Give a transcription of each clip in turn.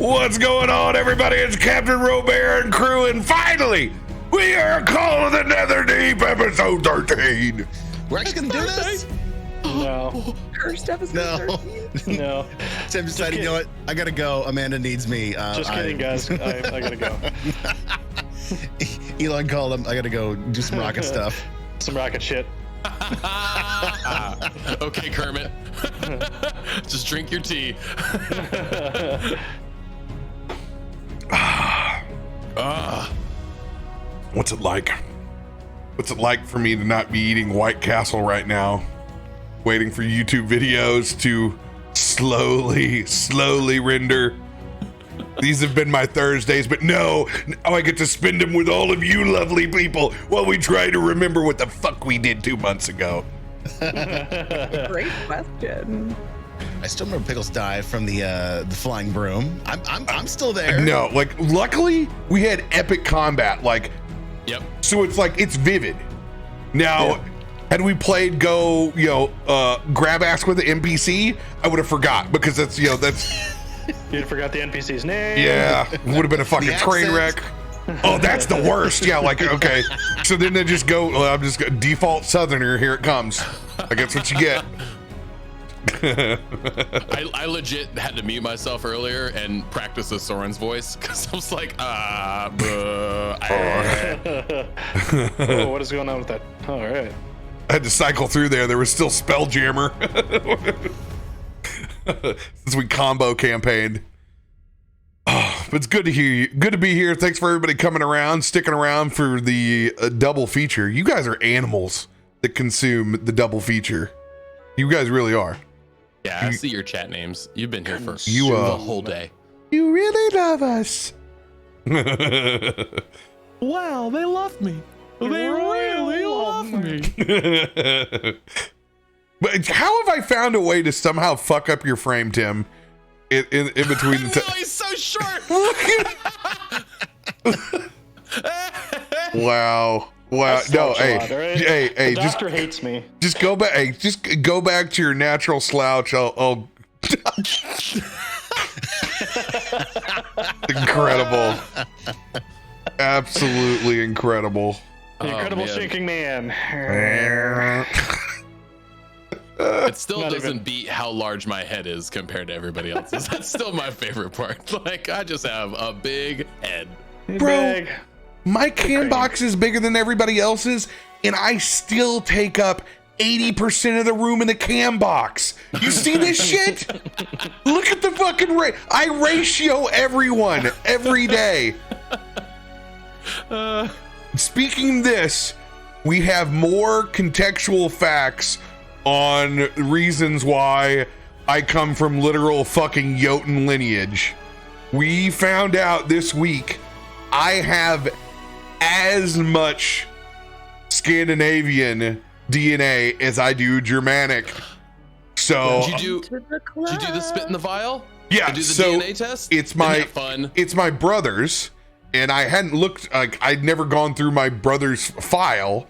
What's going on, everybody? It's Captain RoBear and crew, and finally, we are calling the Netherdeep episode 13. We're actually gonna do this? No. First episode 13? No. Sam decided, you know what? I gotta go. Amanda needs me. Just kidding, guys. I gotta go. Elon called him. I gotta go do some rocket stuff. Some rocket shit. Okay, Kermit. Just drink your tea. What's it like? What's it like for me to not be eating White Castle right now? Waiting for YouTube videos to slowly render. These have been my Thursdays, but no, now I get to spend them with all of you lovely people while we try to remember what the fuck we did 2 months ago. Great question. I still remember Pickles dive from the flying broom. I'm still there. No, like luckily we had epic combat. Like, Yep. so it's like it's vivid. Now, had we played Go, grab ass with the NPC, I would have forgot because that's. You forgot the NPC's name. Yeah, would have been a fucking train wreck. Oh, that's the worst. Yeah, like, okay. So then they just go, I'm just default Southerner, here it comes. I guess what you get. I legit had to mute myself earlier and practice Osorin's voice because I was like, Oh, what is going on with that? All right. I had to cycle through there. There was still Spelljammer. Since we combo campaigned. Oh, but it's good to hear you. Good to be here. Thanks for everybody coming around, sticking around for the double feature. You guys are animals that consume the double feature. You guys really are. Yeah, I see your chat names. You've been here for You, the whole day. You really love us. Wow, they love me. They really love me. But how have I found a way to somehow fuck up your frame, Tim? In between the He's so short. Wow. That's No, slouch a lot, all right? hey, The just doctor hates me. go back. Hey, just go back to your natural slouch. I'll Incredible. Absolutely incredible. The Incredible man. Shaking Man. It still Not doesn't even. beat how large my head is compared to everybody else's. That's still my favorite part. Like, I just have a big head. Bro, Big. my can box is bigger than everybody else's, and I still take up 80% of the room in the can box. You see this shit? Look at the fucking rate. I ratio everyone every day. Speaking of this, we have more contextual facts on reasons why I come from literal fucking Jotun lineage. We found out this week I have as much Scandinavian DNA as I do Germanic. So Did you do the spit in the vial? yeah, Do the so DNA test? it's Isn't my that fun. it's my brother's, and I hadn't looked, like I'd never gone through my brother's file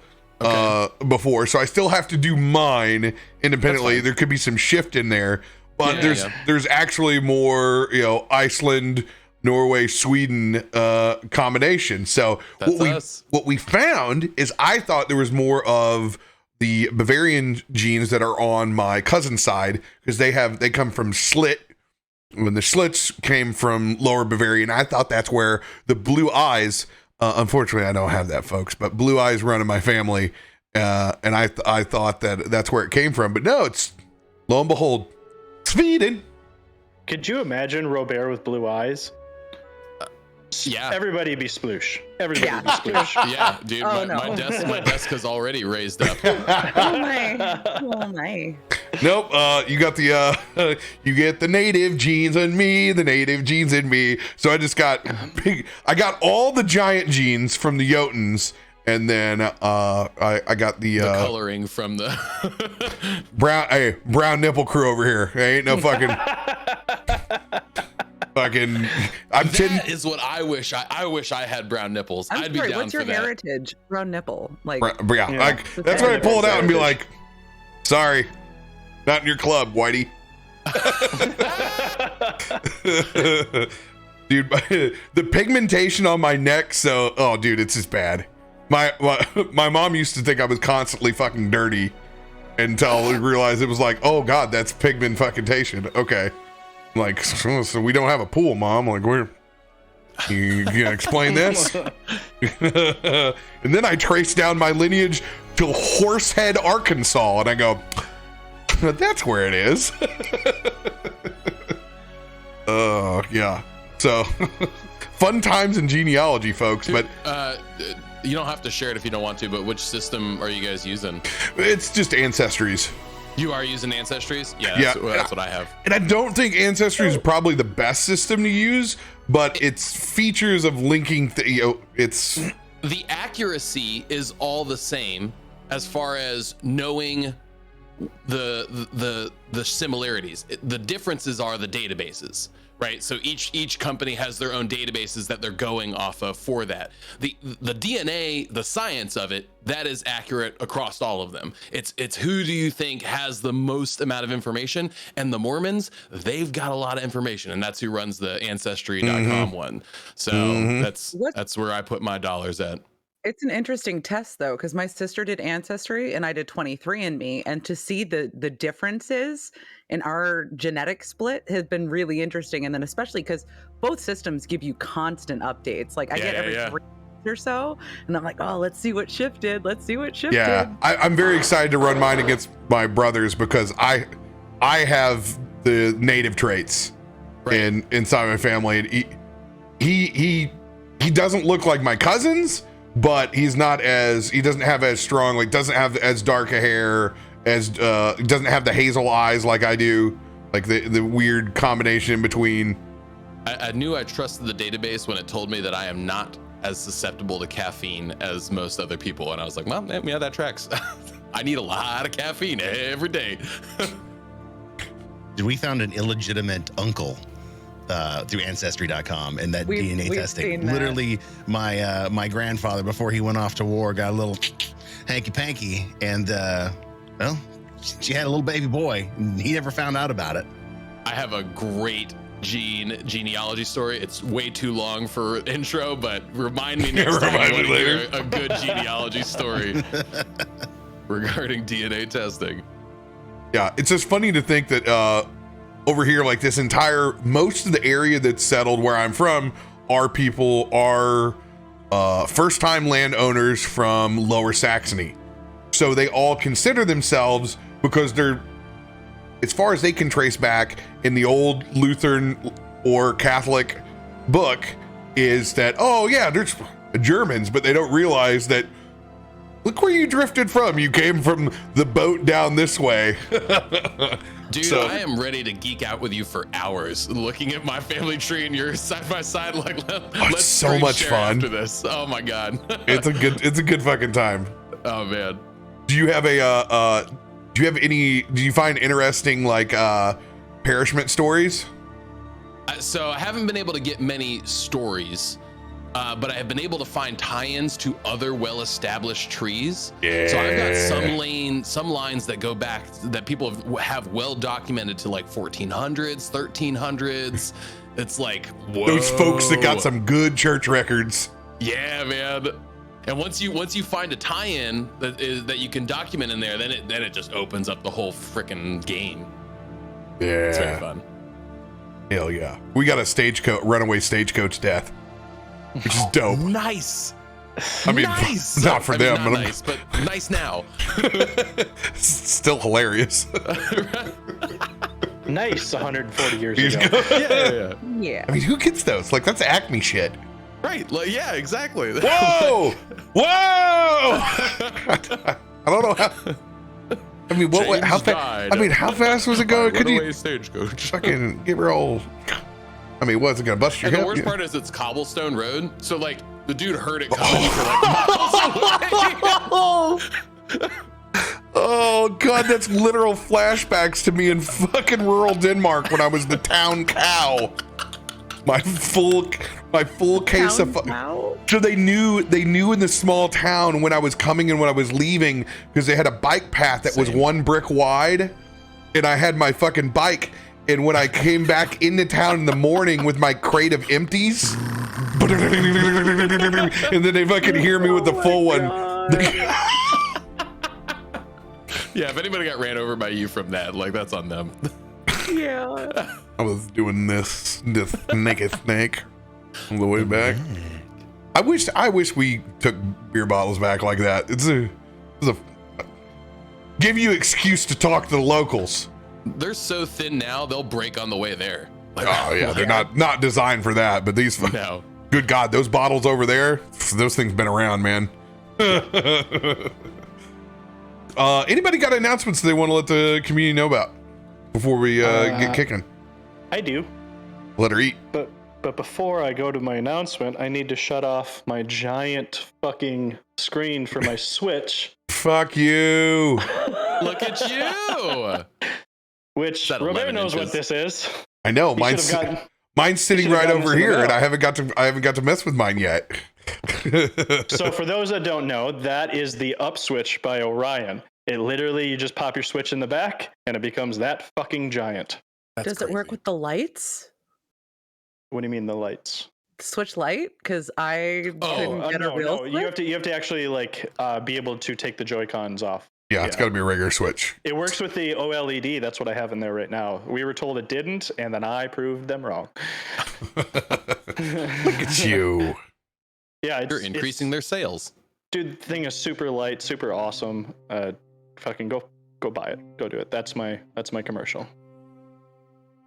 before, so I still have to do mine independently. There could be some shift in there, but there's actually more, Iceland, Norway, Sweden combination. So what we found is I thought there was more of the Bavarian genes that are on my cousin's side because they come from Slit. When the Schlitz came from Lower Bavarian, I thought that's where the blue eyes. Unfortunately, I don't have that, folks. But blue eyes run in my family, and I thought that's where it came from. But no, it's lo and behold, Sweden. Could you imagine RoBear with blue eyes? Yeah. Everybody be sploosh. Everybody be sploosh. Yeah, dude, Oh, my desk is already raised up. Oh my. Nope. You got the you get the native genes in me, the native genes in me. So I just got I got all the giant genes from the Jotuns, and then I got the coloring from the brown nipple crew over here. Ain't no fucking fucking. That is what I wish. I wish I had brown nipples. I'm I'd sorry, be down what's your for that. heritage? Brown nipple. Like, That's when I pull it out and be like, sorry, not in your club, Whitey. Dude, the pigmentation on my neck. So, oh, dude, it's just bad. My mom used to think I was constantly fucking dirty until we realized it was like, oh God, that's pigmentation. Okay. I'm like, so we don't have a pool, Mom. I'm like, you gonna explain this? And then I trace down my lineage to Horsehead, Arkansas, and I go, that's where it is. Oh, yeah. So, fun times in genealogy, folks. But you don't have to share it if you don't want to, but which system are you guys using? It's just Ancestries. You are using Ancestries? Yeah, that's what I have. And I don't think Ancestry is probably the best system to use, but its features of linking, it's... The accuracy is all the same as far as knowing the similarities. The differences are the databases, right? So each company has their own databases that they're going off of for that. The DNA, the science of it, that is accurate across all of them. It's who do you think has the most amount of information? And the Mormons, they've got a lot of information, and that's who runs the Ancestry.com one. So that's where I put my dollars at. It's an interesting test though, because my sister did Ancestry and I did 23andMe, and to see the differences in our genetic split has been really interesting. And then especially because both systems give you constant updates. Like I get every 3 weeks or so, and I'm like, oh, let's see what shifted. Yeah, I'm very excited to run mine against my brothers because I have the native traits inside my family, and he doesn't look like my cousins. But he doesn't have as strong, like doesn't have as dark a hair, doesn't have the hazel eyes like I do, like the weird combination in between. I knew I trusted the database when it told me that I am not as susceptible to caffeine as most other people. And I was like, well, yeah, that tracks. I need a lot of caffeine every day. We found an illegitimate uncle through Ancestry.com and that DNA testing. Literally, my grandfather, before he went off to war, got a little hanky panky, and well, she had a little baby boy, and he never found out about it. I have a great genealogy story. It's way too long for intro, but remind me next time I want to hear a good genealogy story regarding DNA testing. Yeah, it's just funny to think that over here, like most of the area that's settled where I'm from are first-time landowners from Lower Saxony. So they all consider themselves, because they're, as far as they can trace back in the old Lutheran or Catholic book, is that, oh yeah, there's Germans, but they don't realize that, look where you drifted from. You came from the boat down this way. Dude, I am ready to geek out with you for hours, looking at my family tree and you're side by side. Like, let's so much fun after this. Oh my god, it's a good fucking time. Oh man, do you find interesting like parishment stories? So I haven't been able to get many stories. But I have been able to find tie-ins to other well-established trees. Yeah. So I've got some lines that go back that people have well documented to like 1400s, 1300s. It's like, whoa. Those folks that got some good church records. Yeah, man. And once you find a tie-in that you can document in there, then it just opens up the whole freaking game. Yeah. It's very fun. Hell yeah. We got a runaway stagecoach death, which is dope. Nice. I mean, nice. not for them, not nice, but nice now. Still hilarious. Nice 140 years ago. Yeah. I mean, who gets those? Like, that's Acme shit. Right. Like, yeah, exactly. Whoa! Whoa! I don't know how. I mean, how fast? I mean, how fast was it going? Could you stagecoach? fucking get real? I mean, was it gonna bust your And hip? the worst part is it's cobblestone road, so like the dude heard it coming for like miles away. Oh god, that's literal flashbacks to me in fucking rural Denmark when I was the town cow. My full case of so they knew in the small town when I was coming and when I was leaving, because they had a bike path that was 1 brick wide, and I had my fucking bike, And when I came back into town in the morning with my crate of empties, and then they fucking hear me with the full one. Yeah, if anybody got ran over by you from that, like, that's on them. Yeah. I was doing this naked snake on the way back. I wish we took beer bottles back like that. It's a give you excuse to talk to the locals. They're so thin now, they'll break on the way there. Like, Oh yeah, they're not designed for that. But these, no. Good God, those bottles over there, those things been around, man. Anybody got announcements they want to let the community know about before we get kicking? I do. Let her eat. But before I go to my announcement, I need to shut off my giant fucking screen for my Switch. Fuck you. Look at you. Which RoBear knows what this is. I know. Mine's sitting right over here, and I haven't got to mess with mine yet. So for those that don't know, that is the up switch by Orion. It literally, you just pop your Switch in the back and it becomes that fucking giant. Does it work with the lights? What do you mean the lights? Switch light? Because I couldn't get a real Switch. You have to actually like be able to take the Joy-Cons off. Yeah, it's got to be a regular Switch. It works with the OLED. That's what I have in there right now. We were told it didn't, and then I proved them wrong. Look at you. Yeah, You're increasing their sales. Dude, the thing is super light, super awesome. Fucking go buy it. Go do it. That's my commercial.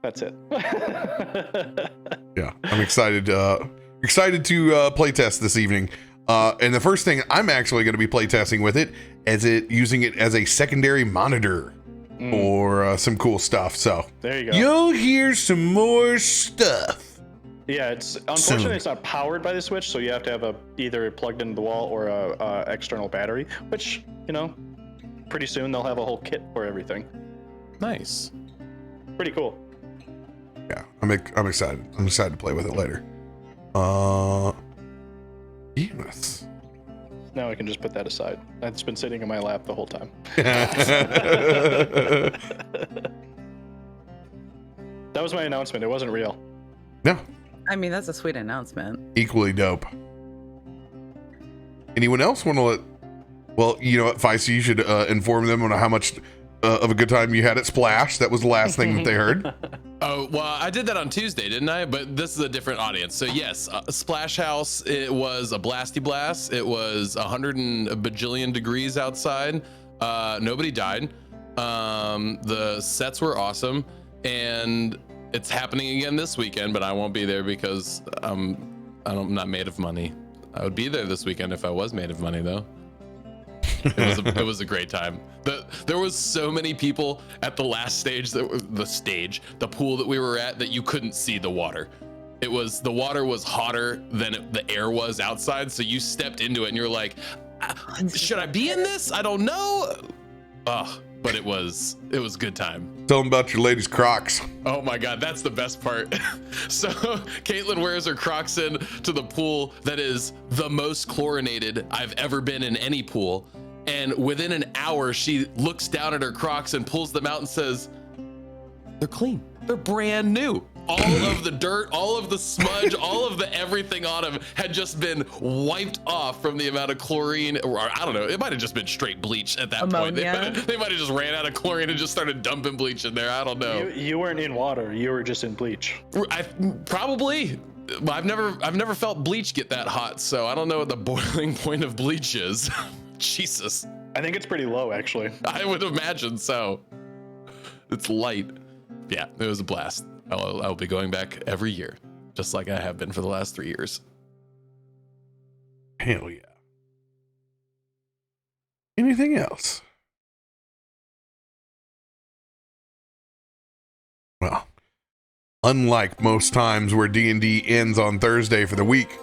That's it. Yeah, I'm excited to play test this evening. And the first thing I'm actually going to be play testing with it using it as a secondary monitor or some cool stuff. So there you go. You'll hear some more stuff. Yeah, unfortunately it's not powered by the Switch, so you have to have either plugged into the wall or a external battery, which, pretty soon they'll have a whole kit for everything. Nice. Pretty cool. Yeah, I'm excited. I'm excited to play with it later. Yes. Now I can just put that aside. It's been sitting in my lap the whole time. That was my announcement. It wasn't real. No. I mean, that's a sweet announcement. Equally dope. Anyone else want to let... Well, you know what, Feisty, you should inform them on how much of a good time you had at Splash. That was the last thing that they heard. Oh, well, I did that on Tuesday, didn't I? But this is a different audience. So yes, Splash House, it was a blasty blast. It was 100 and a bajillion degrees outside. Nobody died. The sets were awesome. And it's happening again this weekend, but I won't be there because I'm not made of money. I would be there this weekend if I was made of money, though. It was a great time. There was so many people at the last stage, the pool that we were at, that you couldn't see the water. The water was hotter than the air was outside, so you stepped into it and you're like, should I be in this? I don't know. But it was good time. Tell them about your latest Crocs. Oh my God, that's the best part. So Caitlin wears her Crocs in to the pool that is the most chlorinated I've ever been in any pool. And within an hour, she looks down at her Crocs and pulls them out and says, they're clean. They're brand new. All of the dirt, all of the smudge, all of the everything on them had just been wiped off from the amount of chlorine, or I don't know, it might have just been straight bleach at that point. They might have just ran out of chlorine and just started dumping bleach in there. I don't know. You weren't in water. You were just in bleach. Probably. I've never felt bleach get that hot, so I don't know what the boiling point of bleach is. Jesus. I think it's pretty low, actually. I would imagine so. It's light. Yeah, it was a blast. I'll be going back every year, just like I have been for the last 3 years. Hell yeah. Anything else? Well, unlike most times where D&D ends on Thursday for the week,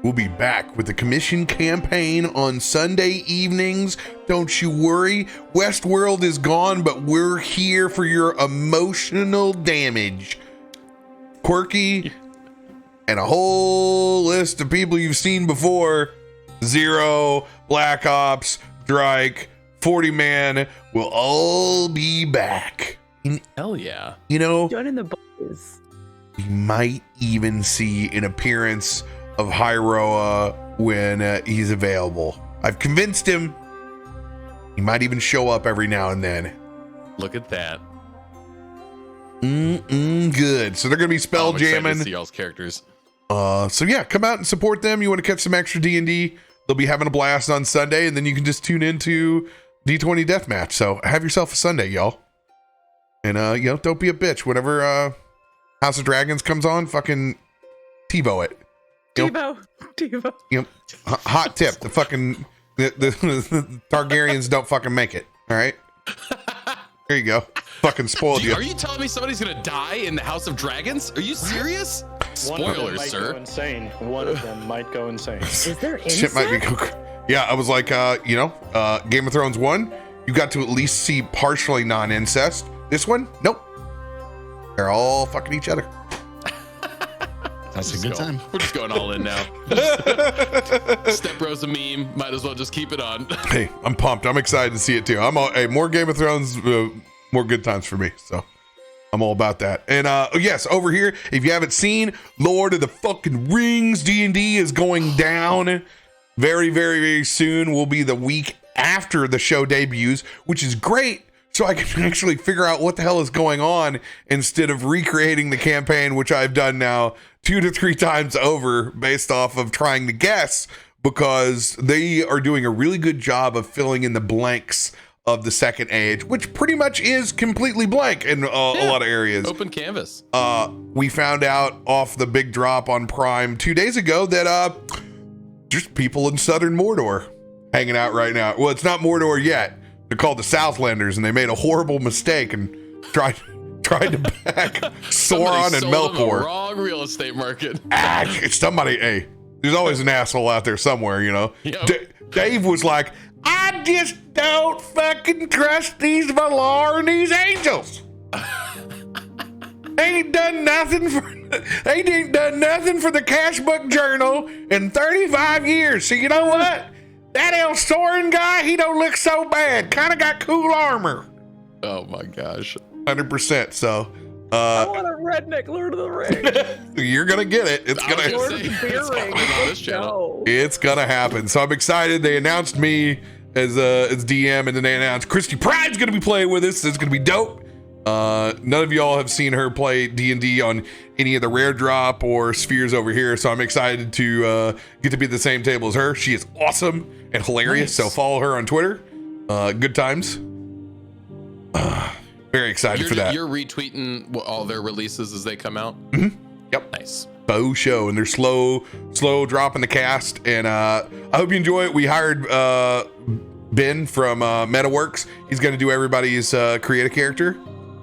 we'll be back with the commission campaign on Sunday evenings. Don't you worry. Westworld is gone, but we're here for your emotional damage. Quirky and a whole list of people you've seen before. Zero, Black Ops, Drake, 40 Man will all be back. Hell yeah. You know, Joining the boys. we might even see an appearance of Hyroa when he's available. I've convinced him. He might even show up every now and then. Look at that. Good. So they're gonna be spell I'm excited to jamming. see y'all's characters. So yeah, come out and support them. You want to catch some extra D&D? They'll be having a blast on Sunday, and then you can just tune into D20 Deathmatch. So have yourself a Sunday, y'all. And you know, don't be a bitch. Whenever House of Dragons comes on, fucking TiVo it. TiVo. You know, hot tip: the Targaryens don't fucking make it. All right, there you go. Fucking spoiled you. Are you telling me somebody's gonna die in the House of Dragons? Are you serious? Spoilers, sir. Go insane. One of them might go insane. Is there Shit might be. Yeah, I was like, you know, Game of Thrones 1, you got to at least see partially non-incest. This one, nope. They're all fucking each other. That's a good time. We're just going all in now. Step Bro's a meme. Might as well just keep it on. Hey, I'm pumped. I'm excited to see it too. Hey, more Game of Thrones, more good times for me. So I'm all about that. And yes, over here, if you haven't seen, Lord of the fucking Rings D&D is going down very, very, very soon. Will be the week after the show debuts, which is great. So I can actually figure out what the hell is going on instead of recreating the campaign, which I've done now 2 to 3 times over based off of trying to guess, because they are doing a really good job of filling in the blanks of the Second Age, which pretty much is completely blank in a lot of areas. Open canvas. We found out off the big drop on Prime 2 days ago that just people in Southern Mordor hanging out right now. Well, it's not Mordor yet. They're called the Southlanders, and they made a horrible mistake and tried to back Sauron and Melkor. Wrong real estate market. Somebody, hey, there's always an asshole out there somewhere, you know. Yep. Dave was like, I just don't fucking trust these Valar and these angels. They ain't done nothing for the Cash Book Journal in 35 years. So you know what? That Osorin guy, he don't look so bad. Kind of got cool armor. Oh my gosh. 100%. So I want a redneck Lord of the Rings. you're gonna get it. It's gonna It's gonna happen. So I'm excited. They announced me as DM, and then they announced Christy Pride's gonna be playing with us. It's gonna be dope. None of y'all have seen her play D&D on any of the rare drop or spheres over here, so I'm excited to get to be at the same table as her. She is awesome and hilarious. Nice. So follow her on Twitter. Good times. Very excited for that. You're retweeting all their releases as they come out. Mm-hmm. Yep. Nice. Bow show, and they're slow dropping the cast, and I hope you enjoy it. We hired Ben from MetaWorks. He's going to do everybody's create a character,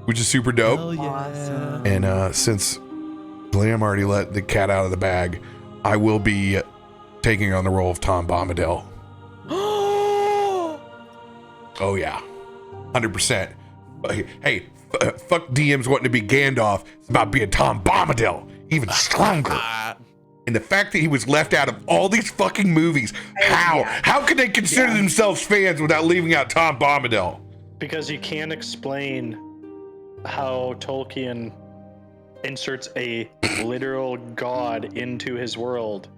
which is super dope. Awesome. And since Liam already let the cat out of the bag, I will be taking on the role of Tom Bombadil. Oh yeah, 100%. Hey, fuck DMs wanting to be Gandalf. It's about being Tom Bombadil, even stronger. And the fact that he was left out of all these fucking movies, how could they consider themselves fans without leaving out Tom Bombadil? Because you can't explain how Tolkien inserts a literal god into his world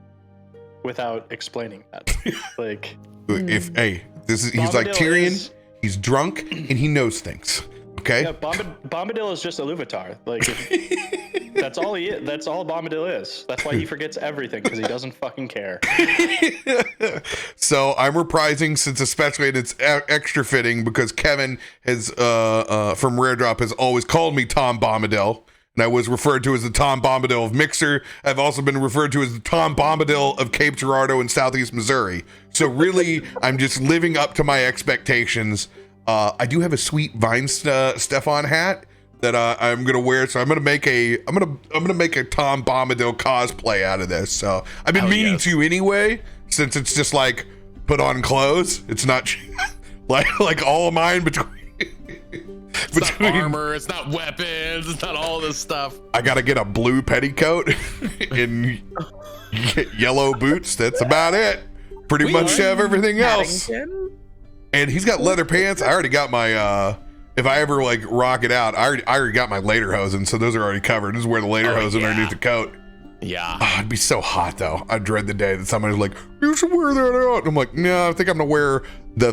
without explaining that. Like, he's like Tyrion. He's drunk and he knows things. Okay. Yeah, Bombadil is just a Iluvatar. Like, that's all he is. That's all Bombadil is. That's why he forgets everything, because he doesn't fucking care. So I'm reprising, since especially it's extra fitting, because Kevin has from Rare Drop has always called me Tom Bombadil, and I was referred to as the Tom Bombadil of Mixer. I've also been referred to as the Tom Bombadil of Cape Girardeau in Southeast Missouri. So really, I'm just living up to my expectations. I do have a sweet Vine Stefan hat that I'm gonna wear, so I'm gonna make a Tom Bombadil cosplay out of this. So I've been meaning to anyway, since it's just like put on clothes. It's not like all of mine between. It's not armor, it's not weapons, it's not all this stuff. I gotta get a blue petticoat and yellow boots. That's about it. Pretty much have everything else. And he's got leather pants. I already got my if I ever like rock it out, I already got my lederhosen, so those are already covered. This is where the lederhosen underneath the coat. Yeah. Oh, it'd be so hot though. I dread the day that somebody's like, you should wear that out. And I'm like, no, I think I'm gonna wear the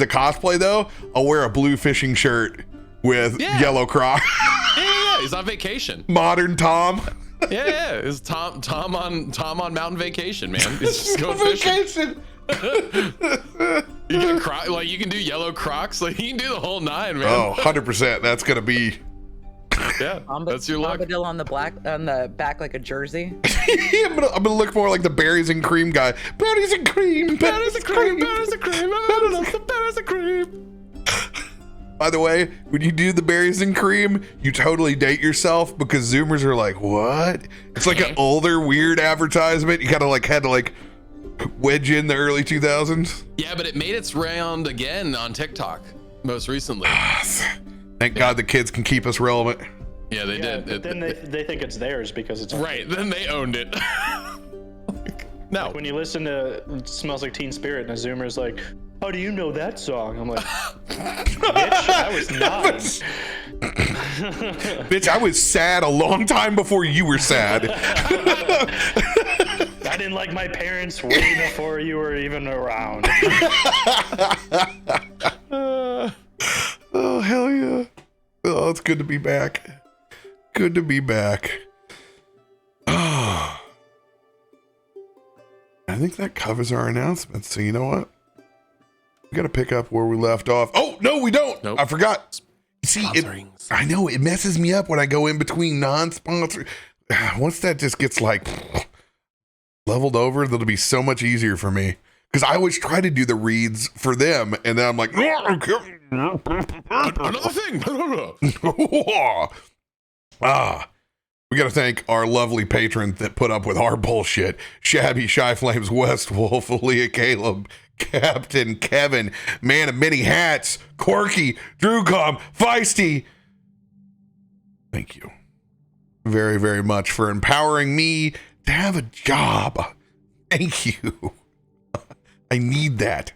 cosplay though. I'll wear a blue fishing shirt with yellow croc. Yeah, he's on vacation. Modern Tom. Yeah, it's Tom on mountain vacation, man. He's just going fishing. You can you can do yellow Crocs, like you can do the whole nine, man. Oh, 100%. That's gonna be. Yeah, that's your look. Bombadil on the back like a jersey. I'm gonna look more like the berries and cream guy. Berries and cream. Berries and cream. Berries and cream. Berries and cream. By the way, when you do the berries and cream, you totally date yourself because Zoomers are like, what? It's like an older, weird advertisement. You kind of like had to like wedge in the early 2000s. Yeah, but it made its round again on TikTok most recently. Thank God the kids can keep us relevant. Yeah, they did. But then they think it's theirs because it's right. Then they owned it. No. Like when you listen to It Smells Like Teen Spirit and a Zoomer's like, how do you know that song? I'm like, bitch, I was 9. Bitch, I was sad a long time before you were sad. I didn't like my parents way before you were even around. Oh, hell yeah. Oh, it's good to be back. Good to be back. Oh. I think that covers our announcements. So you know what? We got to pick up where we left off. Oh, no, we don't. Nope. I forgot. See, I know it messes me up when I go in between non-sponsor. Once that just gets like leveled over, that'll be so much easier for me. Because I always try to do the reads for them, and then I'm like, another thing. We got to thank our lovely patrons that put up with our bullshit. Shabby, Shy Flames, West Wolf, Illia, Caleb, Captain Kevin, Man of Many Hats, Quirky, Drewcom, Feisty. Thank you very, very much for empowering me to have a job. Thank you. I need that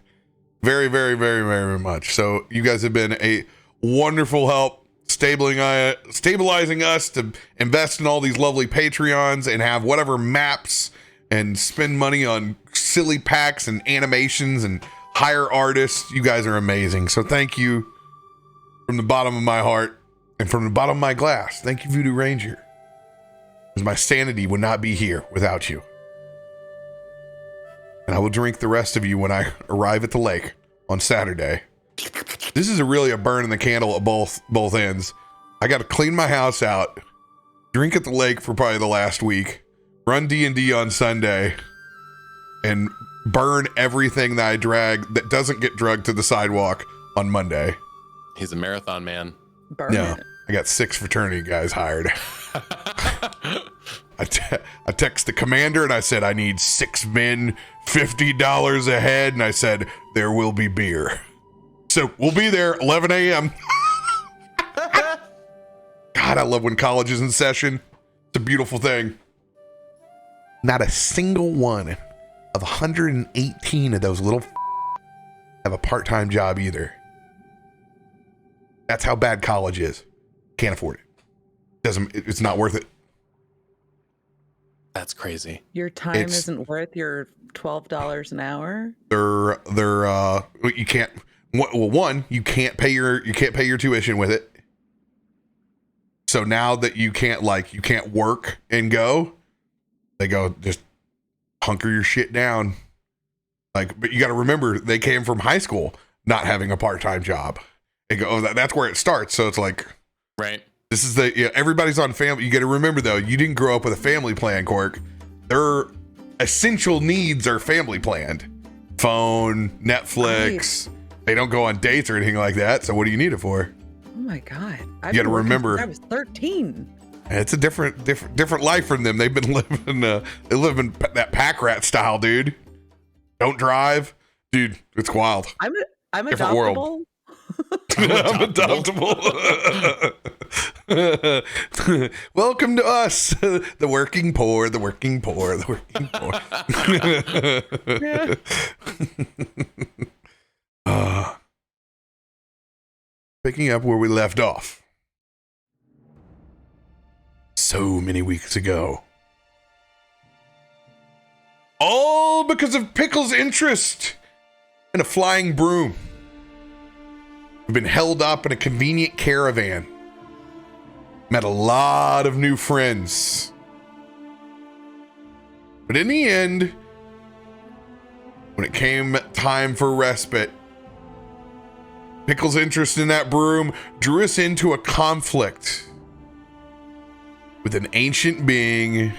very, very, very, very much. So you guys have been a wonderful help stabilizing us to invest in all these lovely Patreons and have whatever maps and spend money on silly packs and animations and hire artists. You guys are amazing. So thank you from the bottom of my heart and from the bottom of my glass. Thank you, Voodoo Ranger. Because my sanity would not be here without you. And I will drink the rest of you when I arrive at the lake on Saturday. This is really a burn in the candle at both ends. I got to clean my house out, drink at the lake for probably the last week, run D&D on Sunday, and burn everything that I drag that doesn't get dragged to the sidewalk on Monday. He's a marathon man. Burn it. I got 6 fraternity guys hired. I text the commander and I said, I need 6 men, $50 a head. And I said, there will be beer. So we'll be there 11 a.m. God, I love when college is in session. It's a beautiful thing. Not a single one of 118 of those little have a part-time job either. That's how bad college is. Can't afford it. It's not worth it. That's crazy. Your time isn't worth your $12 an hour. You can't. Well, one, you can't pay your tuition with it. So now that you can't work and go, they go, just hunker your shit down. But you got to remember, they came from high school not having a part-time job. They go, that's where it starts. So it's like, right. This is everybody's on family. You got to remember though, you didn't grow up with a family plan, Quirk. Their essential needs are family planned. Phone, Netflix. Right. They don't go on dates or anything like that. So what do you need it for? Oh my God. You got to remember. I was 13. It's a different life from them. They've been living, they live in that pack rat style, dude. Don't drive. Dude, it's wild. I'm different adoptable. World. I'm adoptable. Welcome to us, the working poor, the working poor, the working poor. Picking up where we left off. So many weeks ago. All because of Pickles' interest in a flying broom. We've been held up in a convenient caravan. Met a lot of new friends. But in the end, when it came time for respite, Pickles' interest in that broom drew us into a conflict with an ancient being,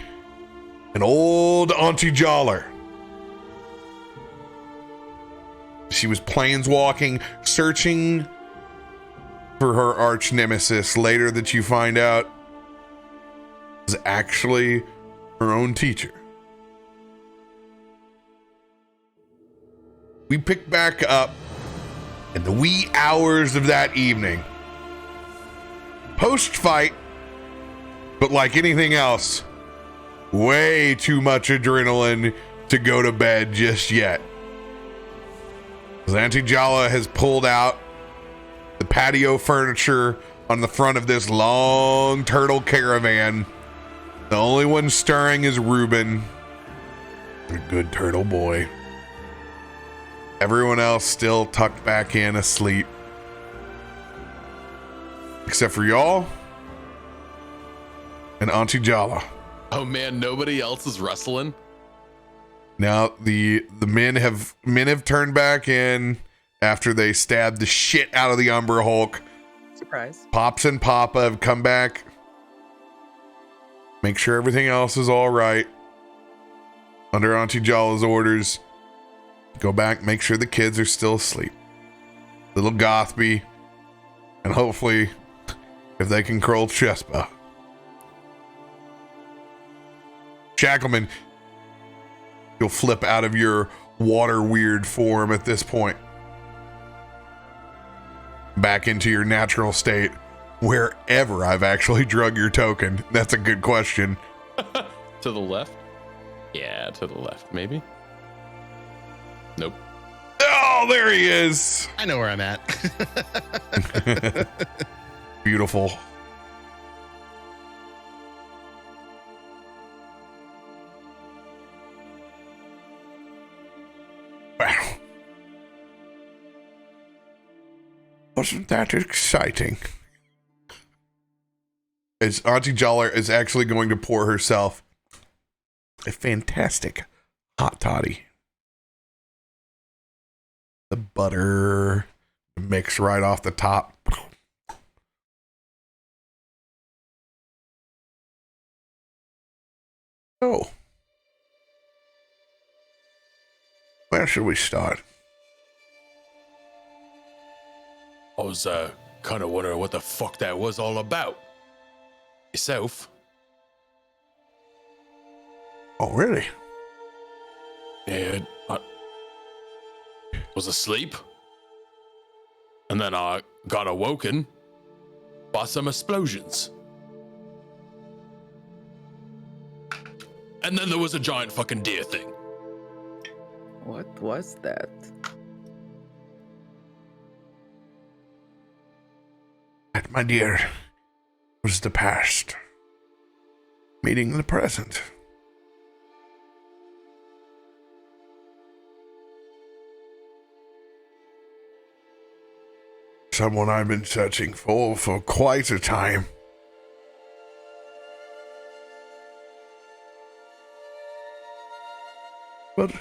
an old Auntie Joller. She was planeswalking, searching for her arch nemesis. Later that you find out was actually her own teacher. We pick back up in the wee hours of that evening. Post-fight, but like anything else, way too much adrenaline to go to bed just yet. Auntie Jala has pulled out the patio furniture on the front of this long turtle caravan. The only one stirring is Reuben, a good turtle boy. Everyone else still tucked back in asleep. Except for y'all and Auntie Jala. Oh man, nobody else is wrestling. Now the men have turned back in after they stabbed the shit out of the Umber Hulk. Surprise. Pops and Papa have come back. Make sure everything else is all right. Under Auntie Jala's orders. Go back, make sure the kids are still asleep. Little Gothby. And hopefully, if they can curl Chespa. Shackleman, you'll flip out of your water weird form at this point. Back into your natural state. Wherever I've actually drug your token. That's a good question. To the left? Yeah, to the left, maybe. Nope. Oh, there he is. I know where I'm at. Beautiful. Wow. Wasn't that exciting? As Auntie Joller is actually going to pour herself a fantastic hot toddy. The butter mix right off the top. Oh. Where should we start? I was kind of wondering what the fuck that was all about. Yourself? Oh, really? Yeah, I was asleep. And then I got awoken by some explosions. And then there was a giant fucking deer thing. What was that? That, my dear, was the past meeting the present. Someone I've been searching for quite a time. But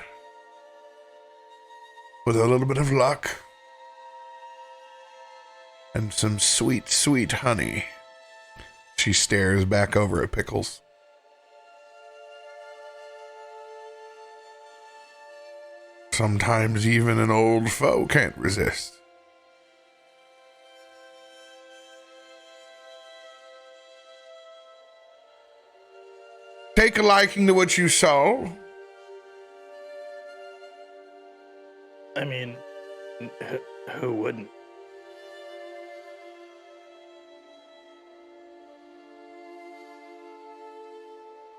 with a little bit of luck and some sweet, sweet honey, she stares back over at Pickles. Sometimes even an old foe can't resist. Take a liking to what you saw. I mean, who wouldn't?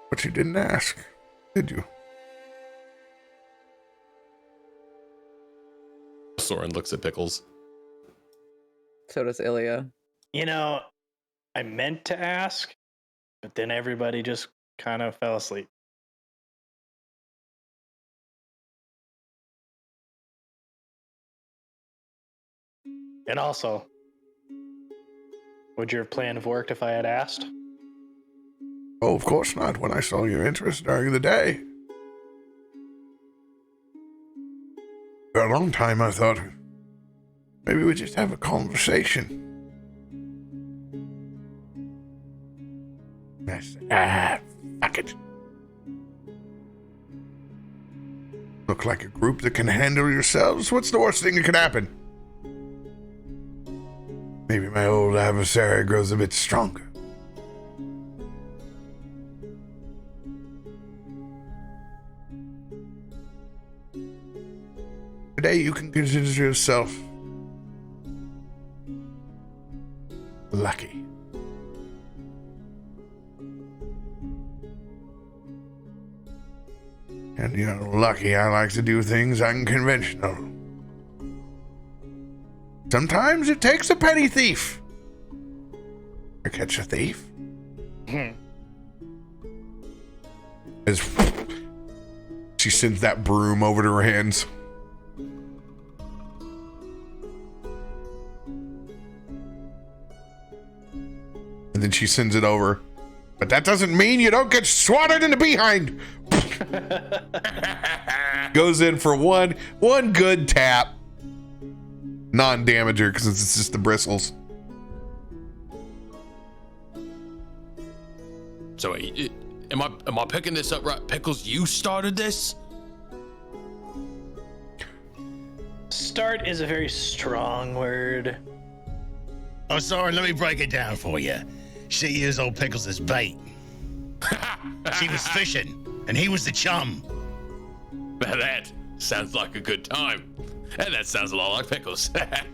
But you didn't ask, did you? Osorin looks at Pickles. So does Illia. You know, I meant to ask, but then everybody just kind of fell asleep. And also, would your plan have worked if I had asked? Oh, of course not, when I saw your interest during the day. For a long time, I thought, maybe we just have a conversation. Fuck it. Look like a group that can handle yourselves? What's the worst thing that could happen? Maybe my old adversary grows a bit stronger. Today you can consider yourself lucky. And you know, lucky I like to do things unconventional. Sometimes it takes a petty thief to catch a thief. As she sends that broom over to her hands. And then she sends it over. But that doesn't mean you don't get swatted in the behind. Goes in for one good tap. Non-damager because it's just the bristles. So am I picking this up right? Pickles, you started this? Start is a very strong word. Oh, sorry, let me break it down for you. She used old Pickles as bait. She was fishing, and he was the chum. Now that sounds like a good time. And that sounds a lot like Pickles. But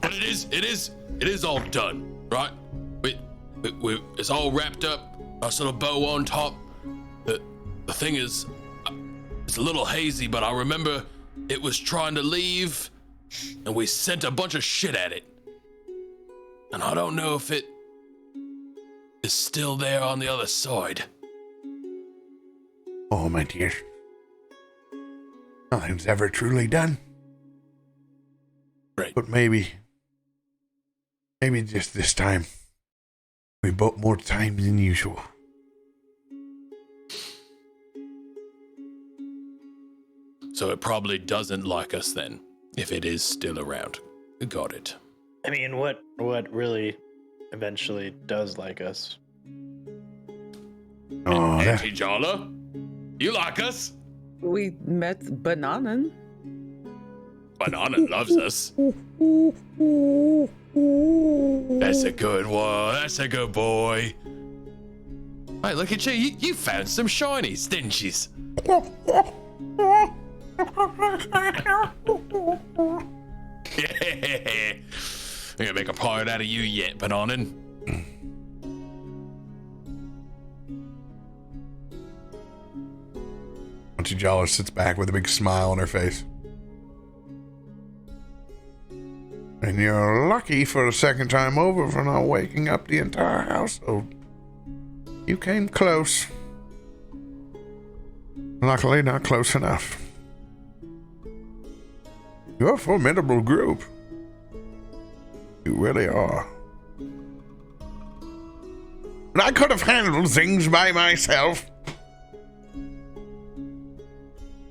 it is all done, right? It's all wrapped up. Nice little bow on top. The thing is, it's a little hazy, but I remember it was trying to leave, and we sent a bunch of shit at it. And I don't know if it is still there on the other side. Oh, my dear. Nothing's ever truly done. Right. But maybe just this time, we bought more time than usual. So it probably doesn't like us then, if it is still around. Got it. I mean, what really eventually does like us? Oh, that, Auntie Jala, you like us? We met Bananan. Banana loves us. That's a good one. That's a good boy. Hey, look at you. You found some shinies, didn't you? Yeah. I'm gonna make a pirate out of you yet, Bananan. Auntie Jala sits back with a big smile on her face. And you're lucky for the second time over for not waking up the entire household. You came close. Luckily, not close enough. You're a formidable group. You really are. But I could have handled things by myself.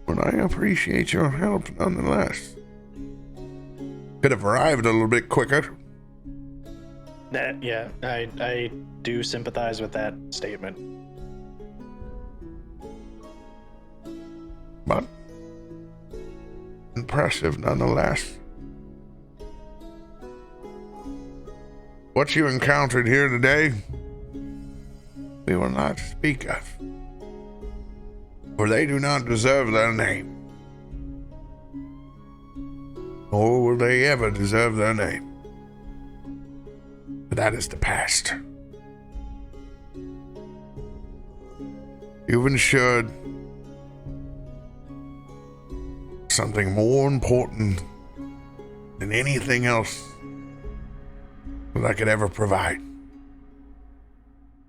But I appreciate your help nonetheless. Could have arrived a little bit quicker. Yeah, I do sympathize with that statement. But impressive nonetheless. What you encountered here today, we will not speak of, for they do not deserve their name. Nor will they ever deserve their name. But that is the past. You've ensured something more important than anything else that I could ever provide.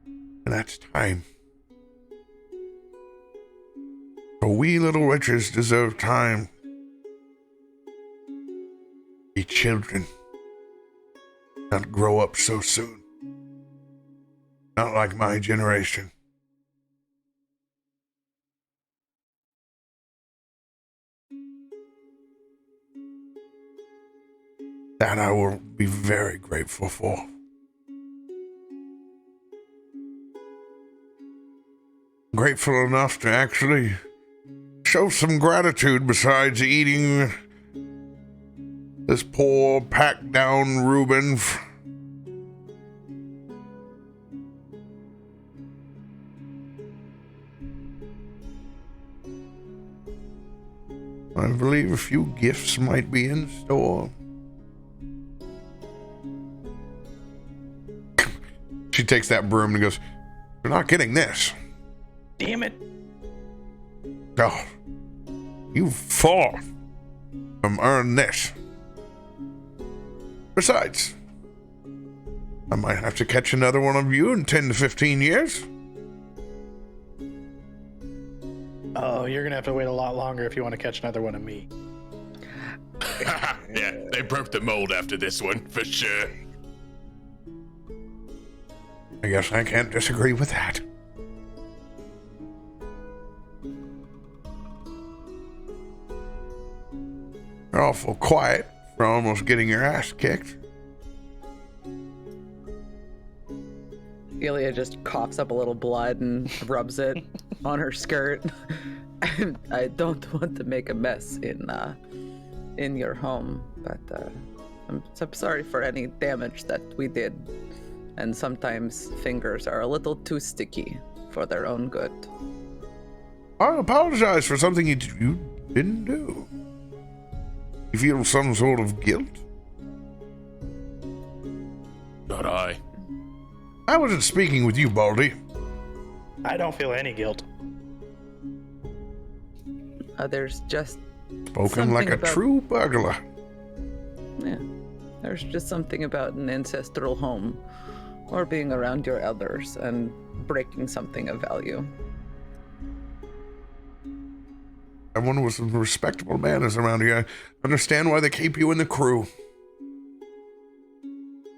And that's time. For we little witches deserve time. Be children. Not grow up so soon. Not like my generation. That I will be very grateful for. Grateful enough to actually show some gratitude besides eating this poor packed down Reuben. I believe a few gifts might be in store. She takes that broom and goes, "You're not getting this." Damn it. Oh, you fought from earn this. Besides, I might have to catch another one of you in 10 to 15 years. Oh, you're gonna have to wait a lot longer if you want to catch another one of me. Yeah, they broke the mold after this one, for sure. I guess I can't disagree with that. You're awful quiet for almost getting your ass kicked. Illia just coughs up a little blood and rubs it on her skirt. I don't want to make a mess in your home, but I'm sorry for any damage that we did. And sometimes fingers are a little too sticky for their own good. I apologize for something you didn't do. You feel some sort of guilt? Not I. I wasn't speaking with you, Baldy. I don't feel any guilt. There's just Spoken like a true burglar. Yeah, there's just something about an ancestral home or being around your elders and breaking something of value. Everyone with some respectable manners around here. I understand why they keep you in the crew.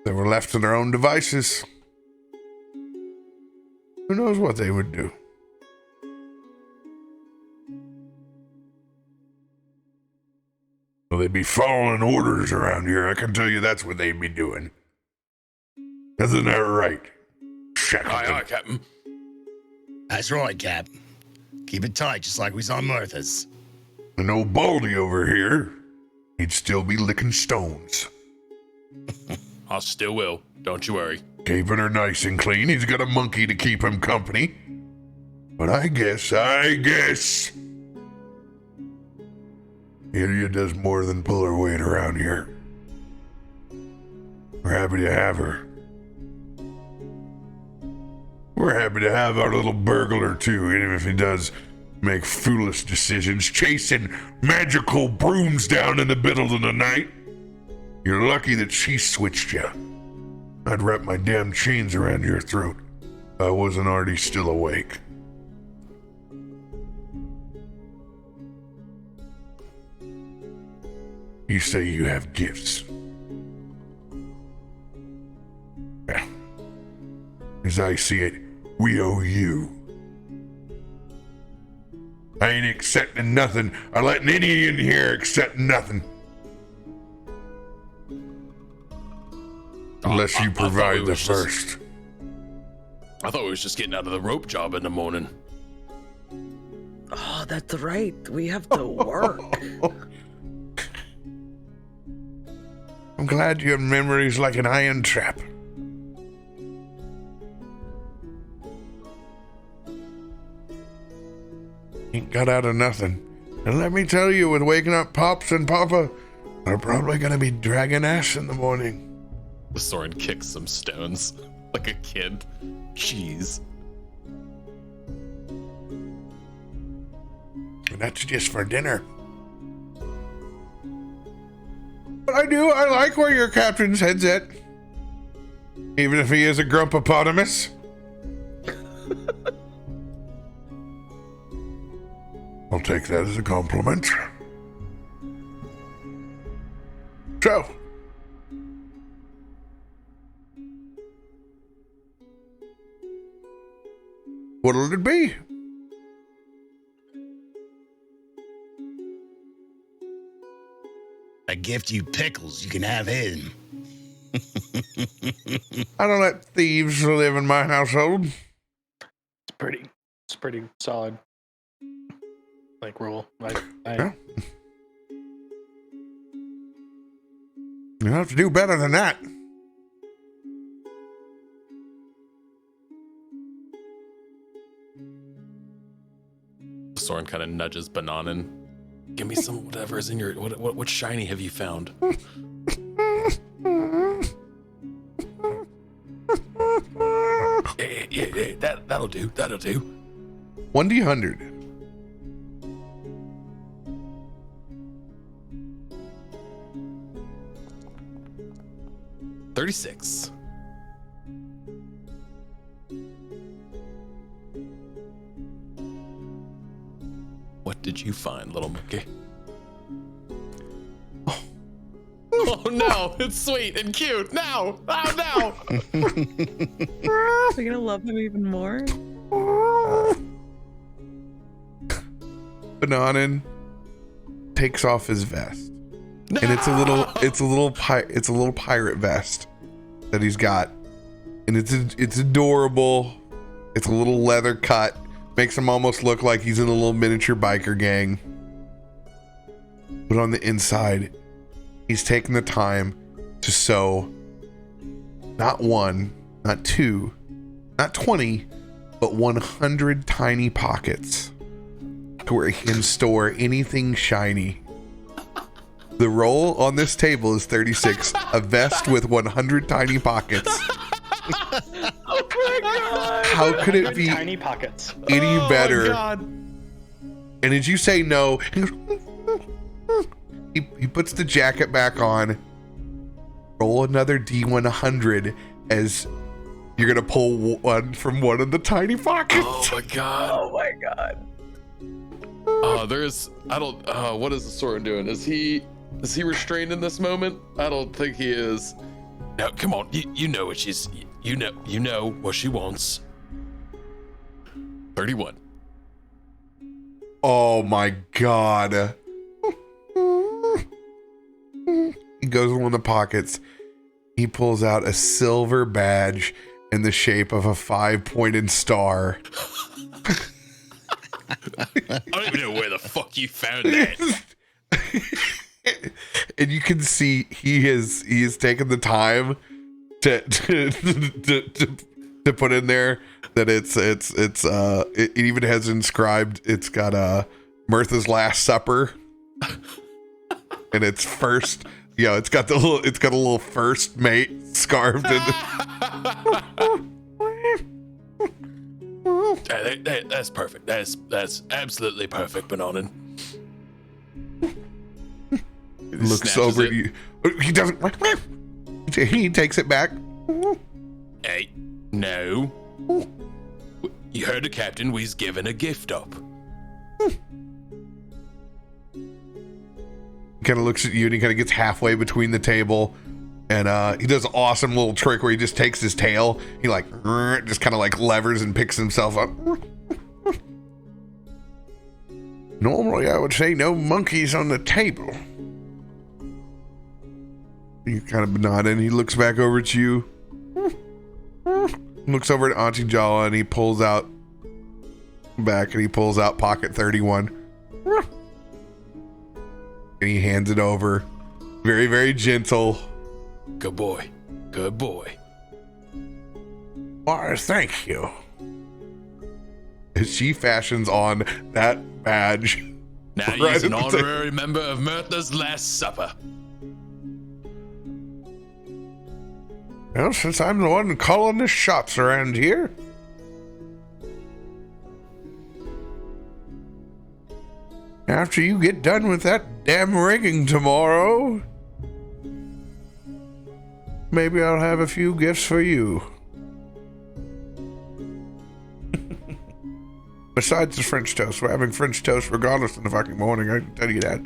They were left to their own devices. Who knows what they would do? Well, they'd be following orders around here. I can tell you that's what they'd be doing. Isn't that right, Shackleman? Aye, aye, Captain. That's right, Cap. Keep it tight, just like we saw Martha's. And old Baldy over here, he'd still be licking stones. I still will. Don't you worry. Keeping her nice and clean. He's got a monkey to keep him company. But I guess, Illia does more than pull her weight around here. We're happy to have her. We're happy to have our little burglar too, even if he does make foolish decisions, chasing magical brooms down in the middle of the night. You're lucky that she switched you. I'd wrap my damn chains around your throat if I wasn't already still awake. You say you have gifts. Well, as I see it, we owe you. I ain't accepting nothing. I'm letting any in here accept nothing. Unless you provide the first. I thought we was just getting out of the rope job in the morning. Oh, that's right. We have to work. I'm glad your memory's like an iron trap. Ain't got out of nothing. And let me tell you, with waking up Pops and Papa, they're probably gonna be dragging ass in the morning. Osorin kicks some stones like a kid. Jeez. And that's just for dinner. But I do. I like where your captain's head's at. Even if he is a grumpopotamus. I'll take that as a compliment. So, what'll it be? I gift you Pickles. You can have him. I don't let thieves live in my household. It's pretty solid. Like rule. Yeah. You have to do better than that. Soren kind of nudges Bananen. Give me some whatever's in your what shiny have you found? Yeah, that'll do. 1d100. $36. What did you find, little monkey? Oh no, it's sweet and cute. No. Oh no. Are you gonna love him even more? Bananen takes off his vest. No! And it's a little pirate vest that he's got. And it's adorable. It's a little leather cut. Makes him almost look like he's in a little miniature biker gang. But on the inside, he's taken the time to sew not one, not two, not 20, but 100 tiny pockets to where he can store anything shiny. The roll on this table is 36, a vest with 100 tiny pockets. Oh my god! How could it be tiny pockets? any better? My God. And as you say no, he puts the jacket back on. Roll another D100 as you're gonna pull one from one of the tiny pockets. Oh my God. Oh my god! What is the Soren doing? Is he restrained in this moment? I don't think he is. No, come on. You know what she's. You know what she wants. 31. Oh my god. He goes in one of the pockets. He pulls out a silver badge in the shape of a 5-pointed star. I don't even know where the fuck you found that. And you can see he has taken the time to put in there that it even has inscribed, it's got Mirtha's Last Supper, and it's first, it's got a little first mate scarved in. That's perfect. That's absolutely perfect, Bananen. Looks over at you. He doesn't. He takes it back. Hey, no. You heard the captain. We's giving a gift up. He kind of looks at you and he kind of gets halfway between the table, and he does an awesome little trick where he just takes his tail. He just kind of like levers and picks himself up. Normally, I would say no monkeys on the table. You kind of nod and he looks back over at you. Looks over at Auntie Jala and he pulls out pocket 31. And he hands it over. Very, very gentle. Good boy. Good boy. Why, thank you. As she fashions on that badge. Now Right he's an at the honorary member of Mirtha's Last Supper. Well, since I'm the one calling the shots around here. After you get done with that damn rigging tomorrow, maybe I'll have a few gifts for you. Besides the French toast, we're having French toast regardless of the fucking morning, I can tell you that.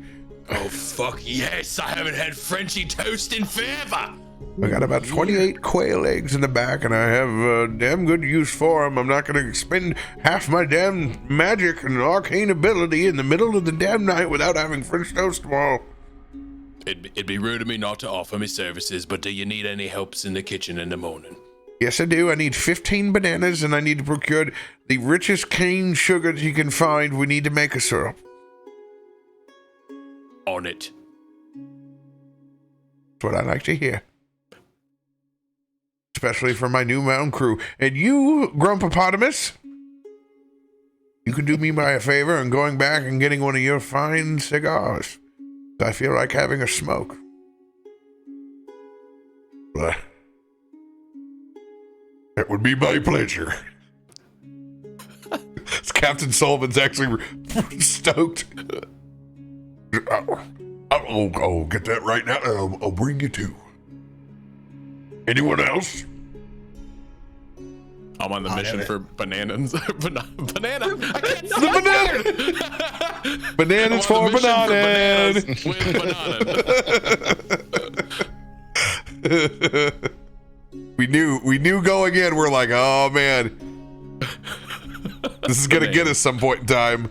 Oh, fuck yes. I haven't had Frenchy toast in forever. I got about 28 quail eggs in the back, and I have damn good use for them. I'm not going to spend half my damn magic and arcane ability in the middle of the damn night without having French toast tomorrow. It'd be rude of me not to offer me services, but do you need any helps in the kitchen in the morning? Yes, I do. I need 15 bananas, and I need to procure the richest cane sugar that you can find. We need to make a syrup. On it. That's what I like to hear. Especially for my new mountain crew. And you, Grumpopotamus, you can do me by a favor and going back and getting one of your fine cigars. I feel like having a smoke. But that would be my pleasure. Captain Sullivan's actually stoked. I'll get that right now. I'll bring you two. Anyone else? I'm on the mission for bananas. Banana. I can't The banana. Bananas for bananas. With banana. We knew going in. We're like, oh man, this is gonna get us some point in time.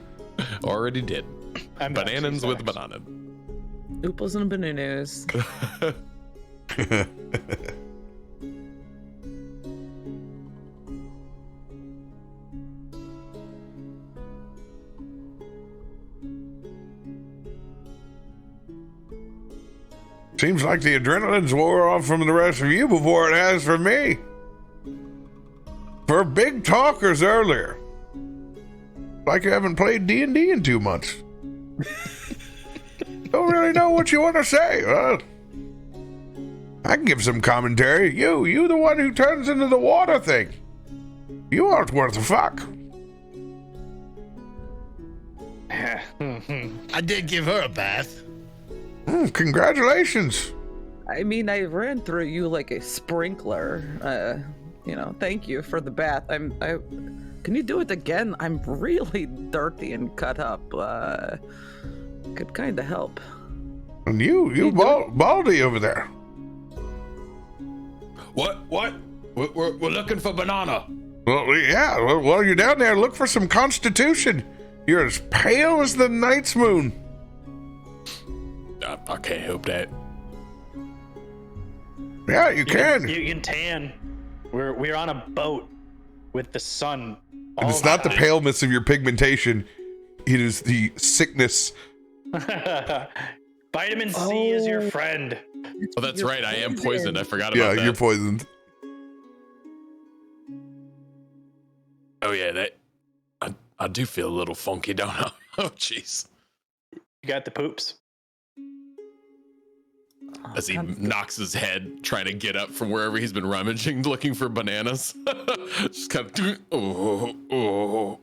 Already did. Bananas with banana. Ooples and bananas. Seems like the adrenaline's wore off from the rest of you before it has for me. For big talkers earlier. Like you haven't played D&D in 2 months. Don't really know what you want to say. I can give some commentary. You the one who turns into the water thing. You aren't worth a fuck. I did give her a bath. Congratulations. I mean, I ran through you like a sprinkler. Thank you for the bath. Can you do it again? I'm really dirty and cut up. Could kind of help. And you baldy over there. What? We're looking for banana. Well, yeah. Well, while you're down there, look for some constitution. You're as pale as the night's moon. I can't help that. Yeah, you can. You can tan. We're on a boat with the sun. And it's not the paleness of your pigmentation. It is the sickness. Vitamin C is your friend. Oh, that's right. I am poisoned. I forgot about that. Yeah, you're poisoned. Oh, yeah. That I do feel a little funky, don't I? Oh, jeez. You got the poops. As he knocks his head, trying to get up from wherever he's been rummaging, looking for bananas. Just kind of, oh,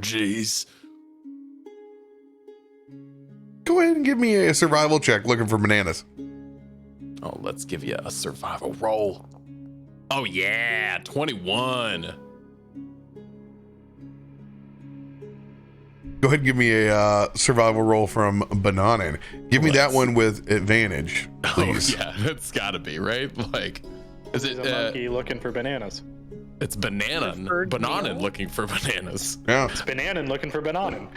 jeez. Go ahead and give me a survival check looking for bananas. Oh, let's give you a survival roll. Oh, yeah, 21. Go ahead and give me a survival roll from Bananen. Give me that one with advantage, please. Oh, yeah, that's gotta be, right? Like, is it a monkey looking for bananas? It's Bananen looking for bananas. Yeah. It's Bananen looking for Bananen.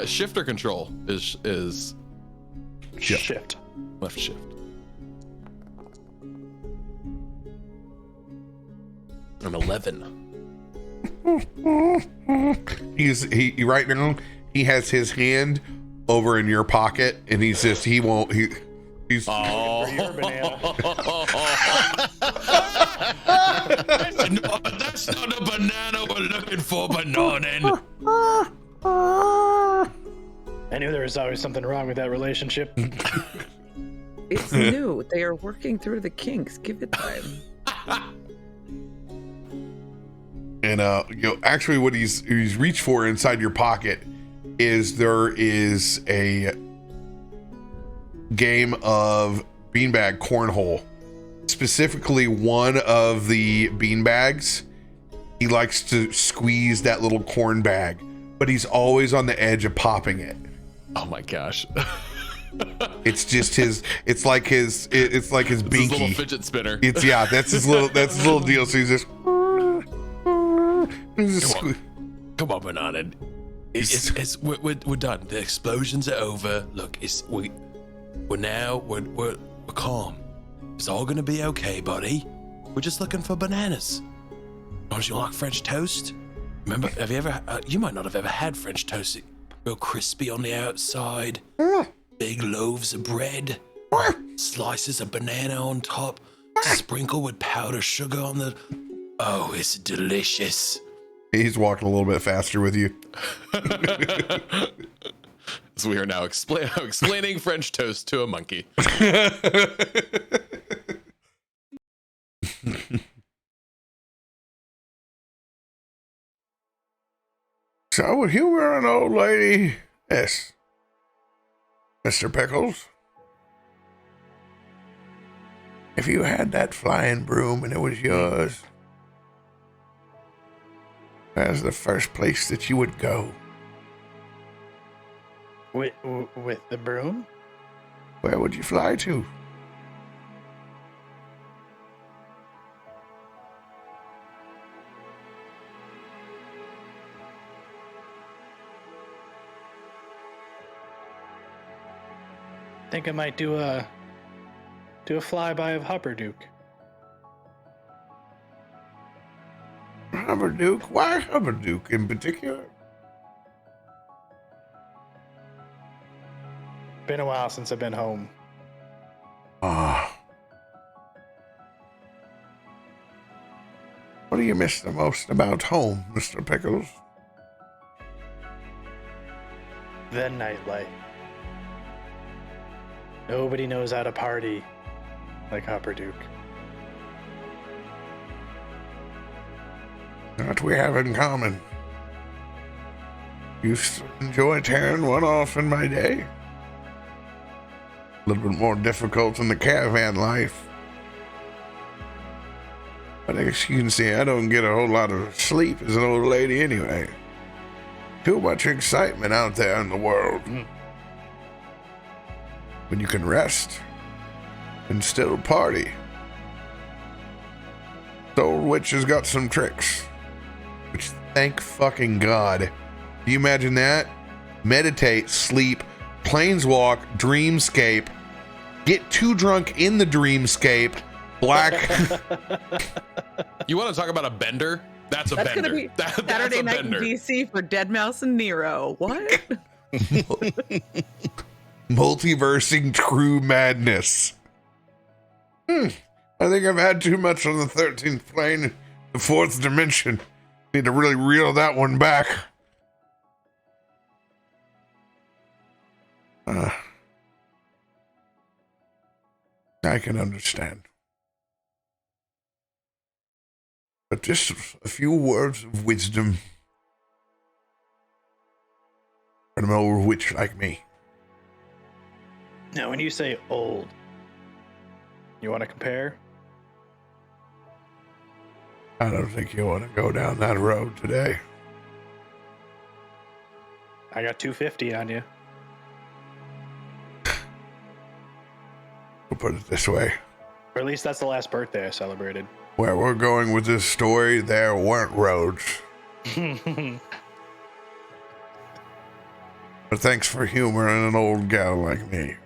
Shifter control is Shift. left shift. An 11. He right now he has his hand over in your pocket and he's For your banana. No, that's not a banana we're looking for, Bananen. I knew there was always something wrong with that relationship. It's new. They are working through the kinks. Give it time. And actually what he's reached for inside your pocket is there is a game of beanbag cornhole. Specifically, one of the beanbags, he likes to squeeze that little corn bag, but he's always on the edge of popping it. Oh my gosh. It's just his. It's like his binky. His little fidget spinner. That's his little deal. So he's just. Come on, Banana. We're done. The explosions are over. Look, we're calm. It's all gonna be okay, buddy. We're just looking for bananas. Don't you like French toast? Remember? Have you ever? You might not have ever had French toast. Real crispy on the outside. Big loaves of bread. Slices of banana on top. Sprinkled with powdered sugar on the. Oh, it's delicious. He's walking a little bit faster with you. So we are now explaining French toast to a monkey. So if you were an old lady, yes, Mr. Pickles, if you had that flying broom and it was yours, that's the first place that you would go. With the broom? Where would you fly to? I think I might do a flyby of Hupperduke. Hupperduke? Why Hupperduke in particular? Been a while since I've been home. Ah. What do you miss the most about home, Mr. Pickles? The nightlife. Nobody knows how to party like Hupperduke. That we have in common. Used to enjoy tearing one off in my day. A little bit more difficult in the caravan life. But as you can see, I don't get a whole lot of sleep as an old lady anyway. Too much excitement out there in the world. When you can rest and still party. The old witch has got some tricks. Which, thank fucking God. Do you imagine that? Meditate, sleep, planeswalk, dreamscape, get too drunk in the dreamscape, black. You want to talk about a bender? That's That's bender. gonna be That's Saturday a night in bender. DC for Dead Mouse and Nero. What? Multiversing true madness. I think I've had too much on the 13th plane, the 4th dimension. Need to really reel that one back. I can understand. But just a few words of wisdom from an old witch like me. Now, when you say old, you want to compare? I don't think you want to go down that road today. I got 250 on you. We'll put it this way. Or at least that's the last birthday I celebrated. Where we're going with this story, there weren't roads. But thanks for humoring an old gal like me.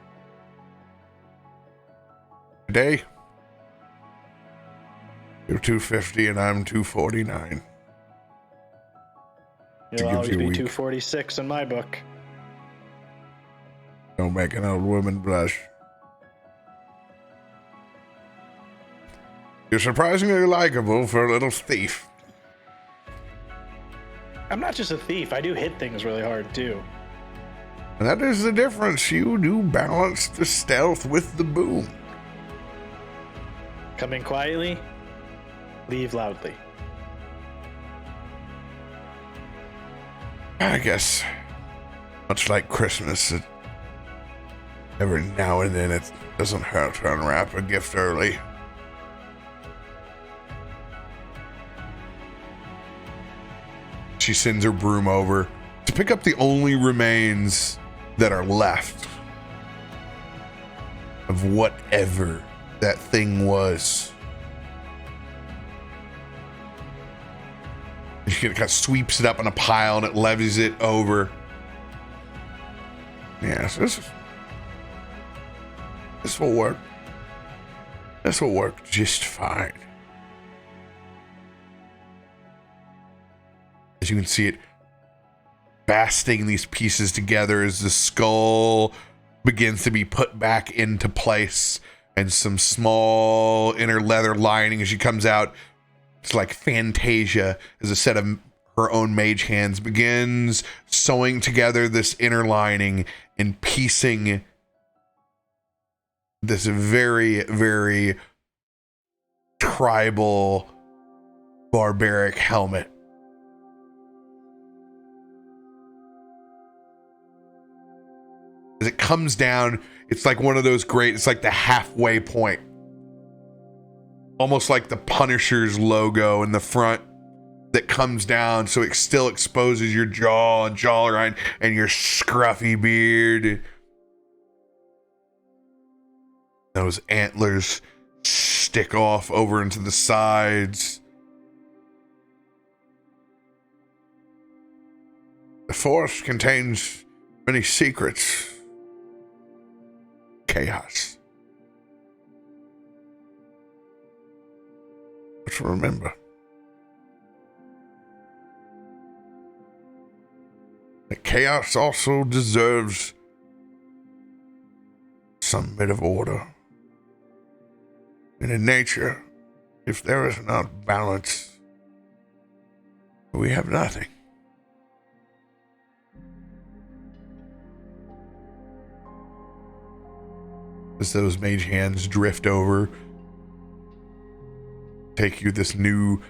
Today, you're 250 and I'm 249. You'll always be 246 in my book. Don't make an old woman blush. You're surprisingly likable for a little thief. I'm not just a thief. I do hit things really hard, too. And that is the difference. You do balance the stealth with the boom. Come in quietly, leave loudly. I guess, much like Christmas, Every now and then it doesn't hurt to unwrap a gift early. She sends her broom over to pick up the only remains that are left of whatever that thing was. She kind of sweeps it up in a pile and it levies it over. Yes, this will work. This will work just fine. As you can see it basting these pieces together as the skull begins to be put back into place, and some small inner leather lining as she comes out. It's like Fantasia, as a set of her own mage hands begins sewing together this inner lining and piecing this very, very tribal, barbaric helmet. As it comes down, it's like one of those it's like the halfway point. Almost like the Punisher's logo in the front that comes down, so it still exposes your jaw and jawline and your scruffy beard. Those antlers stick off over into the sides. The forest contains many secrets. Chaos. But remember, that chaos also deserves some bit of order. And in nature, if there is not balance, we have nothing. As those mage hands drift over, take you this new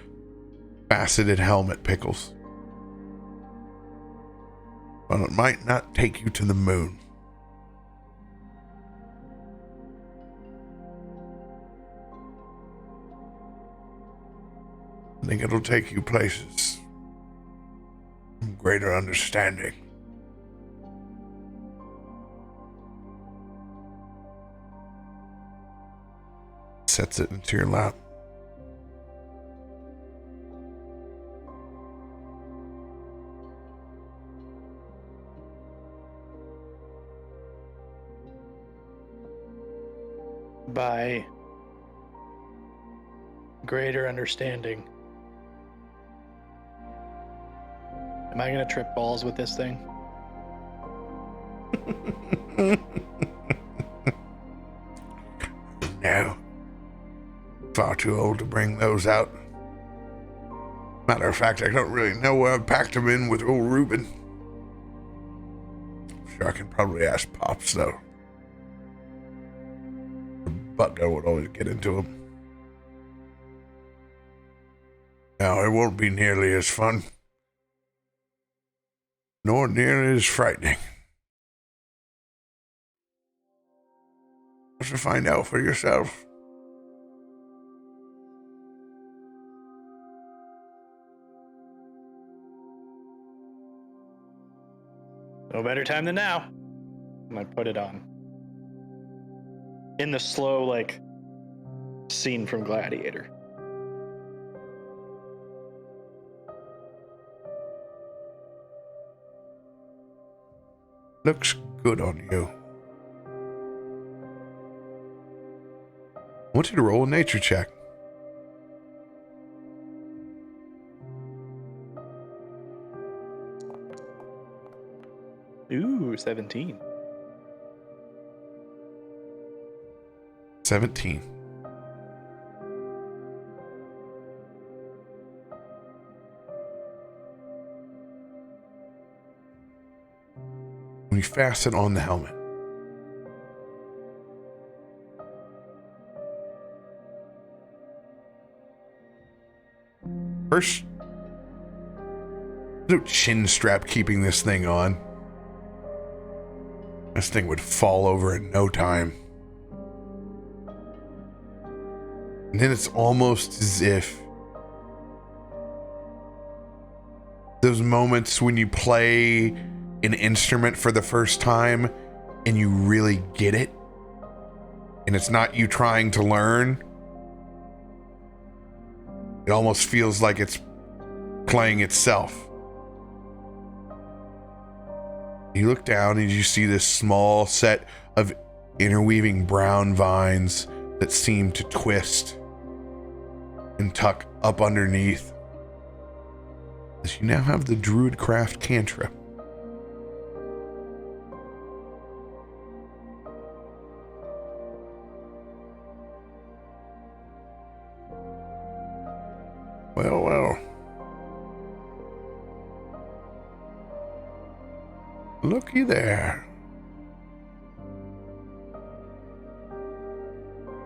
faceted helmet, Pickles. Well, it might not take you to the moon. I think it'll take you places of greater understanding. Sets it into your lap. By greater understanding, am I gonna trip balls with this thing? No. Far too old to bring those out. Matter of fact, I don't really know where I packed them in with old Reuben. I'm sure I can probably ask Pops, though. The butler would always get into them. Now, it won't be nearly as fun, nor nearly as frightening. You'll have to find out for yourself. No better time than now. I might put it on. In the slow, like, scene from Gladiator. Looks good on you. I want you to roll a nature check. Ooh, 17. 17. When you fasten on the helmet, first, no chin strap keeping this thing on. this thing would fall over in no time. And then it's almost as if those moments when you play an instrument for the first time and you really get it, and it's not you trying to learn. It almost feels like it's playing itself. You look down and you see this small set of interweaving brown vines that seem to twist and tuck up underneath, as you now have the Druidcraft cantrip. Well, well. Looky there.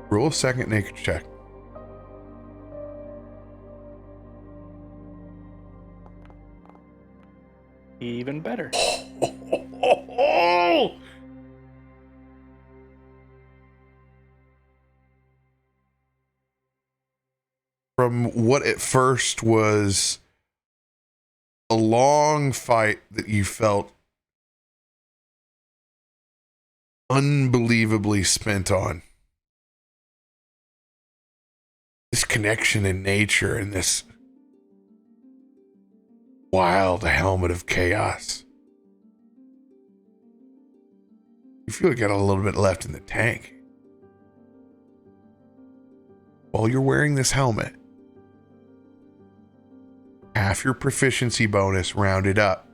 Roll a second nature check. Even better. From what at first was a long fight that you felt unbelievably spent on, this connection in nature and this wild helmet of chaos, you feel you got a little bit left in the tank. While you're wearing this helmet, half your proficiency bonus rounded up,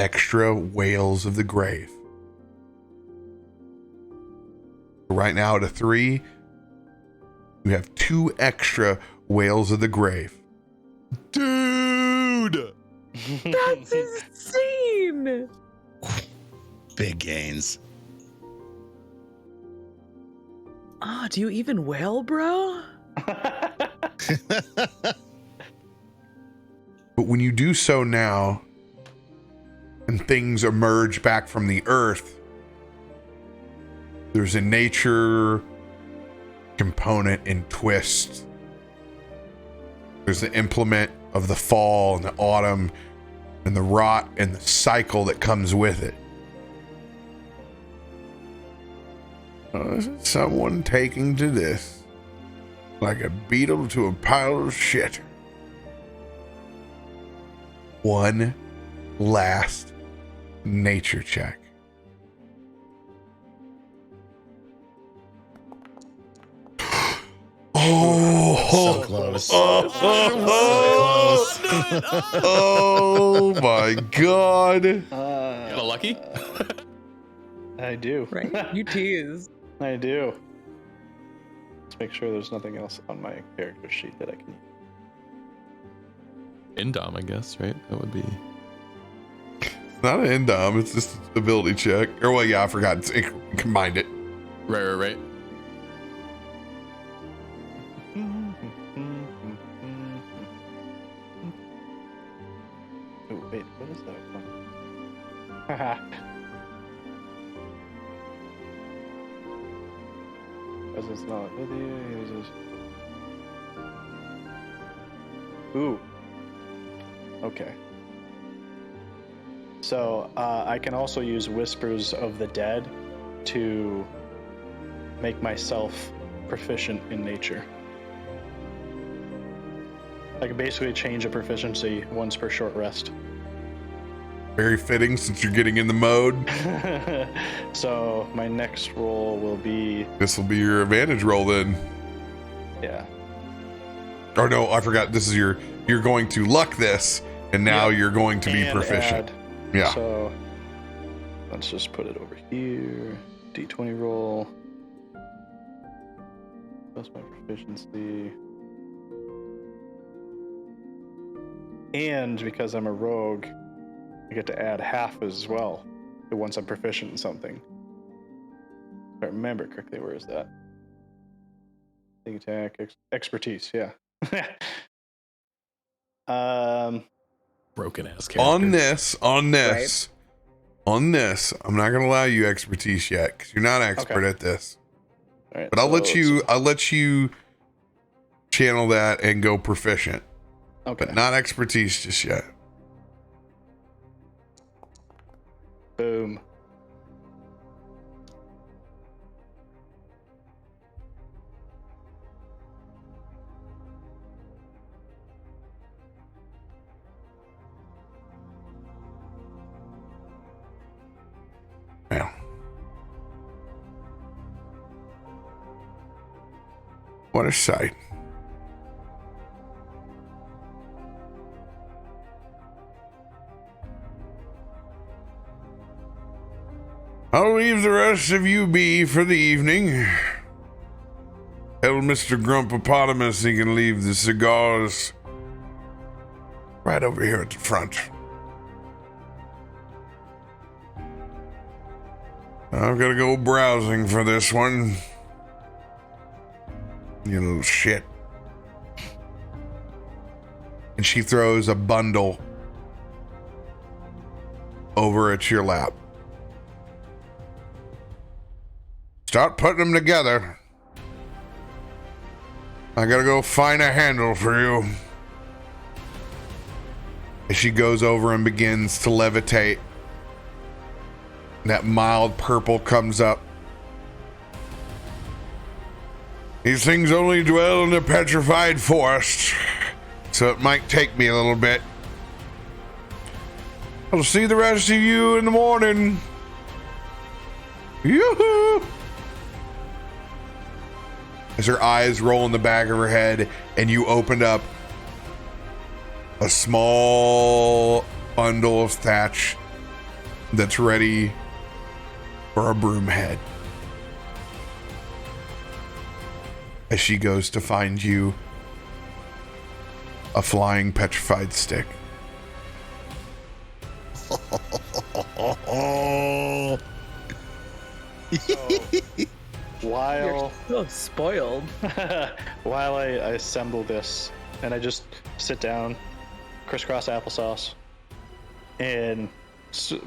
extra Whales of the Grave. Right now at a 3, you have 2 extra Whales of the Grave. Dude! That's insane. Big gains. Oh, do you even whale, bro? But when you do so now, and things emerge back from the earth, there's a nature component and twist. There's the implement of the fall and the autumn and the rot and the cycle that comes with it. Isn't someone taking to this like a beetle to a pile of shit? One last nature check. So close. Oh my god. Got a lucky? I do. Right. You tease. I do. Let's make sure there's nothing else on my character sheet that I can use. Indom, I guess, right? That would be. It's not an indom, it's just an ability check. Or, well, yeah, I forgot. It combined it. Right. Oh, wait, what is that one? Haha. Because it's not with you, he uses. Ooh. Okay. So, I can also use Whispers of the Dead to make myself proficient in nature. I can basically change a proficiency once per short rest. Very fitting since you're getting in the mode. So my next roll will be... This will be your advantage roll then. Yeah. Or no, I forgot. This is you're going to luck this, and now you're going to be And proficient. add. Yeah. So let's just put it over here. D20 roll. That's my proficiency. And because I'm a rogue, I get to add half as well once I'm proficient in something. If I remember correctly, where is that? Sneak attack, expertise, yeah. Broken ass character. On this, On this, I'm not going to allow you expertise yet because you're not expert at this. All right, But I'll let you channel that and go proficient. Okay. But not expertise just yet. Boom. Well. What a sight. I'll leave the rest of you be for the evening. Tell Mr. Grumpopotamus he can leave the cigars right over here at the front. I've got to go browsing for this one. You little shit. And she throws a bundle over at your lap. Start putting them together. I gotta go find a handle for you. As she goes over and begins to levitate, that mild purple comes up. These things only dwell in the petrified forest, so it might take me a little bit. I'll see the rest of you in the morning. Yoo-hoo! As her eyes roll in the back of her head and you opened up a small bundle of thatch that's ready for a broom head. As she goes to find you a flying petrified stick. While You're so spoiled. while I assemble this, and I just sit down, crisscross applesauce, and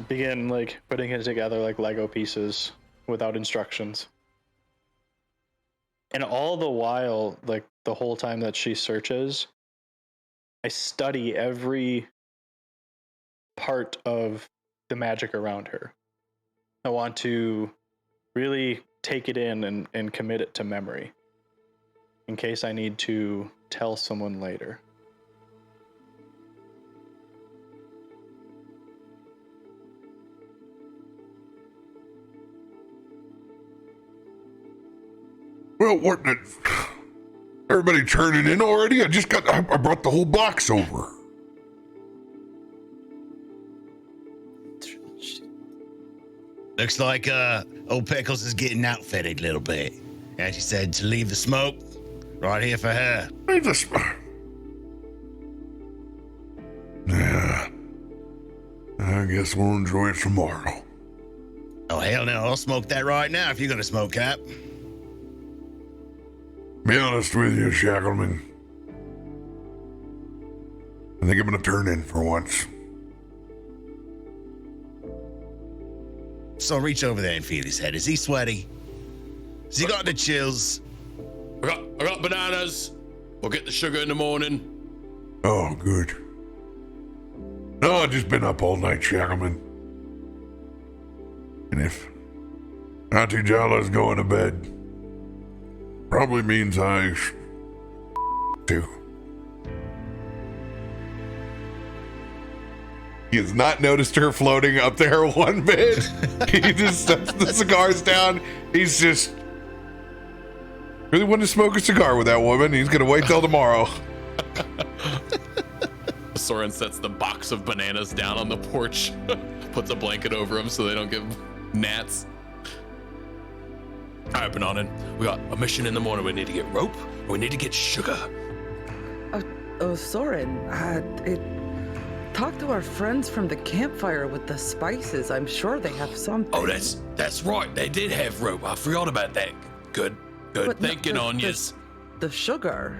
begin like putting it together like Lego pieces without instructions. And all the while, like the whole time that she searches, I study every part of the magic around her. I want to really take it in and commit it to memory in case I need to tell someone later. Well, what did everybody turning in already? I brought the whole box over. Looks like old Pickles is getting outfitted a little bit. And she said to leave the smoke right here for her. Leave the smoke. Yeah. I guess we'll enjoy it tomorrow. Oh, hell no. I'll smoke that right now if you're going to smoke, Cap. Be honest with you, Shackleman. I think I'm going to turn in for once. So reach over there and feel his head. Is he sweaty? Has he got the chills? I got bananas. We'll get the sugar in the morning. Oh, good. No, I've just been up all night, Shackleman. And if Auntie Jala's going to bed, probably means I too. He has not noticed her floating up there one bit. He just sets the cigars down. He's just really wanting to smoke a cigar with that woman. He's going to wait till tomorrow. Osorin sets the box of bananas down on the porch, puts a blanket over them so they don't get gnats. All right, Bananan, we got a mission in the morning. We need to get rope, and we need to get sugar. Osorin, talk to our friends from the campfire with the spices. I'm sure they have something. Oh, that's right. They did have rope. I forgot about that. Good. But Thinking on yous. The sugar.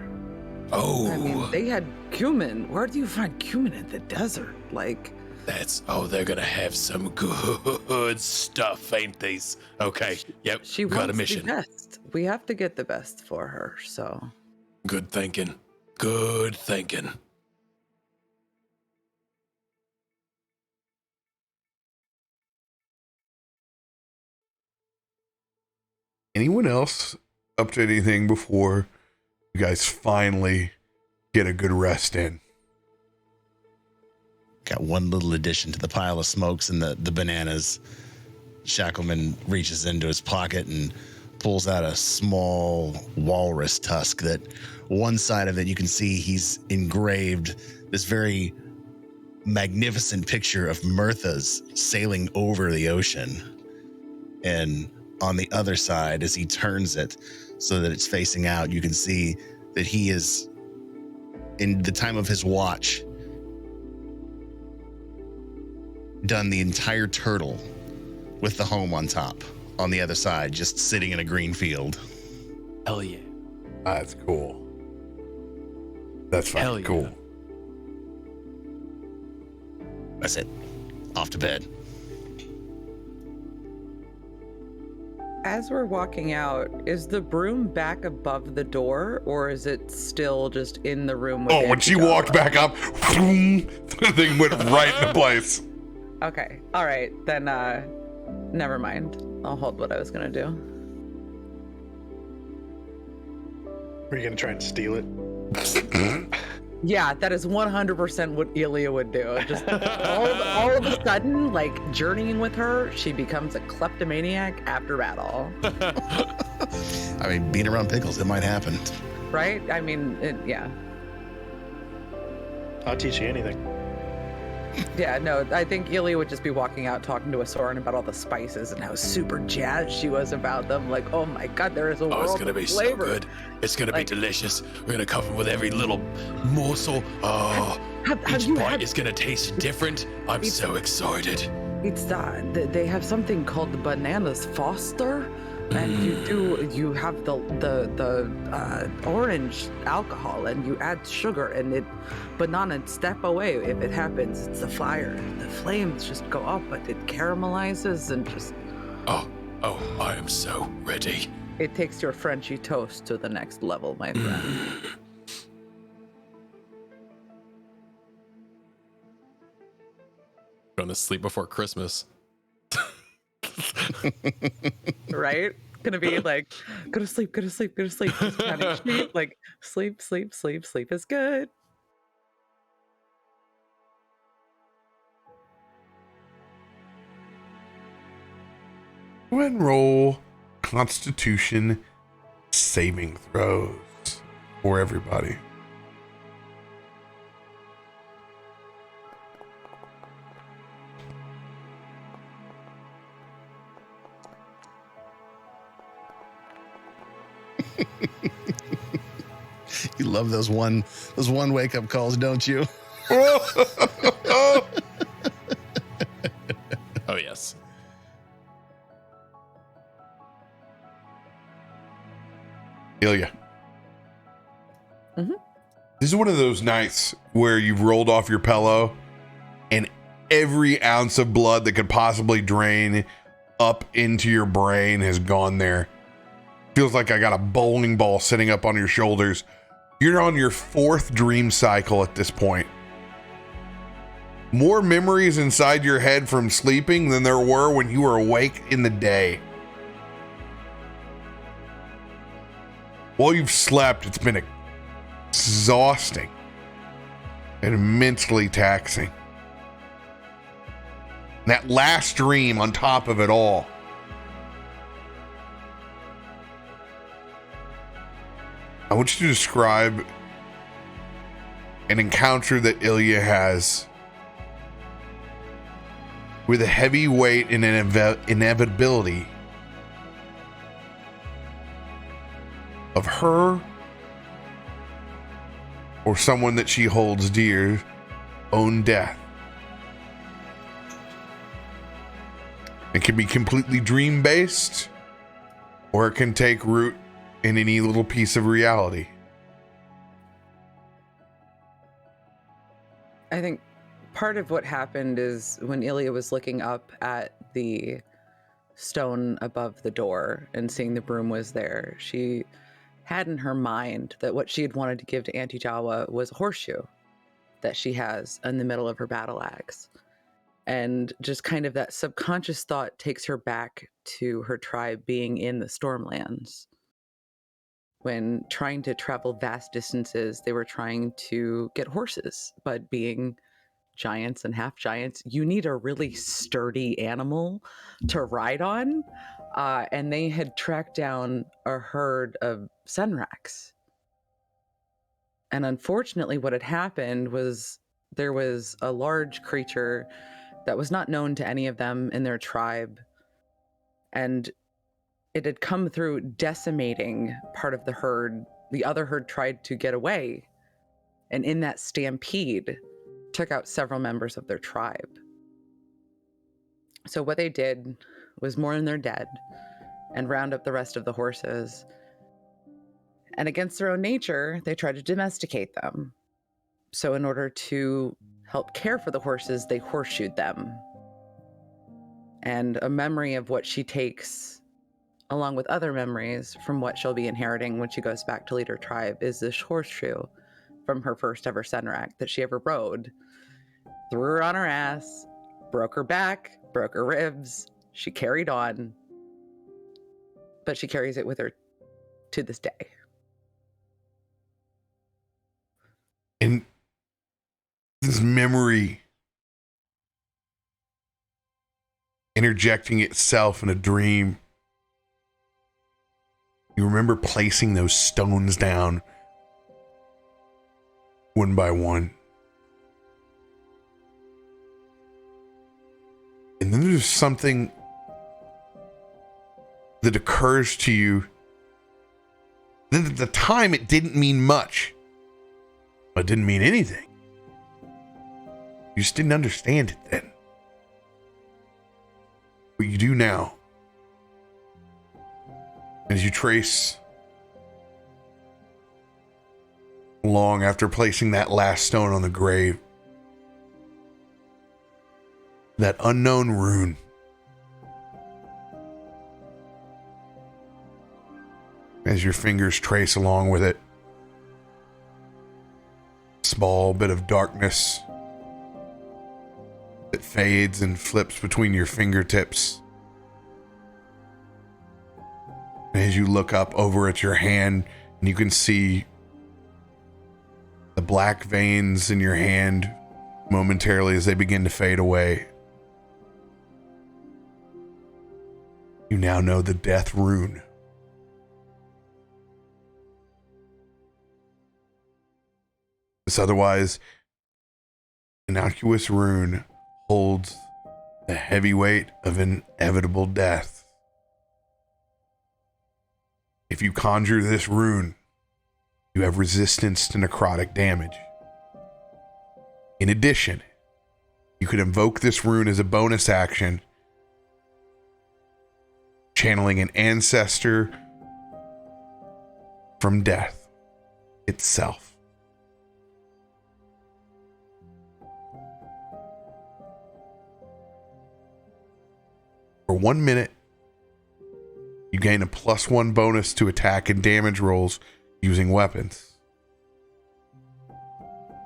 Oh. I mean, they had cumin. Where do you find cumin in the desert? Like, They're gonna have some good stuff, ain't they? Okay, yep, She got a wants mission. the best. We have to get the best for her, so. Good thinking. Good thinking. Anyone else up to anything before you guys finally get a good rest in? Got one little addition to the pile of smokes and the bananas. Shackleman reaches into his pocket and pulls out a small walrus tusk that one side of it you can see he's engraved this very magnificent picture of Mirtha's sailing over the ocean. And on the other side, as he turns it so that it's facing out, you can see that he is, in the time of his watch, done the entire turtle with the home on top on the other side, just sitting in a green field. Hell yeah. That's cool. That's fucking cool. Yeah. That's it. Off to bed. As we're walking out, is the broom back above the door, or is it still just in the room? With When she walked back up, the thing went right into place. Okay. All right. Then, never mind. I'll hold what I was going to do. Were you going to try and steal it? Yeah, that is 100% what Illia would do. Just all of a sudden, like, journeying with her, she becomes a kleptomaniac after battle. I mean, being around Pickles, it might happen. Right? I mean, yeah. I'll teach you anything. Yeah, no, I think Illia would just be walking out talking to Osorin about all the spices and how super jazzed she was about them. Like, oh my god, there is a world Oh, it's gonna be of so flavor. good. It's gonna be delicious. We're gonna cover with every little morsel. Oh, Have each you bite had- is gonna taste different. I'm so excited. It's they have something called the bananas Foster, and you have the orange alcohol and you add sugar and it banana step away if it happens. It's the fire. The flames just go up, but it caramelizes and just Oh, I am so ready. it takes your Frenchy toast to the next level, my friend. Going to sleep before Christmas. Right? Gonna be like, go to sleep, go to sleep, go to sleep. Just counting sheep, like sleep, sleep, sleep, sleep is good. Go ahead and roll Constitution saving throws for everybody. You love those one wake up calls, don't you? Oh, yes. Illia. Mhm. This is one of those nights where you've rolled off your pillow and every ounce of blood that could possibly drain up into your brain has gone there. Feels like I got a bowling ball sitting up on your shoulders. You're on your 4th dream cycle at this point. More memories inside your head from sleeping than there were when you were awake in the day. While you've slept, it's been exhausting and mentally taxing. And that last dream on top of it all. I want you to describe an encounter that Illia has with a heavy weight and an inevitability of her or someone that she holds dear own death. It can be completely dream based, or it can take root in any little piece of reality. I think part of what happened is when Illia was looking up at the stone above the door and seeing the broom was there, she had in her mind that what she had wanted to give to Auntie Jawa was a horseshoe that she has in the middle of her battle axe. And just kind of that subconscious thought takes her back to her tribe being in the Stormlands. When trying to travel vast distances, they were trying to get horses, but being giants and half giants, you need a really sturdy animal to ride on. And they had tracked down a herd of Senraks. And unfortunately, what had happened was there was a large creature that was not known to any of them in their tribe. And it had come through decimating part of the herd. The other herd tried to get away. And in that stampede, took out several members of their tribe. So what they did was mourn their dead and round up the rest of the horses. And against their own nature, they tried to domesticate them. So in order to help care for the horses, they horseshoed them. And a memory of what she takes, along with other memories from what she'll be inheriting when she goes back to lead her tribe, is this horseshoe from her first ever Senrak that she ever rode. Threw her on her ass, broke her back, broke her ribs. She carried on, but she carries it with her to this day. And this memory interjecting itself in a dream. You remember placing those stones down one by one. And then there's something that occurs to you. Then at the time, it didn't mean much. It didn't mean anything. You just didn't understand it then. But you do now. As you trace long after placing that last stone on the grave, that unknown rune as your fingers trace along with it, small bit of darkness that fades and flips between your fingertips. As you look up over at your hand, and you can see the black veins in your hand momentarily as they begin to fade away. You now know the death rune. This otherwise innocuous rune holds the heavy weight of inevitable death. If you conjure this rune, you have resistance to necrotic damage. In addition, you could invoke this rune as a bonus action, channeling an ancestor from death itself. For 1 minute, you gain a +1 bonus to attack and damage rolls using weapons.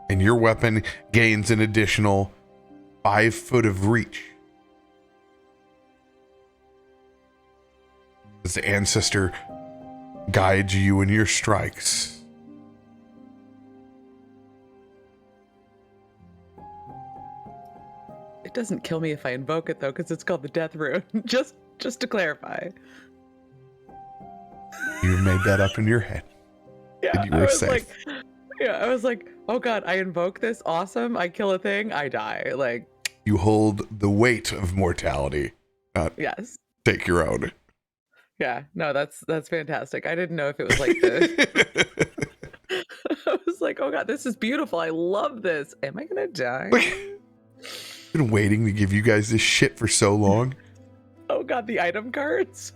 And your weapon gains an additional 5 foot of reach. As the ancestor guides you in your strikes. It doesn't kill me if I invoke it though, because it's called the death rune. just to clarify. You made that up in your head. Yeah, and you were safe. I was like, oh god, I invoke this, awesome. I kill a thing, I die. Like, you hold the weight of mortality, not yes, take your own. Yeah, no, that's fantastic. I didn't know if it was like this. I was like, oh god, this is beautiful. I love this. Am I gonna die? Been waiting to give you guys this shit for so long. Oh god, the item cards.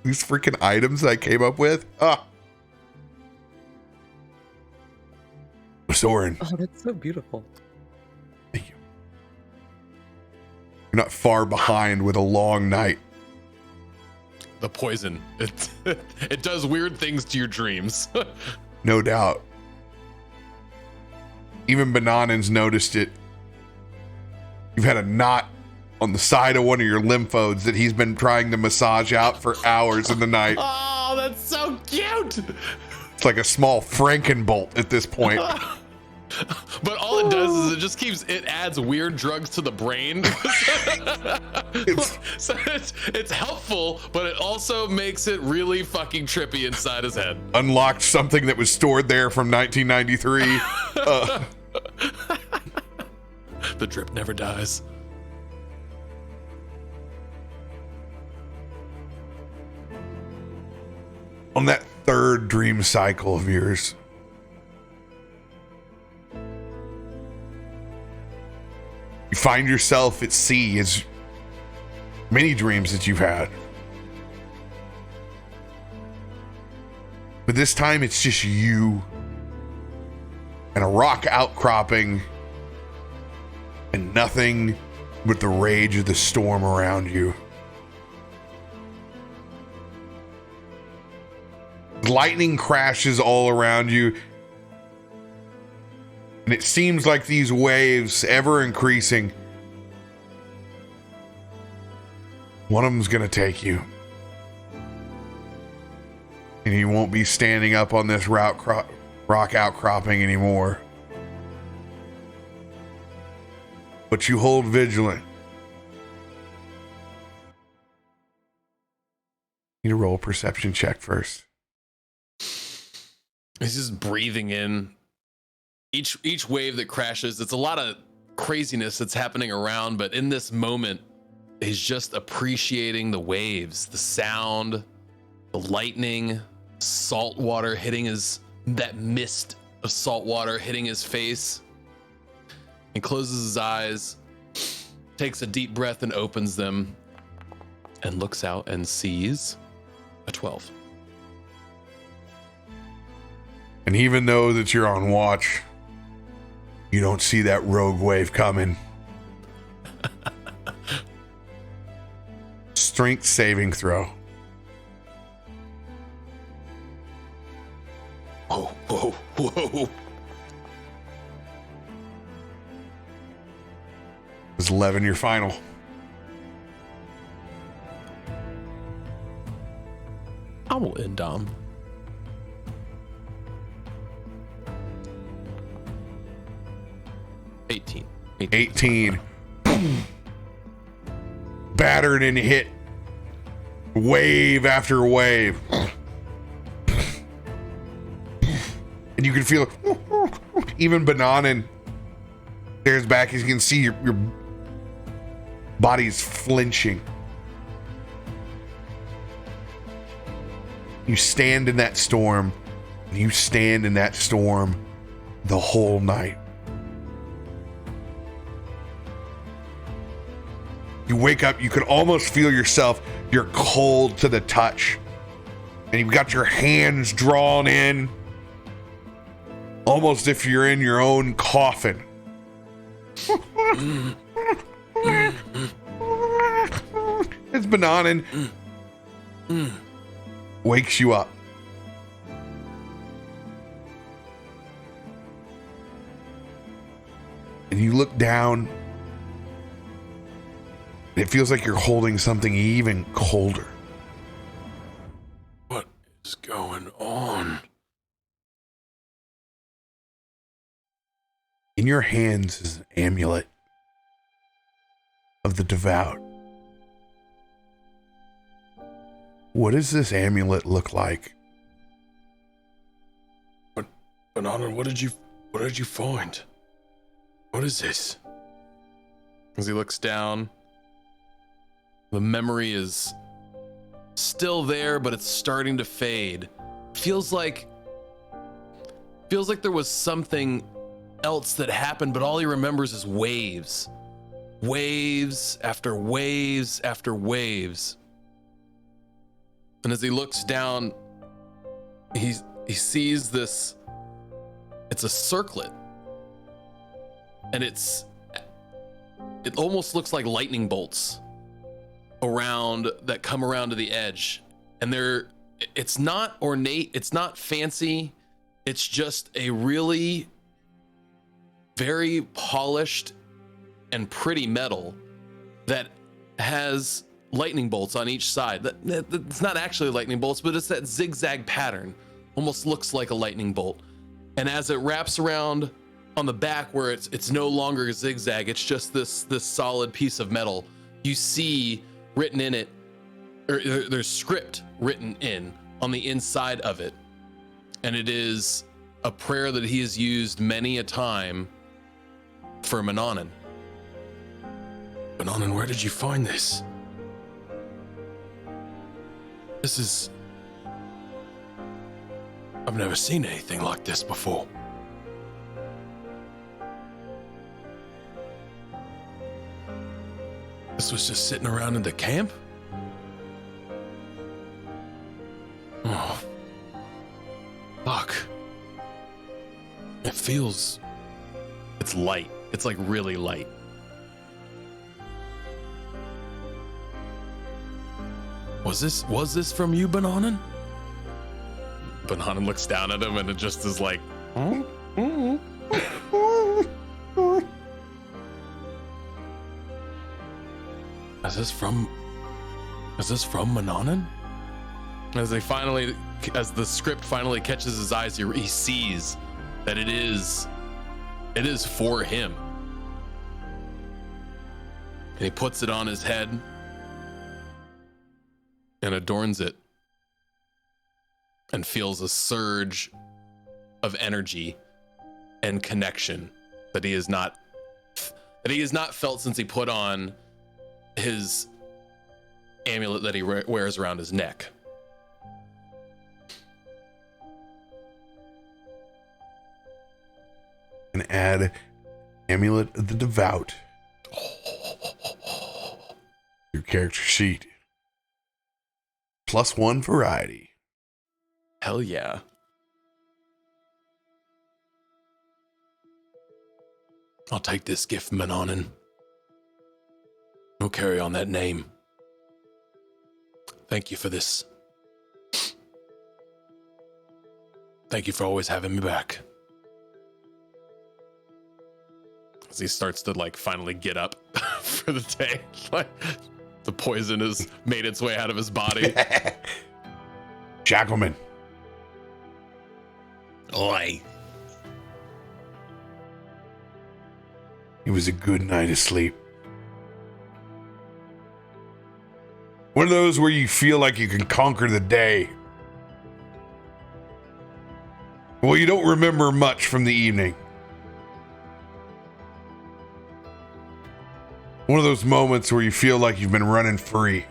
These freaking items I came up with. Osorin. Oh, that's so beautiful. not far behind with a long night. The poison, it does weird things to your dreams. No doubt. Even Bananan's noticed it. You've had a knot on the side of one of your lymphodes that he's been trying to massage out for hours in the night. Oh, that's so cute. It's like a small Frankenbolt at this point. But all it does is it adds weird drugs to the brain. So it's helpful, but it also makes it really fucking trippy inside his head. Unlocked something that was stored there from 1993. The drip never dies. On that third dream cycle of yours, you find yourself at sea, as many dreams that you've had. But this time it's just you and a rock outcropping and nothing but the rage of the storm around you. Lightning crashes all around you, and it seems like these waves, ever increasing, one of them's gonna take you. And you won't be standing up on this rock outcropping anymore. But you hold vigilant. You need to roll a perception check first. He's just breathing in each wave that crashes. It's a lot of craziness that's happening around, but in this moment, he's just appreciating the waves, the sound, the lightning, salt water hitting that mist of salt water hitting his face. He closes his eyes, takes a deep breath and opens them, and looks out and sees a 12. And even though that you're on watch, you don't see that rogue wave coming. Strength saving throw. Whoa. Is 11 your final? I will end Dom. 18. Battered and hit. Wave after wave. And you can feel even Bananan stares back as you can see your body's flinching. You stand in that storm, and you stand in that storm the whole night. You wake up, you can almost feel yourself, you're cold to the touch. And you've got your hands drawn in, almost if you're in your own coffin. It's Bananan. Wakes you up. And you look down. It feels like you're holding something even colder. What is going on? In your hands is an amulet of the devout. What does this amulet look like? Banana, what did you find? What is this? As he looks down, the memory is still there, but it's starting to fade. Feels like there was something else that happened, but all he remembers is waves. Waves after waves after waves. And as he looks down, he sees this. It's a circlet. And it's it almost looks like lightning bolts around that come around to the edge, and it's not ornate, it's not fancy, it's just a really very polished and pretty metal that has lightning bolts on each side. It's not actually lightning bolts, but it's that zigzag pattern, almost looks like a lightning bolt. And as it wraps around on the back where it's no longer a zigzag, it's just this solid piece of metal, you see written in it, or there's script written in on the inside of it, and it is a prayer that he has used many a time for Mannanan. Mannanan, where did you find this? I've never seen anything like this before. This was just sitting around in the camp? Oh. Fuck. It's light. It's like really light. Was this from you, Mannanan? Mannanan looks down at him and it just is like, huh? Is this from Mannanan? As the script finally catches his eyes, he sees that it is for him. And he puts it on his head and adorns it and feels a surge of energy and connection that he has not felt since he put on his amulet that he wears around his neck. And add Amulet of the Devout. Your character sheet. +1 variety. Hell yeah. I'll take this gift, Mannanan. We'll carry on that name. Thank you for this. Thank you for always having me back. As he starts to finally get up for the day. The poison has made its way out of his body. Shackleman. Oi. It was a good night of sleep. One of those where you feel like you can conquer the day. Well, you don't remember much from the evening. One of those moments where you feel like you've been running free.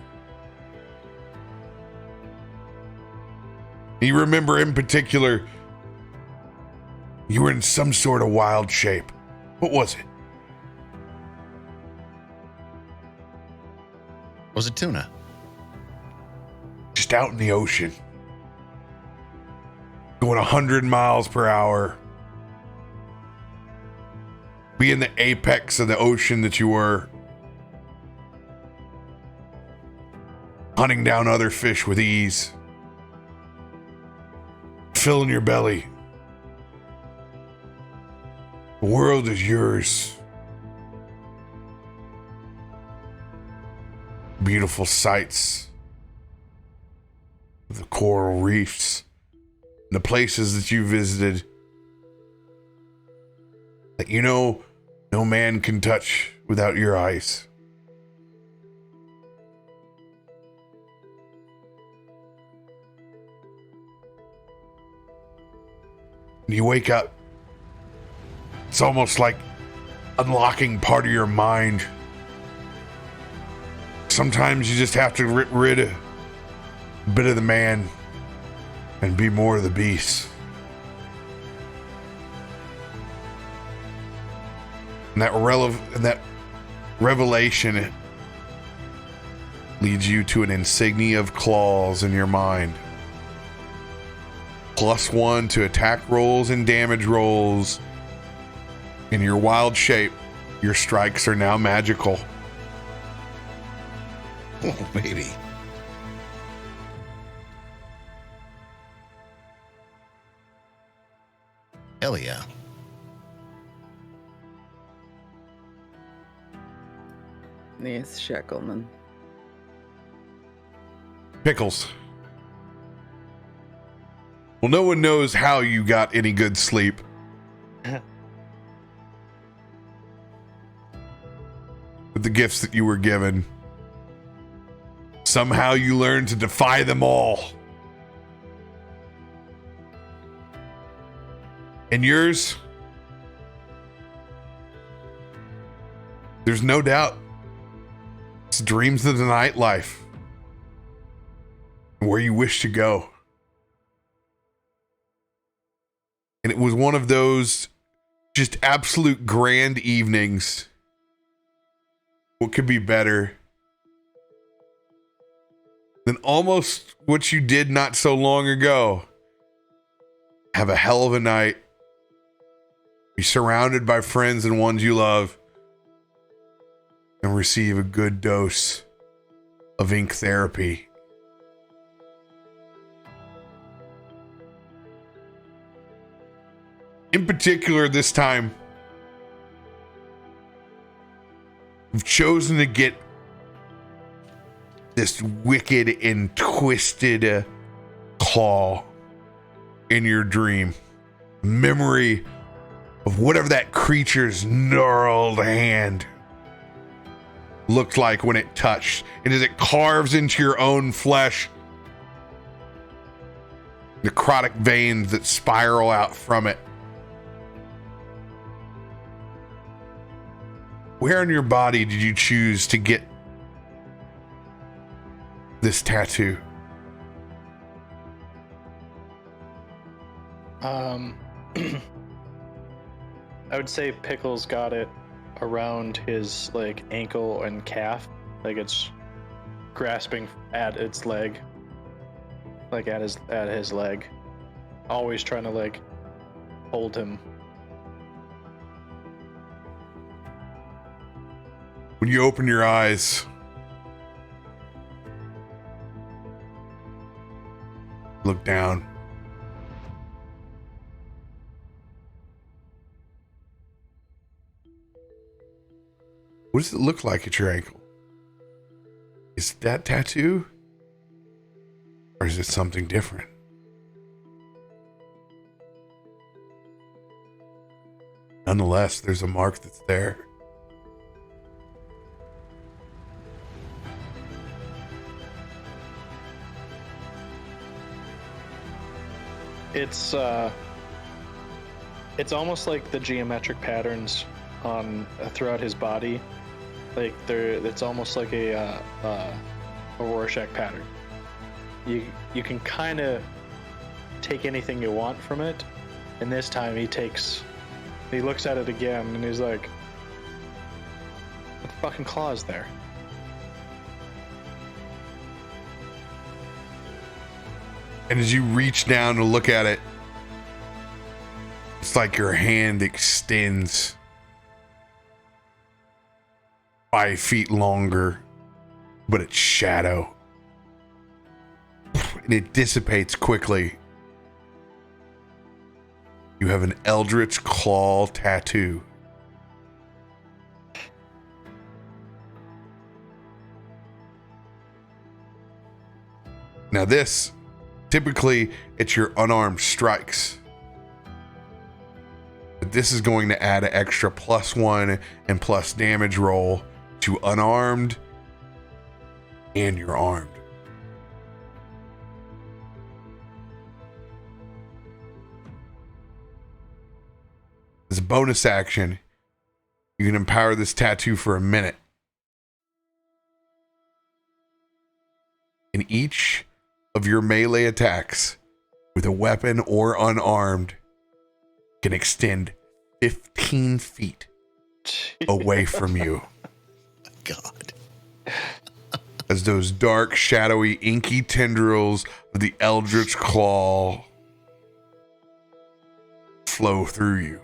You remember in particular, you were in some sort of wild shape. What was it? Was it tuna? Just out in the ocean. Going 100 miles per hour. Being the apex of the ocean that you were. Hunting down other fish with ease. Filling your belly. The world is yours. Beautiful sights. The coral reefs. The places that you visited. That you know no man can touch without your eyes. You wake up. It's almost like unlocking part of your mind. Sometimes you just have to get rid of a bit of the man and be more of the beast. And that revelation, it leads you to an insignia of claws in your mind. +1 to attack rolls and damage rolls in your wild shape Your strikes are now magical. Oh, baby. Illia. Yes, Shackleman. Pickles. Well, no one knows how you got any good sleep. With the gifts that you were given, somehow you learned to defy them all. And yours, there's no doubt, it's dreams of the nightlife, where you wish to go. And it was one of those just absolute grand evenings. What could be better than almost what you did not so long ago? Have a hell of a night. Be surrounded by friends and ones you love. And receive a good dose of ink therapy. In particular, this time, you've chosen to get this wicked and twisted claw in your dream. Memory of whatever that creature's gnarled hand looked like when it touched. And as it carves into your own flesh, necrotic veins that spiral out from it. Where on your body did you choose to get this tattoo? I would say Pickles got it around his like ankle and calf, like it's grasping at its leg, like at his leg, always trying to like hold him. When you open your eyes, look down. What does it look like at your ankle? Is it that tattoo? Or is it something different? Nonetheless, there's a mark that's there. It's almost like the geometric patterns on throughout his body, like it's almost like a Rorschach pattern. You can kind of take anything you want from it, and this time he looks at it again and he's like, what the fucking claw is there? And as you reach down to look at it, it's like your hand extends 5 feet longer, but it's shadow. And it dissipates quickly. You have an Eldritch Claw tattoo. Now this, typically it's your unarmed strikes. But this is going to add an extra +1 and plus damage roll to unarmed and your armed. As a bonus action, you can empower this tattoo for a minute. In each of your melee attacks with a weapon or unarmed can extend 15 feet away from you. God. As those dark, shadowy, inky tendrils of the Eldritch Claw flow through you.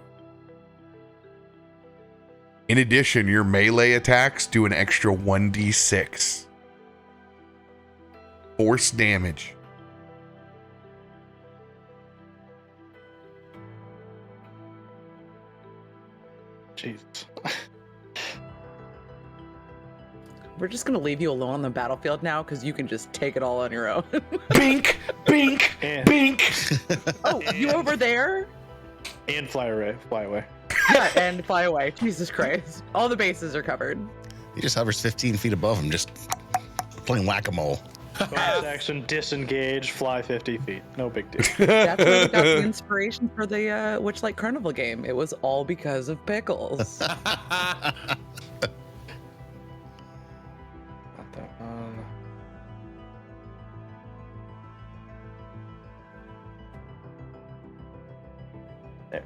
In addition, your melee attacks do an extra 1d6 force damage. Jesus. We're just gonna leave you alone on the battlefield now because you can just take it all on your own. Bink, bink, bink. Oh, you over there? And fly away. Yeah, and fly away. Jesus Christ. All the bases are covered. He just hovers 15 feet above him, just playing whack-a-mole. Bonus action, disengage, fly 50 feet. No big deal. That's where we got the inspiration for the Witchlight Carnival game. It was all because of Pickles. Not that one. There.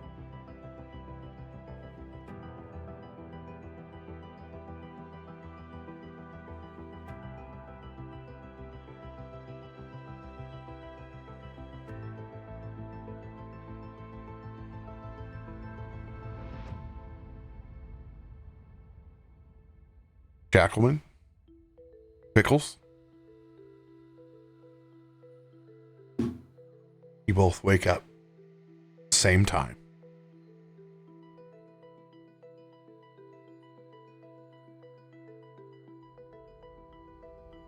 Shackleman, Pickles, you both wake up same time.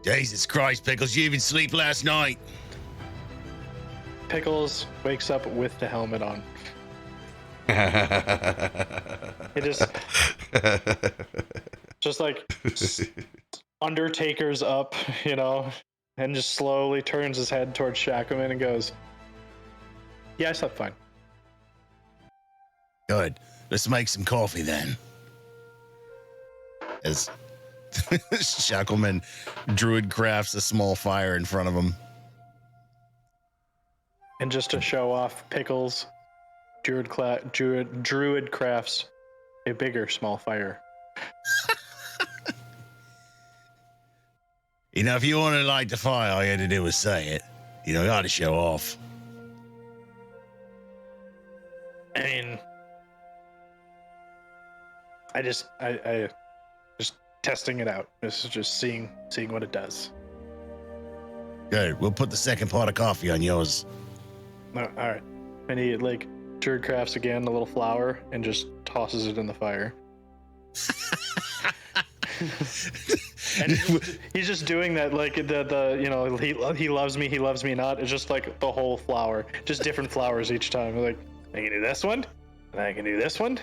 Jesus Christ, Pickles, you even sleep last night? Pickles wakes up with the helmet on. It just like Undertaker's up, and just slowly turns his head towards Shackleman and goes, "Yeah, I slept fine." Good. Let's make some coffee then. As Shackleman druid crafts a small fire in front of him. And just to show off, Pickles, druid crafts a bigger small fire. If you want to light the fire, all you had to do was say it. You got to show off. I mean, I just testing it out. This is just seeing what it does. Good. We'll put the second pot of coffee on yours. No, all right. And he druid crafts again a little flower and just tosses it in the fire. And he's just doing that like he loves me not. It's just like the whole flower, just different flowers each time. Like, I can do this one, and I can do this one.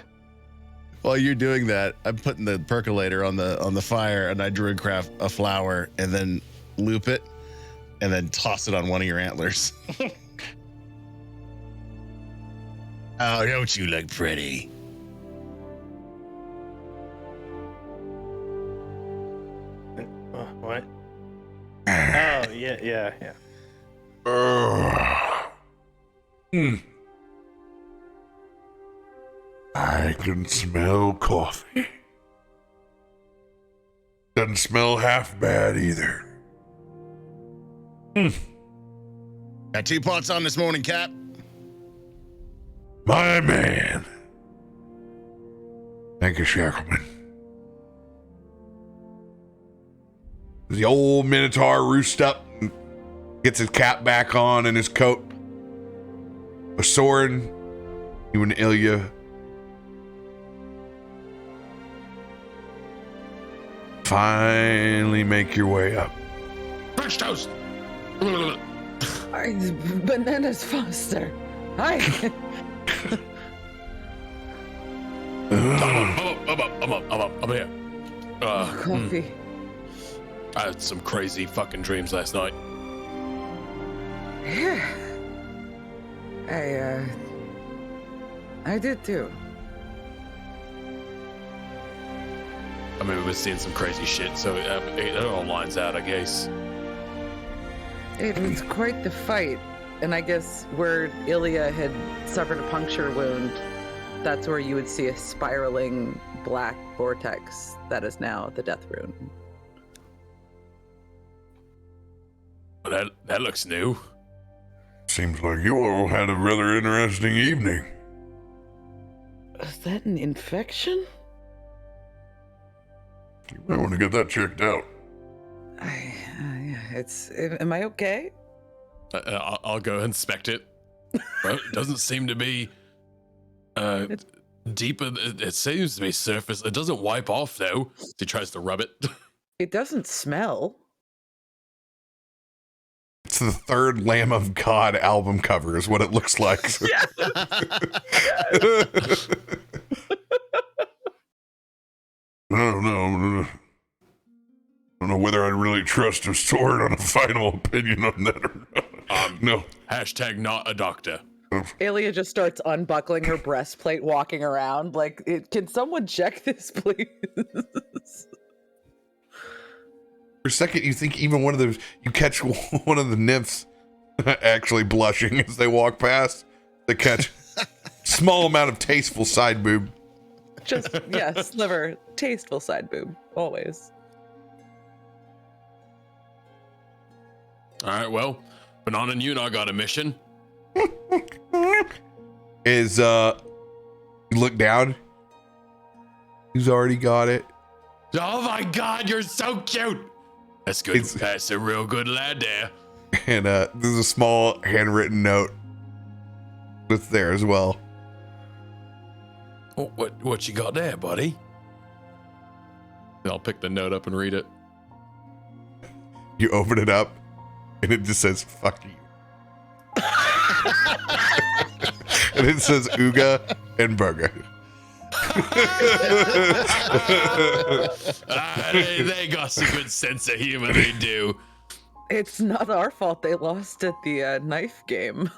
While you're doing that, I'm putting the percolator on the fire, and I druid craft a flower, and then loop it, and then toss it on one of your antlers. Oh, don't you look pretty? What? Oh, yeah. I can smell coffee. Doesn't smell half bad either. Got 2 pots on this morning, Cap. My man. Thank you, Shackleman. The old Minotaur roosts up and gets his cap back on and his coat. Osorin, you and Illia finally make your way up. French toast. Bananas Foster. Hi. I'm here. Coffee. I had some crazy fucking dreams last night. Yeah. I did too. I mean, we've seen some crazy shit, so it all lines out, I guess. It was quite the fight, and I guess where Illia had suffered a puncture wound, that's where you would see a spiraling black vortex that is now the death rune. Well, that looks new. Seems like you all had a rather interesting evening. Is that an infection? You might want to get that checked out. Am I okay? I'll go inspect it. Well, it doesn't seem to be deeper. It seems to be surface. It doesn't wipe off though. He tries to rub it. It doesn't smell. It's the third Lamb of God album cover is what it looks like. Yes. I don't know. I don't know whether I really trust a sword on a final opinion on that or not. No. Hashtag not a doctor. Illia just starts unbuckling her breastplate, walking around like, can someone check this, please? For a second, you think even you catch one of the nymphs actually blushing as they walk past. They catch small amount of tasteful side boob. Just, sliver, tasteful side boob, always. All right, well, Banana and you and I got a mission. You look down. Who's already got it? Oh my God, you're so cute. That's good. That's a real good lad there. And there's a small handwritten note that's there as well. Oh, what you got there, buddy? I'll pick the note up and read it. You open it up, and it just says, fuck you. And it says Ooga and Burger. They got some good sense of humor, they do. It's not our fault they lost at the knife game.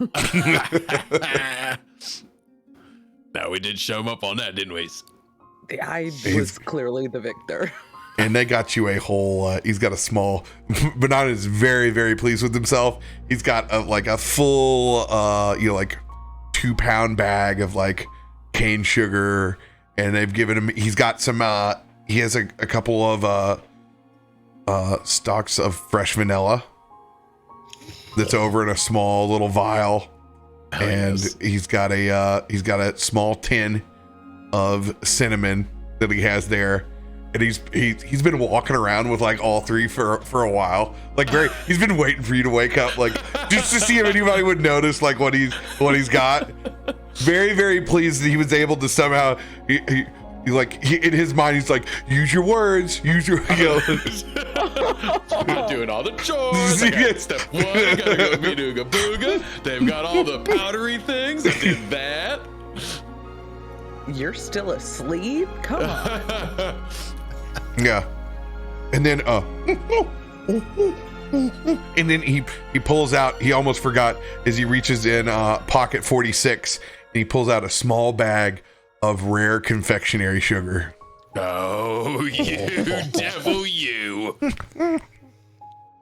No, we did show them up on that, didn't we? I was clearly the victor. And they got you a whole, he's got a small, Banana is very, very pleased with himself. He's got a full, 2-pound bag of cane sugar. And they've given him, he's got some, he has a couple of stalks of fresh vanilla that's over in a small little vial. And yes. He's got a small tin of cinnamon that he has there. And he's been walking around with all three for a while. He's been waiting for you to wake up, just to see if anybody would notice what he's got. Very, very pleased that he was able to somehow he in his mind he's use your words, use your doing all the chores. I got step one, gotta go Meedooga Booga. They've got all the powdery things. I did that. You're still asleep? Come on. Yeah. And then and then he pulls out, he almost forgot as he reaches in pocket 46 and he pulls out a small bag of rare confectionery sugar. Oh, you devil, you.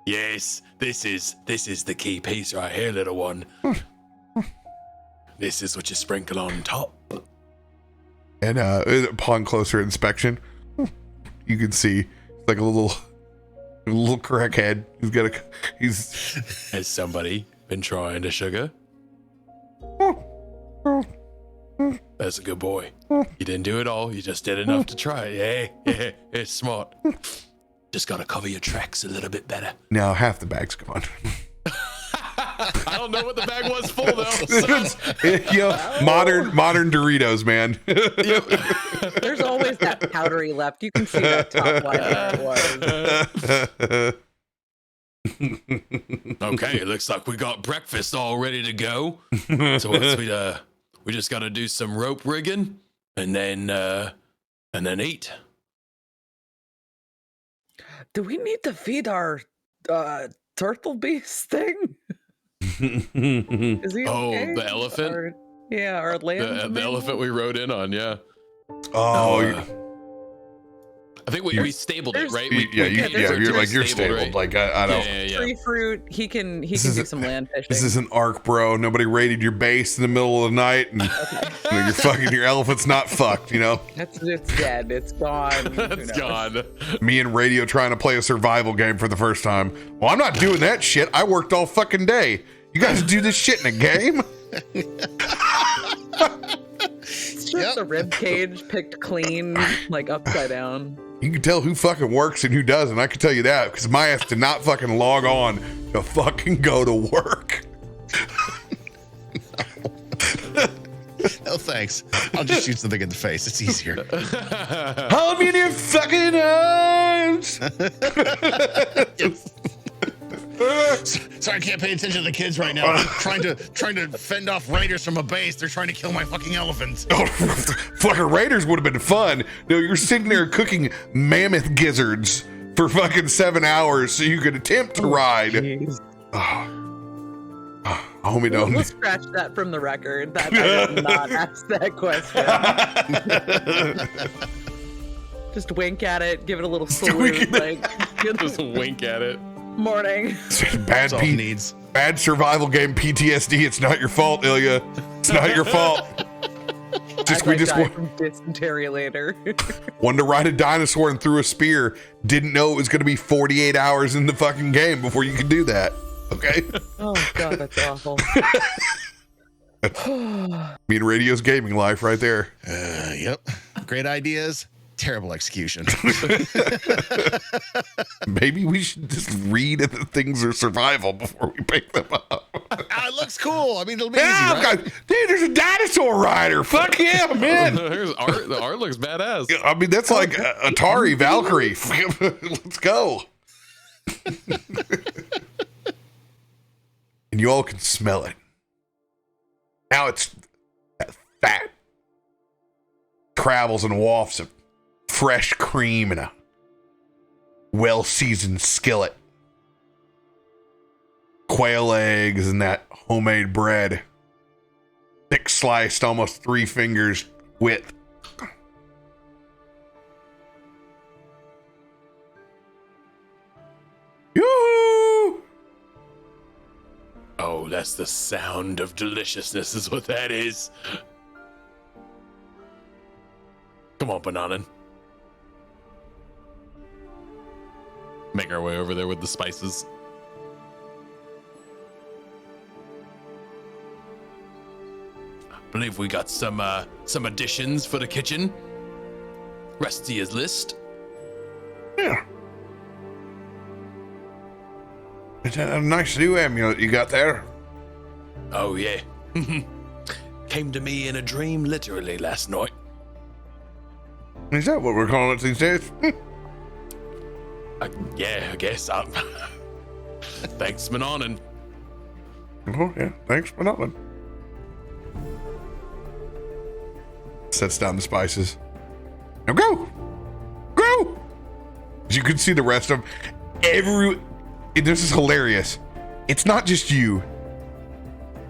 Yes, this is the key piece right here, little one. This is what you sprinkle on top. And upon closer inspection, you can see a little crackhead. Has somebody been trying to sugar? That's a good boy. You didn't do it all. You just did enough to try it. Yeah, it's smart. Just gotta cover your tracks a little bit better. Now half the bag's gone. I don't know what the bag was full though. So. Modern Doritos, man. There's always that powdery left. You can see that top line where it was. Okay, it looks like we got breakfast all ready to go. So we just gotta do some rope rigging and then eat. Do we need to feed our turtle beast thing? Is he okay? The elephant? Our lamb. The elephant we rode in on, yeah. I think we stabled it, right? You're stabled. Right? I don't. Yeah. Tree fruit. He can do some land fishing. This is an arc, bro. Nobody raided your base in the middle of the night, and your elephant's not fucked. It's dead. It's gone. It's gone. Me and Radio trying to play a survival game for the first time. Well, I'm not doing that shit. I worked all fucking day. You guys do this shit in a game? It's just the rib cage picked clean, upside down. You can tell who fucking works and who doesn't. I can tell you that because my ass did not fucking log on to fucking go to work. No thanks. I'll just shoot something in the face. It's easier. Hold me in your fucking arms. Sorry, I can't pay attention to the kids right now. I'm trying to fend off raiders from a base. They're trying to kill my fucking elephants. Oh, fucking raiders would have been fun. No, you're sitting there cooking mammoth gizzards for fucking 7 hours so you could attempt to ride. Homie, don't. We'll scratch that from the record. That I did not ask that question. Just wink at it, give it a little salute, like Just wink at it. morning. Bad survival game PTSD. It's not your fault, Illia. It's not your fault. We just die from dysentery later. Wanted to ride a dinosaur and threw a spear. Didn't know it was going to be 48 hours in the fucking game before you could do that. Okay. Oh god, that's awful. Me and radio's gaming life right there. Yep. Great ideas, terrible execution. Maybe we should just read if the things are survival before we pick them up. It looks cool. I mean, it'll be easy, Yeah, right? dude, there's a dinosaur rider. Fuck yeah, man. There's art. The art looks badass. I mean, that's like Atari Valkyrie. Let's go. And you all can smell it. Now it's that fat. Travels and wafts of fresh cream in a well-seasoned skillet. Quail eggs and that homemade bread. Thick sliced, almost 3 fingers width. Yoo-hoo! Oh, that's the sound of deliciousness is what that is. Come on, Bananan. Make our way over there with the spices. I believe we got some additions for the kitchen. Rusty his list. Yeah. It's a nice new amulet you got there. Oh, yeah. Came to me in a dream literally last night. Is that what we're calling it these days? Yeah, I guess. Thanks, Mananan. Oh, yeah. Thanks for nothing. Sets down the spices. Now go! Go! As you can see the rest of this is hilarious. It's not just you.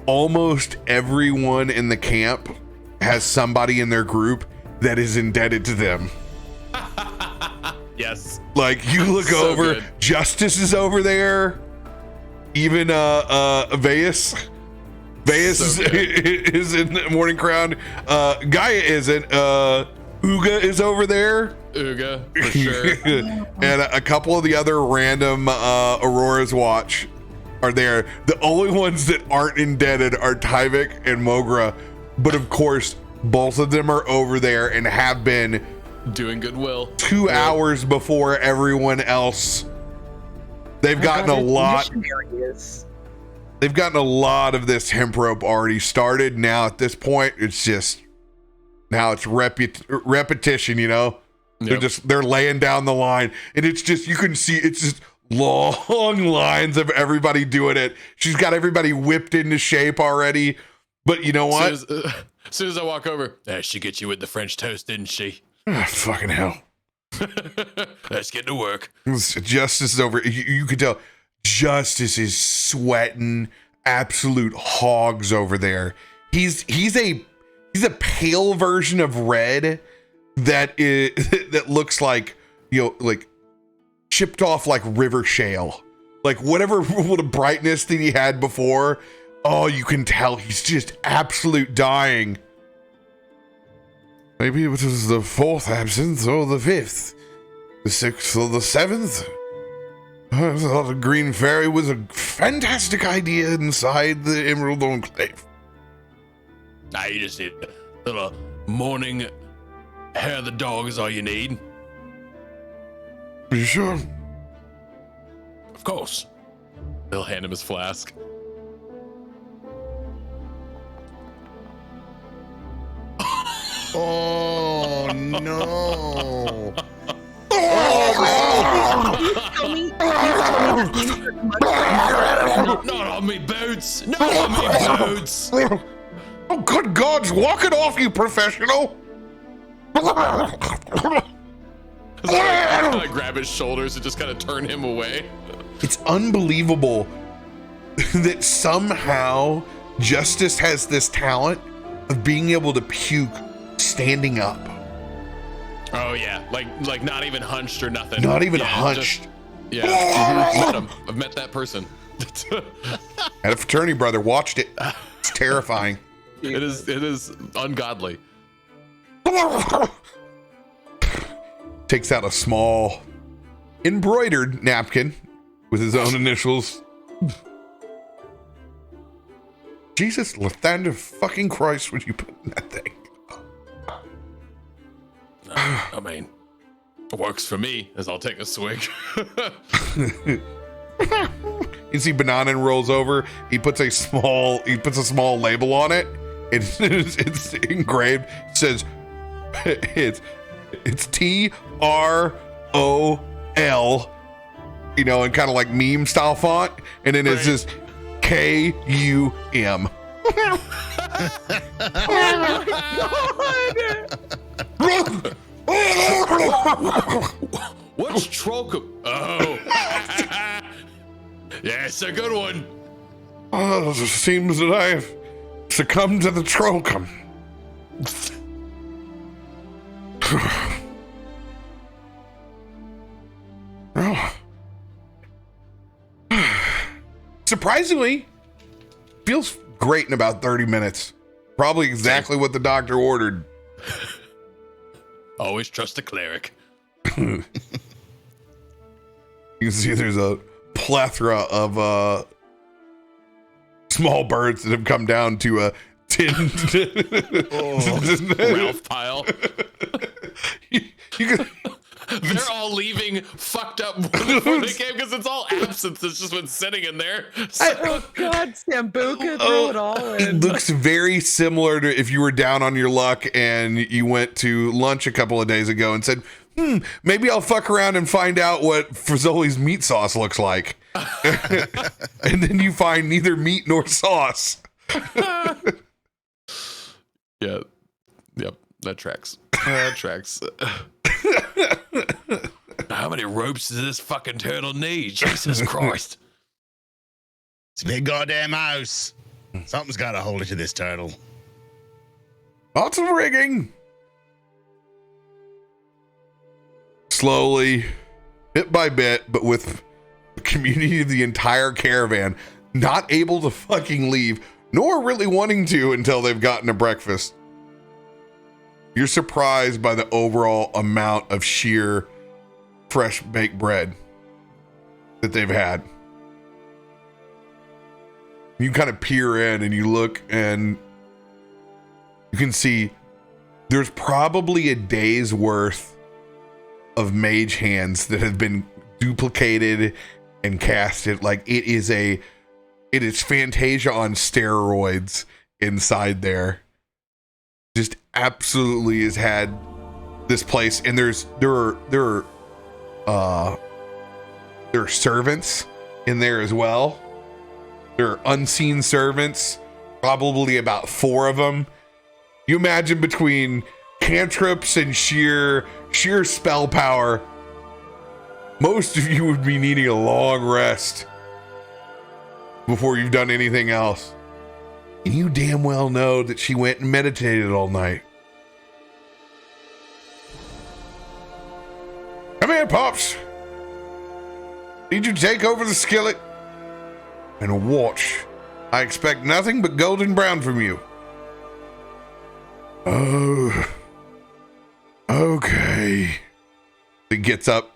Almost everyone in the camp has somebody in their group that is indebted to them. Yes. Like you look So over, good. Justice is over there. Even Veus So good. is in the Morning Crown. Gaia isn't. Uga is over there. Uga, for sure. And a couple of the other random Aurora's Watch are there. The only ones that aren't indebted are Tyvek and Mogra. But of course, both of them are over there and have been Doing goodwill. 2 hours before everyone else. They've gotten a lot. They've gotten a lot of this hemp rope already started. Now at this point, it's just now it's repetition. You know, Yep. they're laying down the line, and it's just you can see it's just long lines of everybody doing it. She's got everybody whipped into shape already. But you know what? As soon as I walk over, she get you with the French toast, didn't she? Ah, fucking hell. Let's get to work. Justice is over. You could tell Justice is sweating absolute hogs over there. He's a pale version of red that looks like, you know, like chipped off like river shale. Like whatever brightness that he had before. Oh, you can tell he's just absolute dying. Maybe it was the 4th absence or the 5th, the 6th or the 7th. I thought the Green Fairy was a fantastic idea inside the Emerald Enclave. Nah, you just need a little morning hair of the dog is all you need. You sure? Of course. They'll hand him his flask. Oh no! Not on me boots! Not on me boots! Oh, good gods, walk it off, you professional! I grab his shoulders and just kind of turn him away. It's unbelievable that somehow Justice has this talent of being able to puke standing up. Oh yeah, like not even hunched or nothing. Not even Yeah, hunched. Met him. I've met that person. Had a fraternity brother, watched it. It's terrifying. It is ungodly. Takes out a small embroidered napkin with his own initials. Jesus, Lathander fucking Christ, would you put in that thing? I mean, it works for me, as I'll take a swig. You see Banana rolls over, he puts a small label on it. It's engraved, it says it's TROL, you know, in kind of like meme style font, and then it's just KUM. What's Trokum? Oh. Yeah, it's a good one. Oh, it seems that I've succumbed to the Trokum. Oh. Surprisingly, feels great in about 30 minutes. Probably exactly what the doctor ordered. Always trust a cleric. You can see there's a plethora of small birds that have come down to a tin. Ralph pile. you can, They're all leaving fucked up before they came because it's all absence that's just been sitting in there. Oh God, Sambuca threw it all in. it looks very similar to if you were down on your luck and you went to lunch a couple of days ago and said, maybe I'll fuck around and find out what Frizoli's meat sauce looks like. And then you find neither meat nor sauce. Yeah. Yep. That tracks. That tracks. How many ropes does this fucking turtle need? Jesus Christ. It's a big goddamn house. Something's got to hold it to this turtle. Lots of rigging. Slowly, bit by bit, but with the community of the entire caravan not able to fucking leave, nor really wanting to until they've gotten a breakfast. You're surprised by the overall amount of sheer fresh baked bread that they've had. You kind of peer in and you look and you can see there's probably a day's worth of mage hands that have been duplicated and casted. Like it is Fantasia on steroids inside there. Just absolutely has had this place, and there are servants in there as well. There are unseen servants, probably about 4 of them. You imagine between cantrips and sheer spell power, most of you would be needing a long rest before you've done anything else. And you damn well know that she went and meditated all night. Come here, Pops. Need you to take over the skillet and watch. I expect nothing but golden brown from you. Oh, okay. He gets up.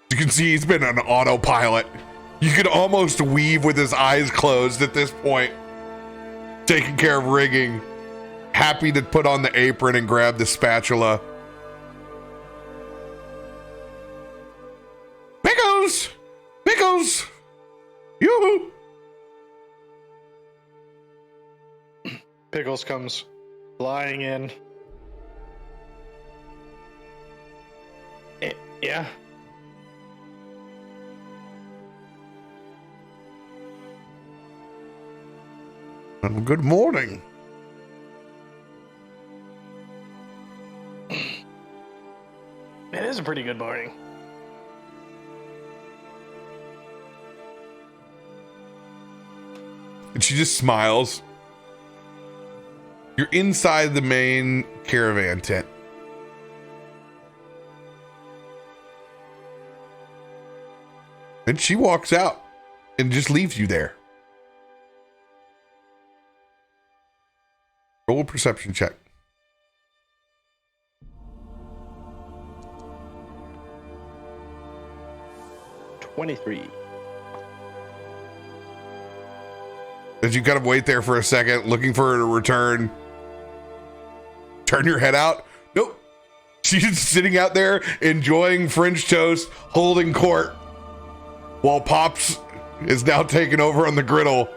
You can see he's been on autopilot. You can almost weave with his eyes closed at this point. Taking care of rigging. Happy to put on the apron and grab the spatula. Pickles comes flying in. Yeah. Good morning. It is a pretty good morning. And she just smiles. You're inside the main caravan tent. And she walks out and just leaves you there. Roll a perception check. $23. As you kind of wait there for a second, looking for her to return, turn your head out. Nope. She's sitting out there enjoying French toast, holding court, while Pops is now taking over on the griddle.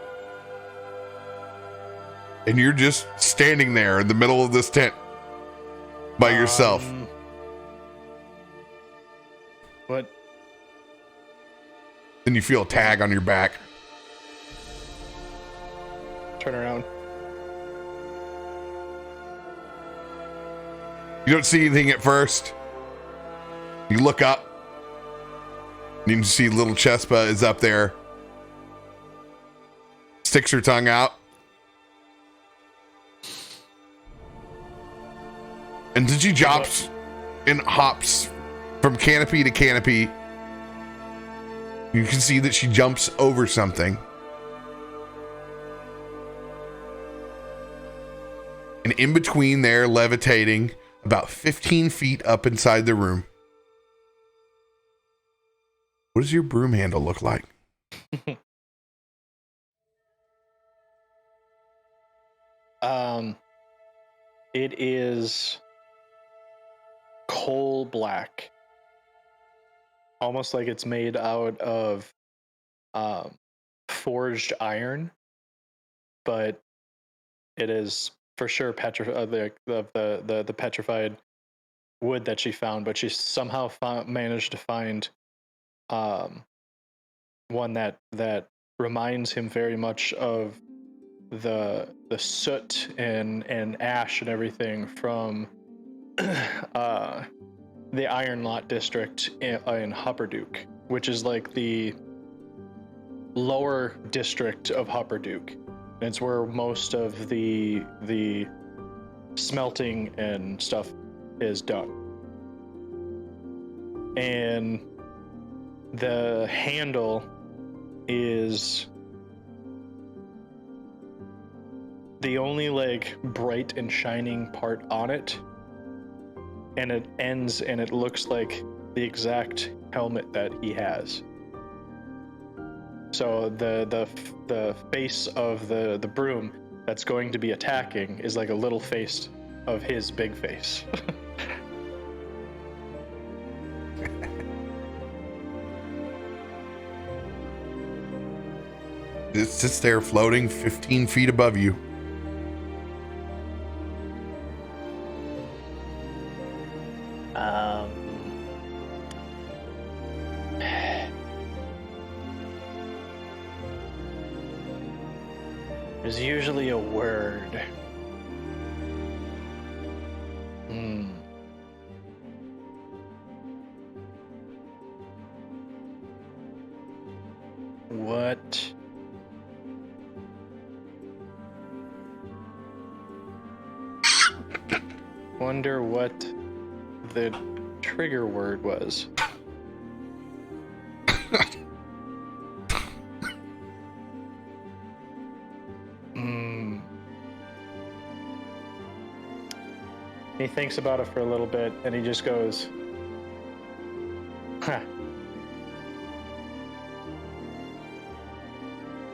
And you're just standing there in the middle of this tent by yourself. What? Then you feel a tag on your back. Turn around. You don't see anything at first. You look up. You can see little Chespa is up there. Sticks her tongue out. And then she jumps and hops from canopy to canopy. You can see that she jumps over something. And in between there, levitating about 15 feet up inside the room. What does your broom handle look like? It is coal black. Almost like it's made out of forged iron, but it is for sure the petrified wood that she found, but she somehow managed to find one that reminds him very much of the soot and ash and everything from the Iron Lot district in Hupperduke, which is like the lower district of Hupperduke. And it's where most of the smelting and stuff is done. And the handle is the only like bright and shining part on it, and it ends and it looks like the exact helmet that he has. So the face of the broom that's going to be attacking is like a little face of his big face. It sits there floating 15 feet above you. There's usually a word. What? Wonder what the trigger word was. He thinks about it for a little bit, and he just goes, huh.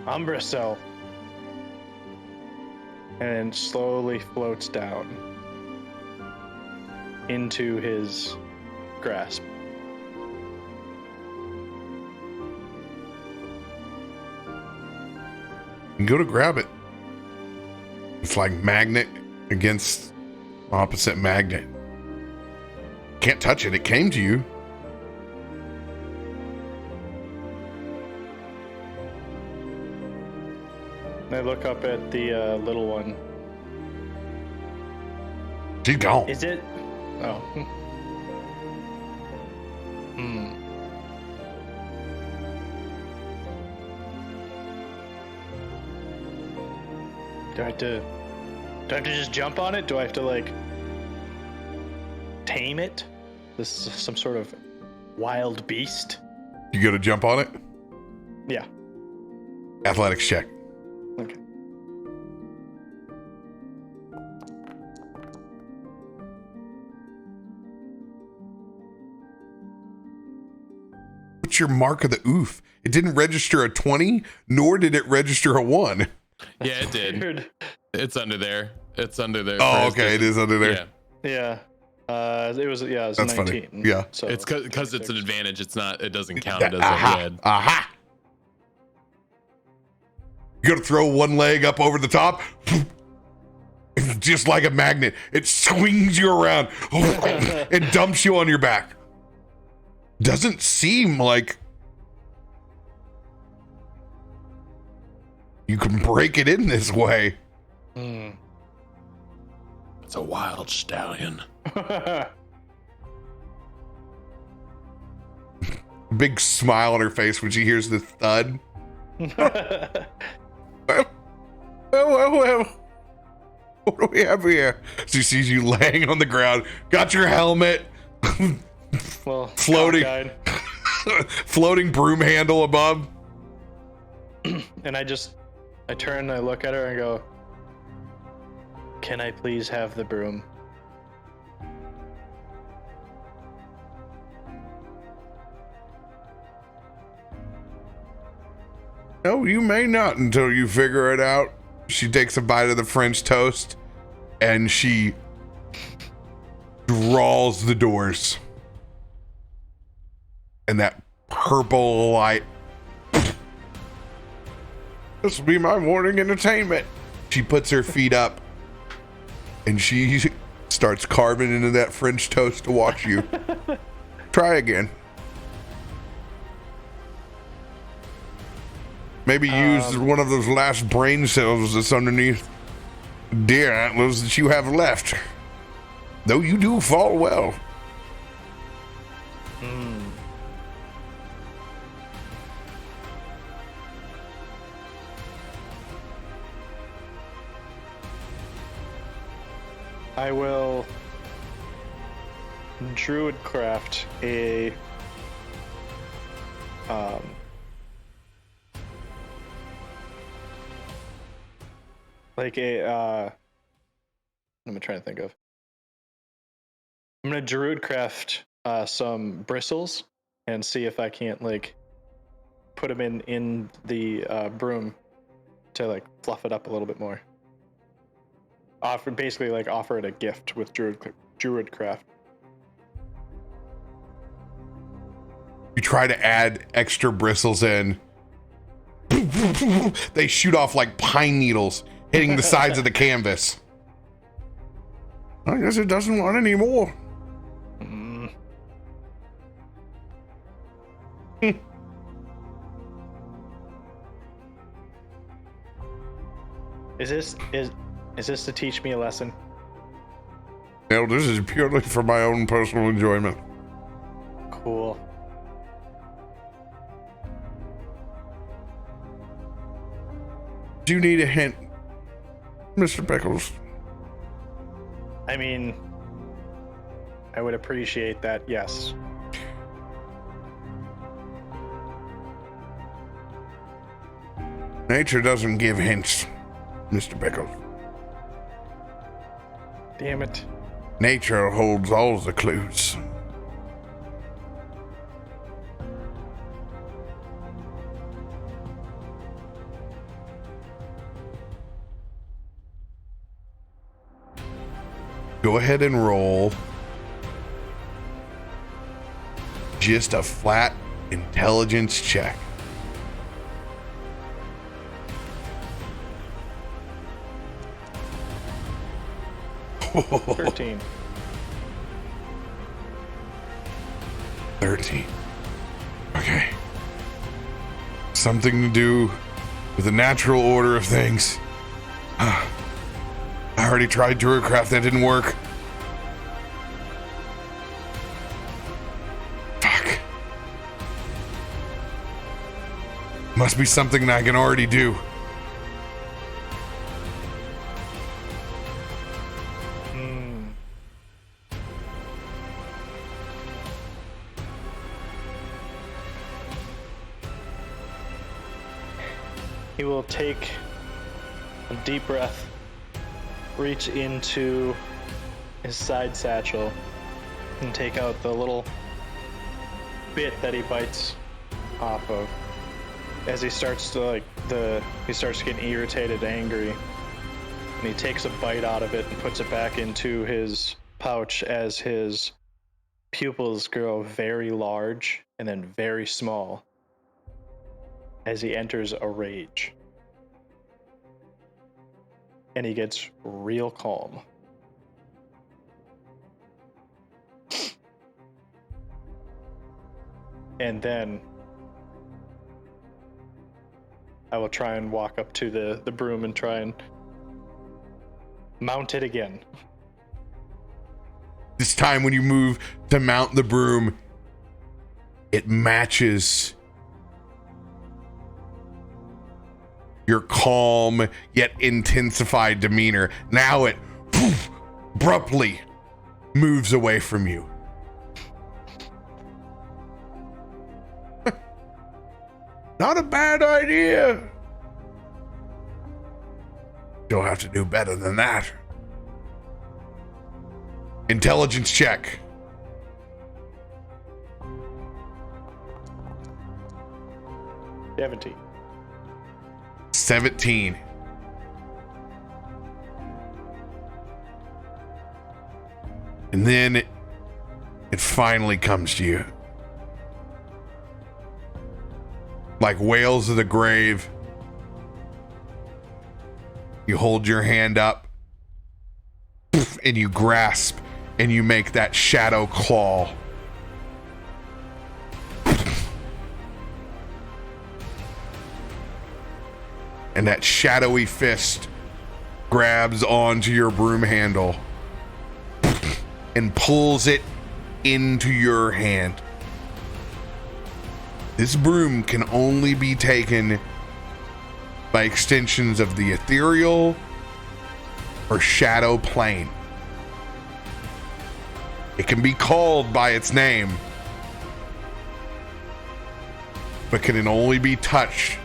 Umbrasil. And slowly floats down into his grasp. You go to grab it. It's like magnet against opposite magnet. Can't touch it. It came to you. I look up at the little one. She's gone. Is it? Oh. Do I have to just jump on it? Do I have to like tame it? This is some sort of wild beast. You go to jump on it? Yeah. Athletics check. Okay. What's your mark of the oof? It didn't register a 20, nor did it register a 1. Yeah, it did. Weird. It's under there. It's under there. Oh, okay. It is under there. Yeah. Yeah. It was That's 19. funny. Yeah. So It's because it's an advantage. It's not. It doesn't count Yeah, as a aha, red. aha. You gotta throw one leg up over the top. Just like a magnet, it swings you around and dumps you on your back. Doesn't seem like you can break it in this way. It's a wild stallion. Big smile on her face when she hears the thud. Well. What do we have here? She sees you laying on the ground. Got your helmet. Well, Floating. Floating broom handle above. And I turn and I look at her and go, "Can I please have the broom?" No, you may not until you figure it out. She takes a bite of the French toast and she draws the doors. And that purple light. This will be my morning entertainment. She puts her feet up and she starts carving into that French toast to watch you. Try again. Maybe use one of those last brain cells that's underneath deer antlers that you have left. Though you do fall well. I will druidcraft a like a I'm trying to think of. I'm gonna druidcraft some bristles and see if I can't like put them in the broom to like fluff it up a little bit more. Offer it a gift with druidcraft. You try to add extra bristles in. They shoot off like pine needles, hitting the sides of the canvas. I guess it doesn't want any more. Is this to teach me a lesson? No, this is purely for my own personal enjoyment. Cool. Do you need a hint, Mr. Pickles? I mean, I would appreciate that, yes. Nature doesn't give hints, Mr. Pickles. Damn it. Nature holds all the clues. Go ahead and roll just a flat intelligence check. 13. 13. Okay. Something to do with the natural order of things. I already tried Druidcraft, that didn't work. Fuck. Must be something that I can already do. He will take a deep breath, reach into his side satchel, and take out the little bit that he bites off of. As he starts to he starts getting irritated, angry, and he takes a bite out of it and puts it back into his pouch as his pupils grow very large and then very small as he enters a rage. And he gets real calm. And then I will try and walk up to the broom and try and mount it again. This time when you move to mount the broom, it matches your calm yet intensified demeanor. Now it abruptly moves away from you. Not a bad idea. You'll have to do better than that. Intelligence check. Seventeen. 17. And then it finally comes to you. Like whales of the grave, you hold your hand up and you grasp and you make that shadow claw. And that shadowy fist grabs onto your broom handle and pulls it into your hand. This broom can only be taken by extensions of the ethereal or shadow plane. It can be called by its name, but can only be touched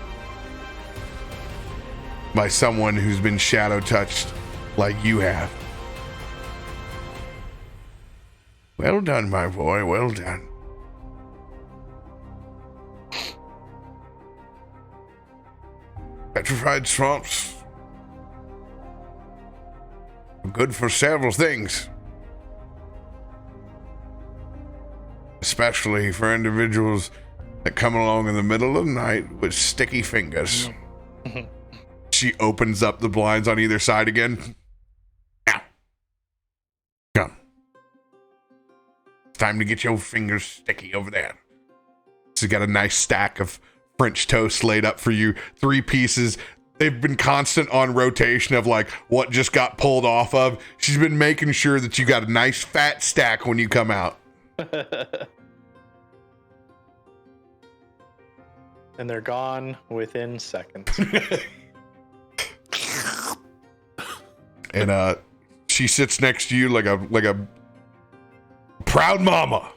by someone who's been shadow touched like you have. Well done, my boy, well done. Petrified swamps are good for several things, especially for individuals that come along in the middle of the night with sticky fingers. She opens up the blinds on either side again. Now, come. It's time to get your fingers sticky over there. She's got a nice stack of French toast laid up for you. 3 pieces. They've been constant on rotation of like what just got pulled off of. She's been making sure that you got a nice fat stack when you come out. And they're gone within seconds. And she sits next to you like a proud mama.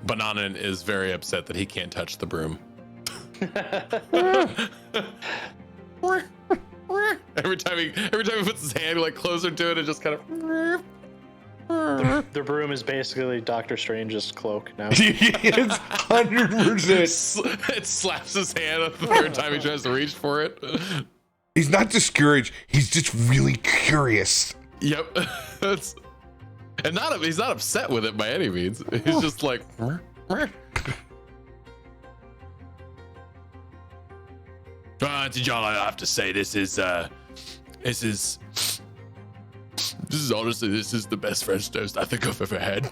Bananen is very upset that he can't touch the broom. every time he puts his hand like closer to it, it just kind of. The broom is basically Doctor Strange's cloak now. It's 100%. It slaps his hand the third time he tries to reach for it. He's not discouraged. He's just really curious. Yep. He's not upset with it by any means. He's just like. John, I have to say this is honestly the best French toast I think I've ever had.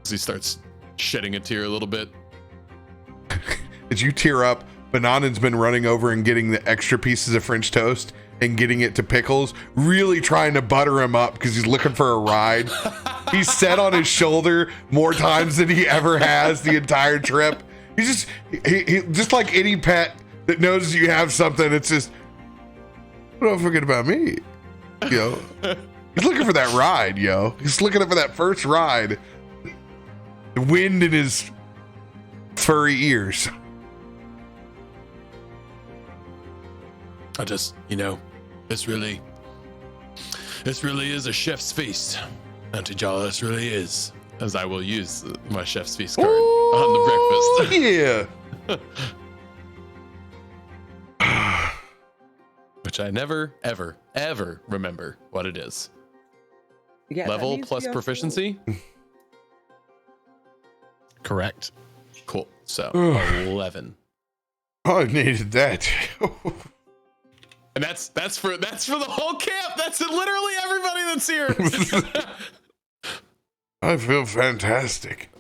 He starts shedding a tear a little bit. As you tear up, Banana's been running over and getting the extra pieces of French toast and getting it to Pickles, really trying to butter him up because he's looking for a ride. He's sat on his shoulder more times than he ever has the entire trip. He's just like any pet that knows you have something. It's just, don't forget about me, yo. He's looking for that ride, yo. He's looking for that first ride. The wind in his furry ears. I just, this really is a chef's feast. Auntie Jala, this really is. As I will use my chef's feast card on the breakfast. Yeah. Which I never, ever, ever remember what it is. Yeah, level plus proficiency? Correct. Cool. So 11. I needed that. And that's for the whole camp. That's literally everybody that's here. I feel fantastic.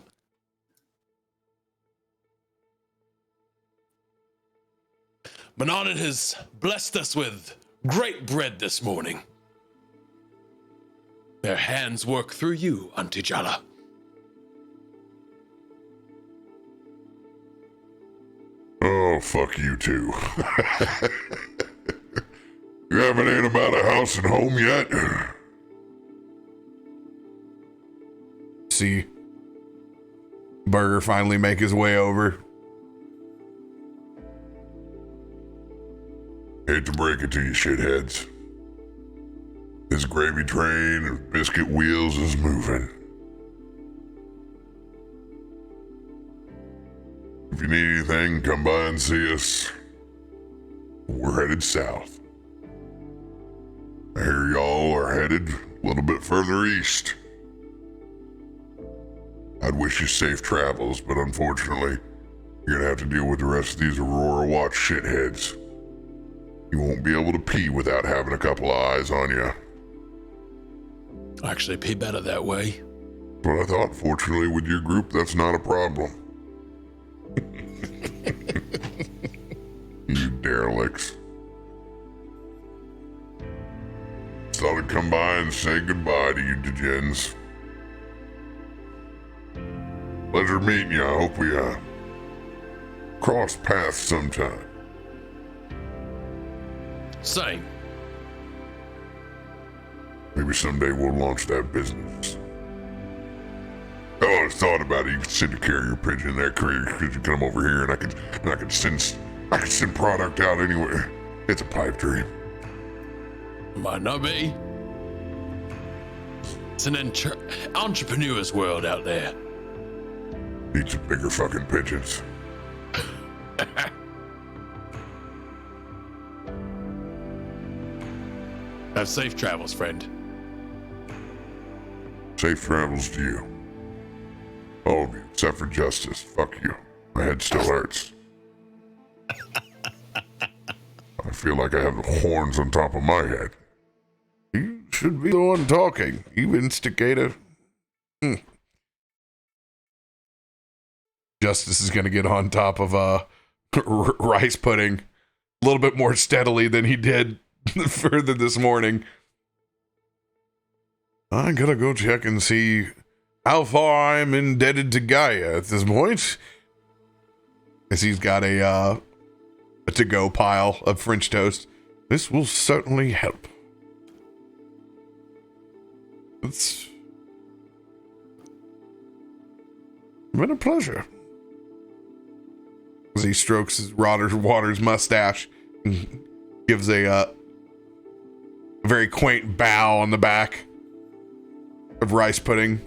Mananan has blessed us with great bread this morning. Their hands work through you, Auntie Jala. Oh, fuck you too. You haven't ate about a house and home yet? See Burger finally make his way over. Hate to break it to you shitheads. This gravy train of biscuit wheels is moving. If you need anything, come by and see us. We're headed south. I hear y'all are headed a little bit further east. I'd wish you safe travels, but unfortunately, you're gonna have to deal with the rest of these Aurora Watch shitheads. You won't be able to pee without having a couple of eyes on you. I actually pee better that way. But I thought, fortunately, with your group, that's not a problem. You derelicts. Thought I'd come by and say goodbye to you degens. Pleasure meeting you. I hope we cross paths sometime. Same. Maybe someday we'll launch that business. I always thought about it. You could send a carrier pigeon there, could you come over here, and I could send product out anywhere. It's a pipe dream. Might not be. It's an entrepreneur's world out there. Need some bigger fucking pigeons. Have safe travels, friend. Safe travels to you. All of you, except for Justice. Fuck you. My head still hurts. I feel like I have the horns on top of my head. You should be the one talking, you instigator. Justice is going to get on top of rice pudding a little bit more steadily than he did further this morning. I gotta go check and see how far I'm indebted to Gaia at this point. As he's got a to-go pile of French toast. This will certainly help. It's been a pleasure. As he strokes his Waters mustache and gives a very quaint bow on the back of rice pudding.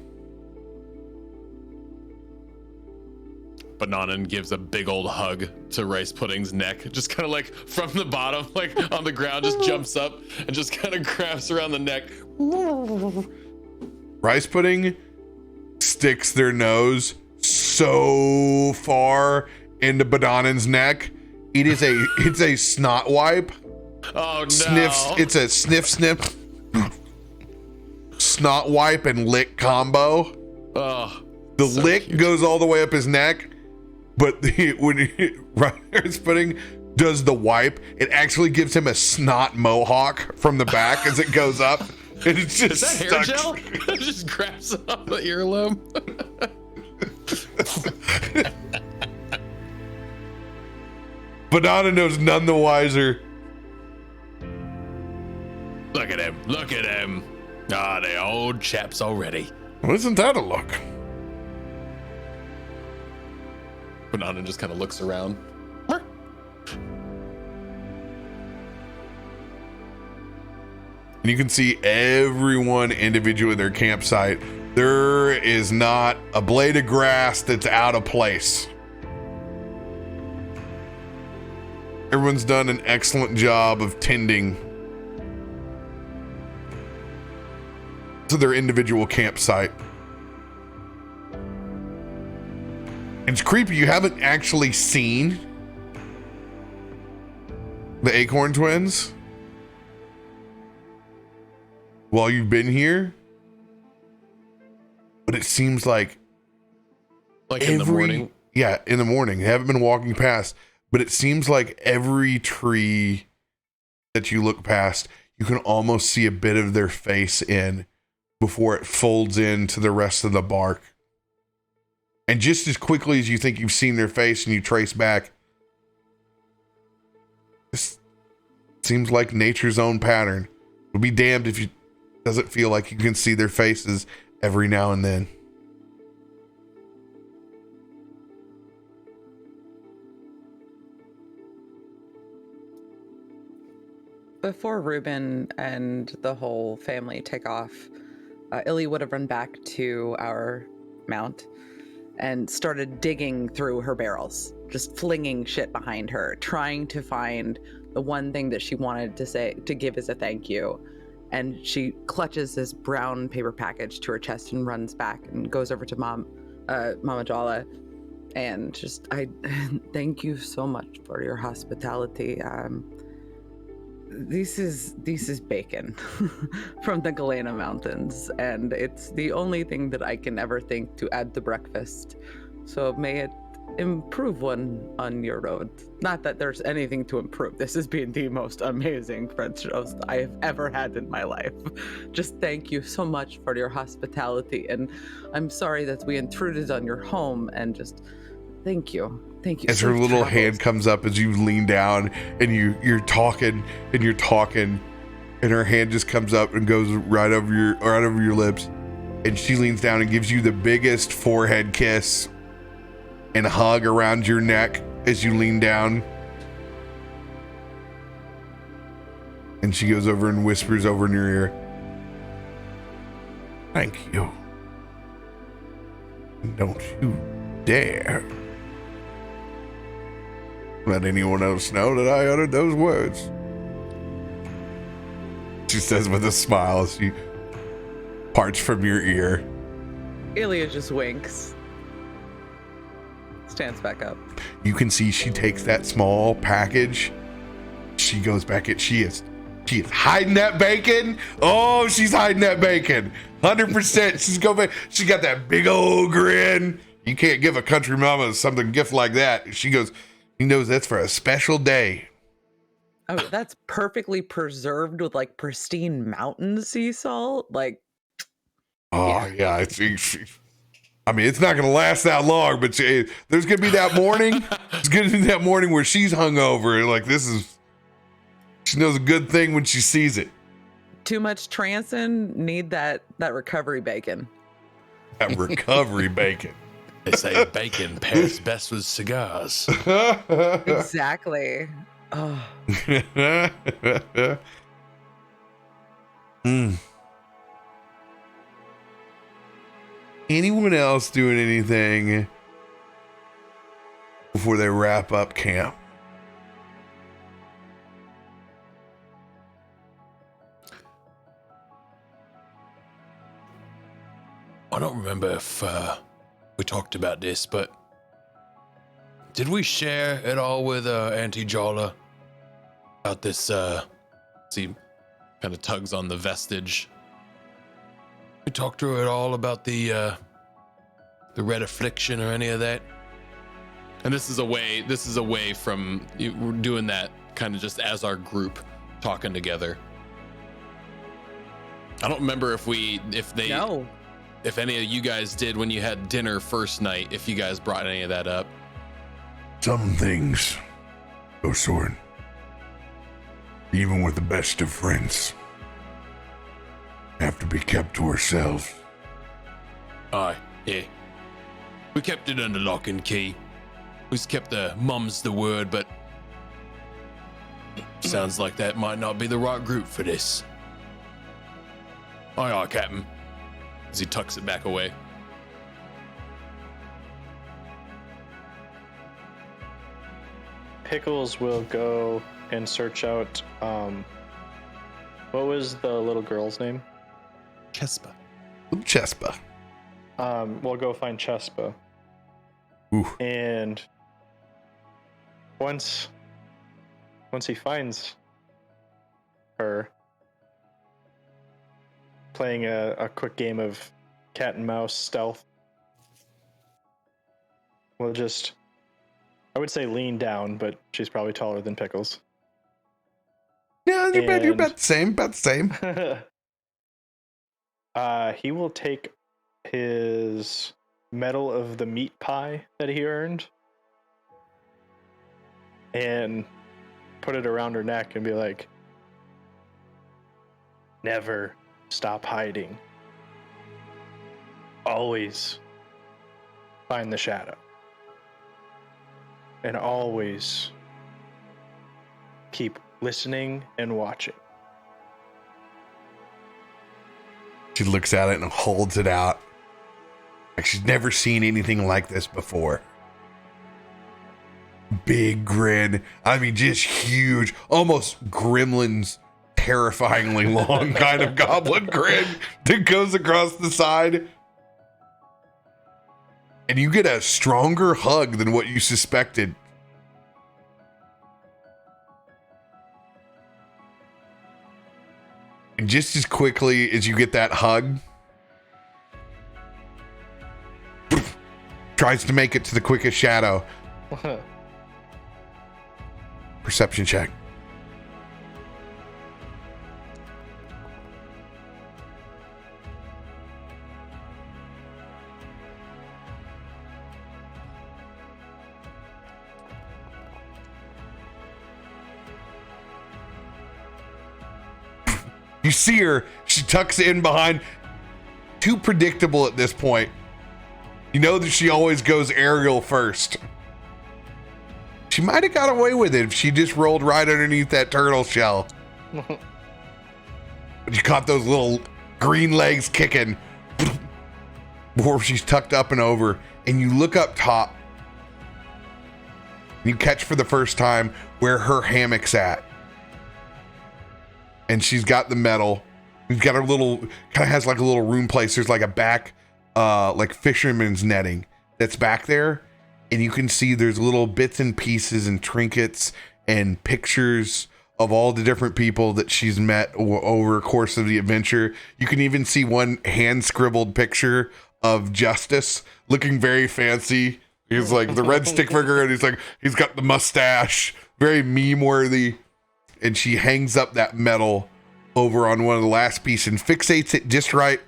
Bananan gives a big old hug to Rice Pudding's neck, just kind of like from the bottom, like on the ground, just jumps up and just kind of grabs around the neck. Rice Pudding sticks their nose so far into Bananan's neck, It's a snot wipe. Oh no! It's a sniff, snot wipe and lick combo. Oh, the so lick cute. goes all the way up his neck, but when Pudding does the wipe, it actually gives him a snot mohawk from the back as it goes up. And it's just Is that hair stuck. gel? Just grabs it off the earlobe. Banana knows none the wiser. Look at him! Look at him! Ah, they old chaps already. Well, isn't that a look? Banana just kind of looks around. And you can see everyone individually in their campsite. There is not a blade of grass that's out of place. Everyone's done an excellent job of tending to their individual campsite. It's creepy. You haven't actually seen the Acorn twins while you've been here, but it seems like In the morning. Yeah, in the morning. They haven't been walking past, but it seems like every tree that you look past, you can almost see a bit of their face in before it folds into the rest of the bark. And just as quickly as you think you've seen their face and you trace back, this seems like nature's own pattern. It'll be damned if it doesn't feel like you can see their faces every now and then. Before Ruben and the whole family take off, Illia would have run back to our mount and started digging through her barrels, just flinging shit behind her, trying to find the one thing that she wanted to give as a thank you. And she clutches this brown paper package to her chest and runs back and goes over to Mama Jala and just, I thank you so much for your hospitality. This is bacon from the Galena Mountains, and it's the only thing that I can ever think to add to breakfast. So may it improve one on your road. Not that there's anything to improve. This has been the most amazing French toast I have ever had in my life. Just thank you so much for your hospitality, and I'm sorry that we intruded on your home, and just thank you. Thank you. As her little hand comes up as you lean down and you're talking and her hand just comes up and goes right over your lips, and she leans down and gives you the biggest forehead kiss and hug around your neck as you lean down. And she goes over and whispers over in your ear, "Thank you. Don't you dare let anyone else know that I uttered those words," she says with a smile as she parts from your ear. Illia just winks. Stands back up. You can see she takes that small package. She goes back at, she is hiding that bacon. Oh, she's hiding that bacon. 100%. She's going back. She got that big old grin. You can't give a country mama something gift like that. She goes, he knows that's for a special day. Oh, that's perfectly preserved with like pristine mountain sea salt. Like, oh yeah, I mean, it's not going to last that long, but there's going to be that morning. It's going to be that morning where she's hungover. Like, she knows a good thing when she sees it. too much Transin, need that recovery bacon. That recovery bacon. They say bacon pairs best with cigars. Exactly. Oh. Anyone else doing anything before they wrap up camp? I don't remember if we talked about this, but Did we share at all with Auntie Jala about this? See, kind of tugs on the vestige. We talked to her at all about the red affliction or any of that? And this is away from we're doing that kind of just as our group talking together. I don't remember if any of you guys did when you had dinner first night, if you guys brought any of that up. Some things, Osorin, even with the best of friends, have to be kept to ourselves. Aye, yeah. We kept it under lock and key. We just kept the mum's the word, but sounds like that might not be the right group for this. Aye, aye, Captain. As he tucks it back away. Pickles will go and search out, what was the little girl's name? Chespa. Chespa. We'll go find Chespa. Ooh. And once he finds her, playing a quick game of cat and mouse stealth, we'll just, I would say lean down, but she's probably taller than Pickles. Yeah, you're about the same. He will take his medal of the meat pie that he earned and put it around her neck and be like, never stop hiding. Always find the shadow. And always keep listening and watching. She looks at it and holds it out. Like she's never seen anything like this before. Big grin. I mean, just huge, almost Gremlins, terrifyingly long kind of goblin grin that goes across the side. And you get a stronger hug than what you suspected. And just as quickly as you get that hug, tries to make it to the quickest shadow. Perception check. You see her, she tucks in behind. Too predictable at this point. You know that she always goes aerial first. She might have got away with it if she just rolled right underneath that turtle shell. But you caught those little green legs kicking before she's tucked up and over. And you look up top. And you catch for the first time where her hammock's at. And she's got the metal. We've got her little, kind of has like a little room place. There's like a back, like fisherman's netting that's back there. And you can see there's little bits and pieces and trinkets and pictures of all the different people that she's met over the course of the adventure. You can even see one hand scribbled picture of Justice looking very fancy. He's like the red stick figure and he's got the mustache, very meme worthy. And she hangs up that metal over on one of the last pieces and fixates it just right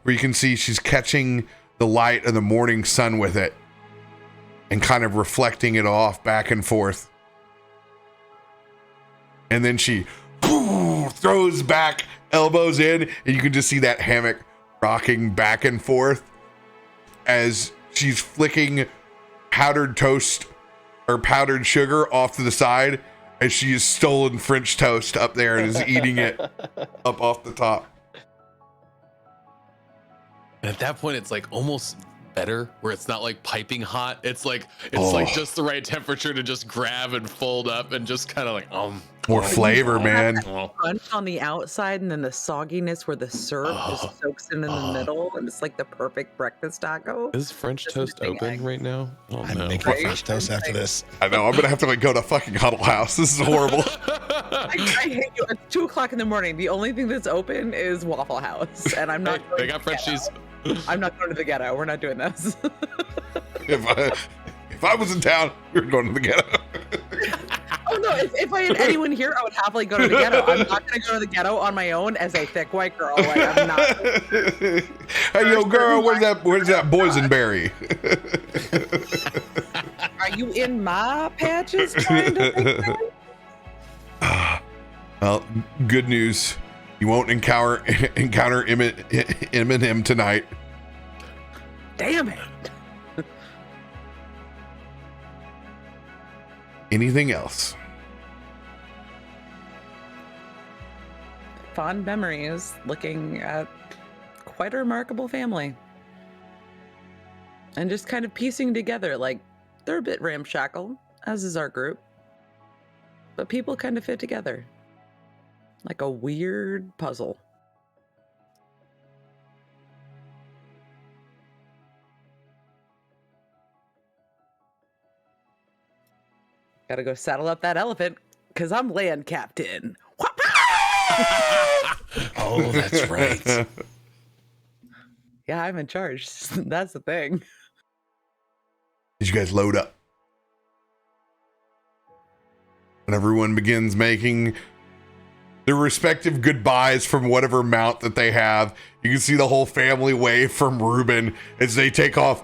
where you can see she's catching the light of the morning sun with it and kind of reflecting it off back and forth. And then she throws back, elbows in, and you can just see that hammock rocking back and forth as she's flicking powdered toast or powdered sugar off to the side. And she has stolen French toast up there and is eating it up off the top. And at that point, it's like almost better, where it's not like piping hot. It's like like just the right temperature to just grab and fold up and just kind of like more flavor, man. Crunch on the outside and then the sogginess where the syrup just soaks in the middle, and it's like the perfect breakfast taco. Is French toast open right now? Oh, I'm making French toast after this. I know. I'm gonna have to like go to fucking Huddle House. This is horrible. I hate you. It's 2:00 in the morning. The only thing that's open is Waffle House, and I'm not. They got French cheese. I'm not going to the ghetto. We're not doing this. If I was in town, we were going to the ghetto. Oh no! If I had anyone here, I would happily go to the ghetto. I'm not going to go to the ghetto on my own as a thick white girl. Like, I'm not. Hey, yo, girl, where's that boysenberry? Are you in my patches trying to? Well, good news. You won't encounter Eminem tonight. Damn it! Anything else? Fond memories looking at quite a remarkable family. And just kind of piecing together, like, they're a bit ramshackle, as is our group. But people kind of fit together. Like a weird puzzle. Gotta go saddle up that elephant, because I'm land captain. Oh, that's right. Yeah, I'm in charge. That's the thing. Did you guys load up? And everyone begins making their respective goodbyes from whatever mount that they have. You can see the whole family wave from Ruben as they take off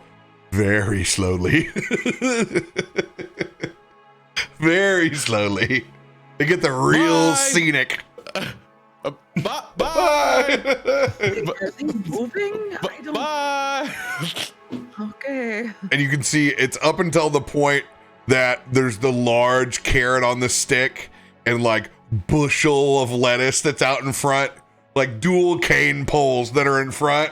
very slowly. Very slowly. They get the real scenic. Bye. Are they moving? Bye. Okay. And you can see it's up until the point that there's the large carrot on the stick and like bushel of lettuce that's out in front, like dual cane poles that are in front.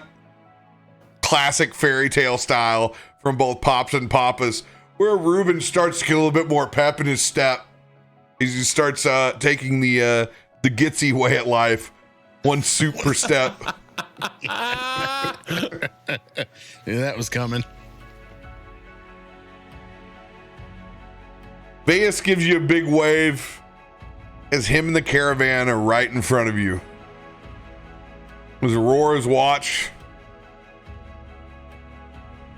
Classic fairy tale style from both Pops and Papas, where Ruben starts to get a little bit more pep in his step as he starts taking the Gitsy way at life, one soup per step. Yeah, that was coming. Veus gives you a big wave as him and the caravan are right in front of you. As Aurora's watch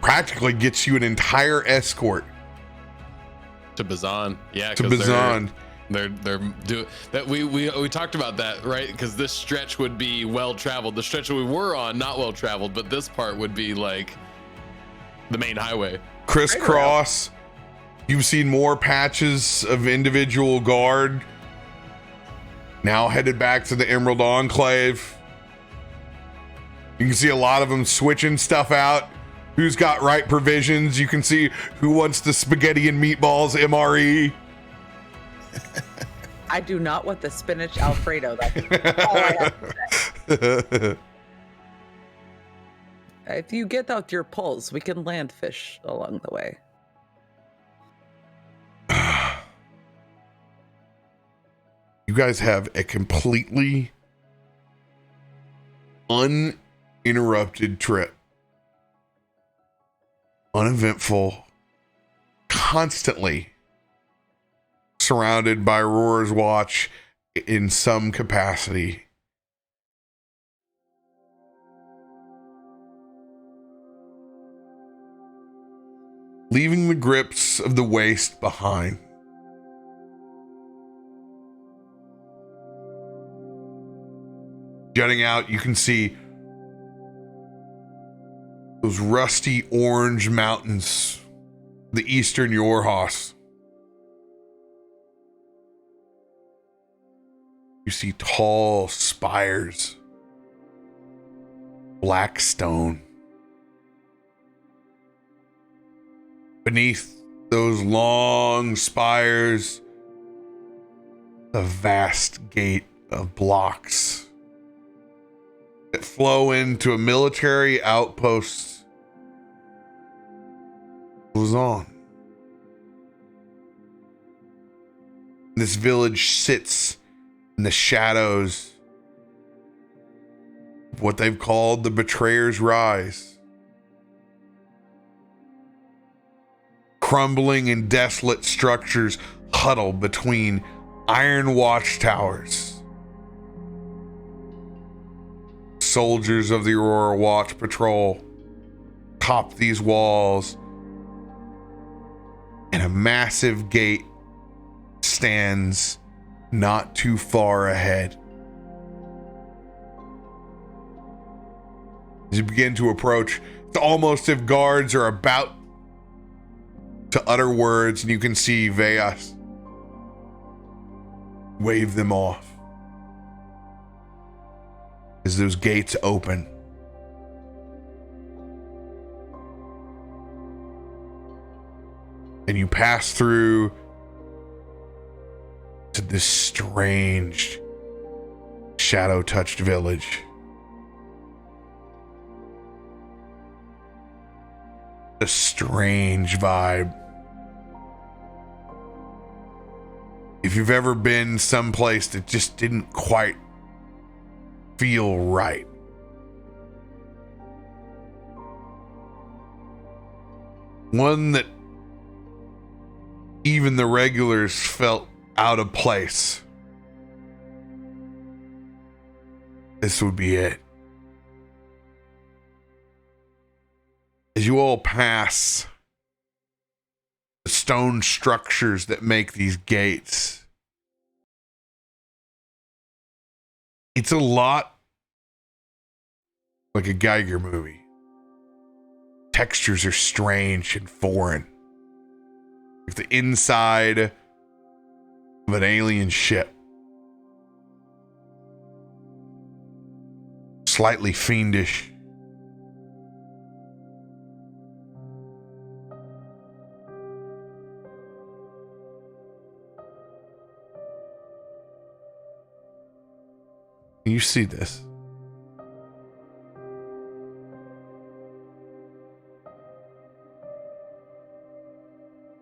practically gets you an entire escort To Bazan. Yeah, to Bazan. They're do that. We talked about that, right? Because this stretch would be well traveled. The stretch that we were on, not well traveled, but this part would be like the main highway. Crisscross. You've seen more patches of individual guard. Now headed back to the Emerald Enclave. You can see a lot of them switching stuff out. Who's got right provisions? You can see who wants the spaghetti and meatballs MRE. I do not want the spinach Alfredo. That's all I have to say. If you get out your poles, we can land fish along the way. You guys have a completely uninterrupted trip. Uneventful, constantly surrounded by Roar's watch in some capacity. Leaving the grips of the waste behind. Jutting out, you can see those rusty orange mountains, the eastern Yorhas. You see tall spires, black stone. Beneath those long spires, a vast gate of blocks that flow into a military outpost goes on. This village sits in the shadows of what they've called the Betrayer's Rise. Crumbling and desolate structures huddle between iron watchtowers. Soldiers of the Aurora Watch Patrol top these walls, and a massive gate stands not too far ahead. As you begin to approach, it's almost as if guards are about to utter words, and you can see Veas wave them off as those gates open. And you pass through to this strange shadow-touched village. A strange vibe. If you've ever been someplace that just didn't quite feel right. One that even the regulars felt out of place. This would be it. As you all pass the stone structures that make these gates, it's a lot like a Geiger movie. Textures are strange and foreign. Like the inside of an alien ship. Slightly fiendish. You see this.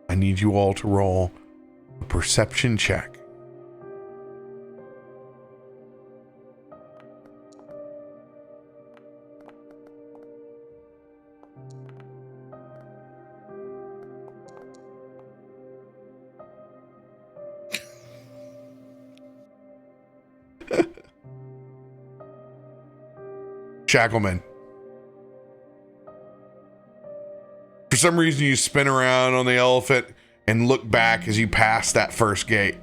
I need you all to roll a perception check. Shackleman. For some reason, you spin around on the elephant and look back as you pass that first gate.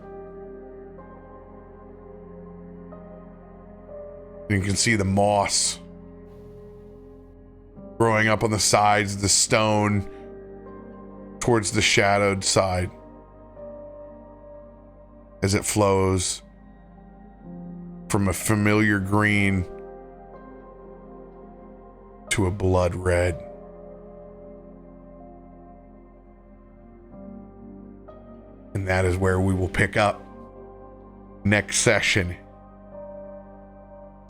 You can see the moss growing up on the sides of the stone towards the shadowed side as it flows from a familiar green to a blood red. And that is where we will pick up next session.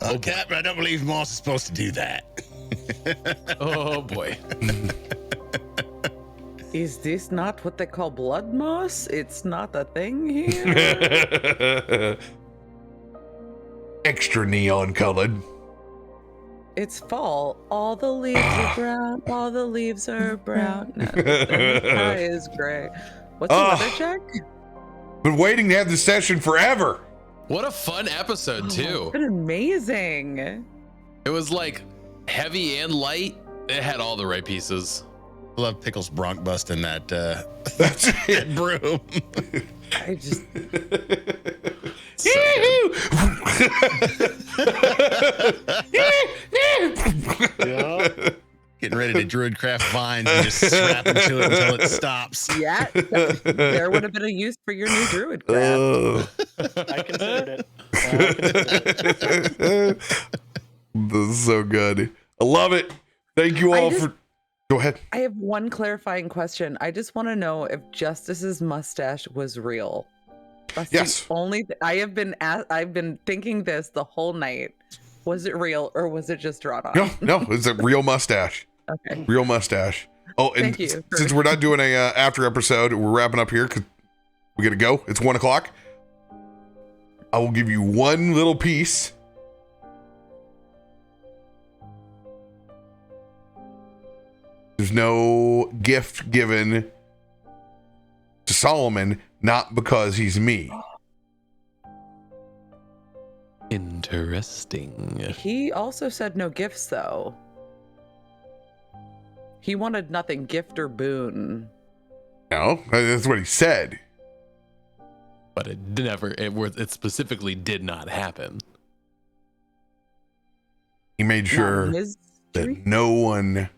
Oh, Captain, I don't believe moss is supposed to do that. Oh boy. Is this not what they call blood moss? It's not a thing here. Extra neon colored. It's fall. All the leaves are brown. All the leaves are brown. No, the sky is gray. What's the weather check? Been waiting to have this session forever. What a fun episode too. It's been amazing. It was like heavy and light. It had all the right pieces. I love Pickles bronc busting that That's it. that broom. I just Yeah. Getting ready to druidcraft vines and just strap into it until it stops. yeah. There would have been a use for your new druid craft. I considered it. This is so good. I love it. Thank you all for. Go ahead. I have one clarifying question. I just want to know if Justice's mustache was real. That's Yes. the only I've been thinking this the whole night. Was it real or was it just drawn on? No, it's a real mustache. Okay. Real mustache. Oh, and Thank you since we're not doing a after episode, we're wrapping up here because we got to go. It's 1 o'clock. I will give you one little piece. There's no gift given to Solomon, not because he's me. Interesting. He also said no gifts, though. He wanted nothing, gift or boon. No, that's what he said. But it specifically did not happen. He made sure that no one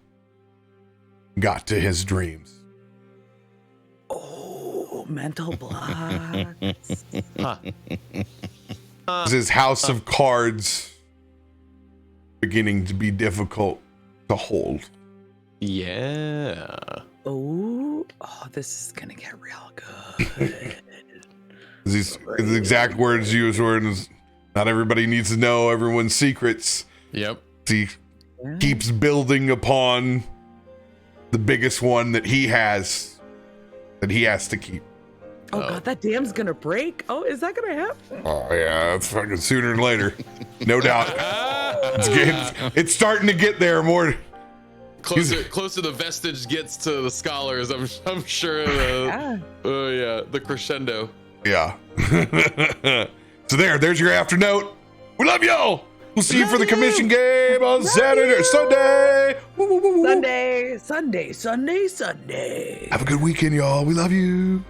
got to his dreams. Oh, mental blocks. Is his house of cards beginning to be difficult to hold? Yeah. Oh, this is gonna get real good. His exact words used were, "Not everybody needs to know everyone's secrets." Yep. He keeps building upon the biggest one that he has to keep. Oh God, that dam's gonna break. Oh, is that gonna happen? Oh yeah, it's fucking sooner than later, no doubt. It's starting to get there more. Closer the vestige gets to the scholars, I'm sure. The crescendo. Yeah. So there's your after note. We love y'all. We'll see you for the commission game on Sunday. Sunday. Sunday. Have a good weekend, y'all. We love you.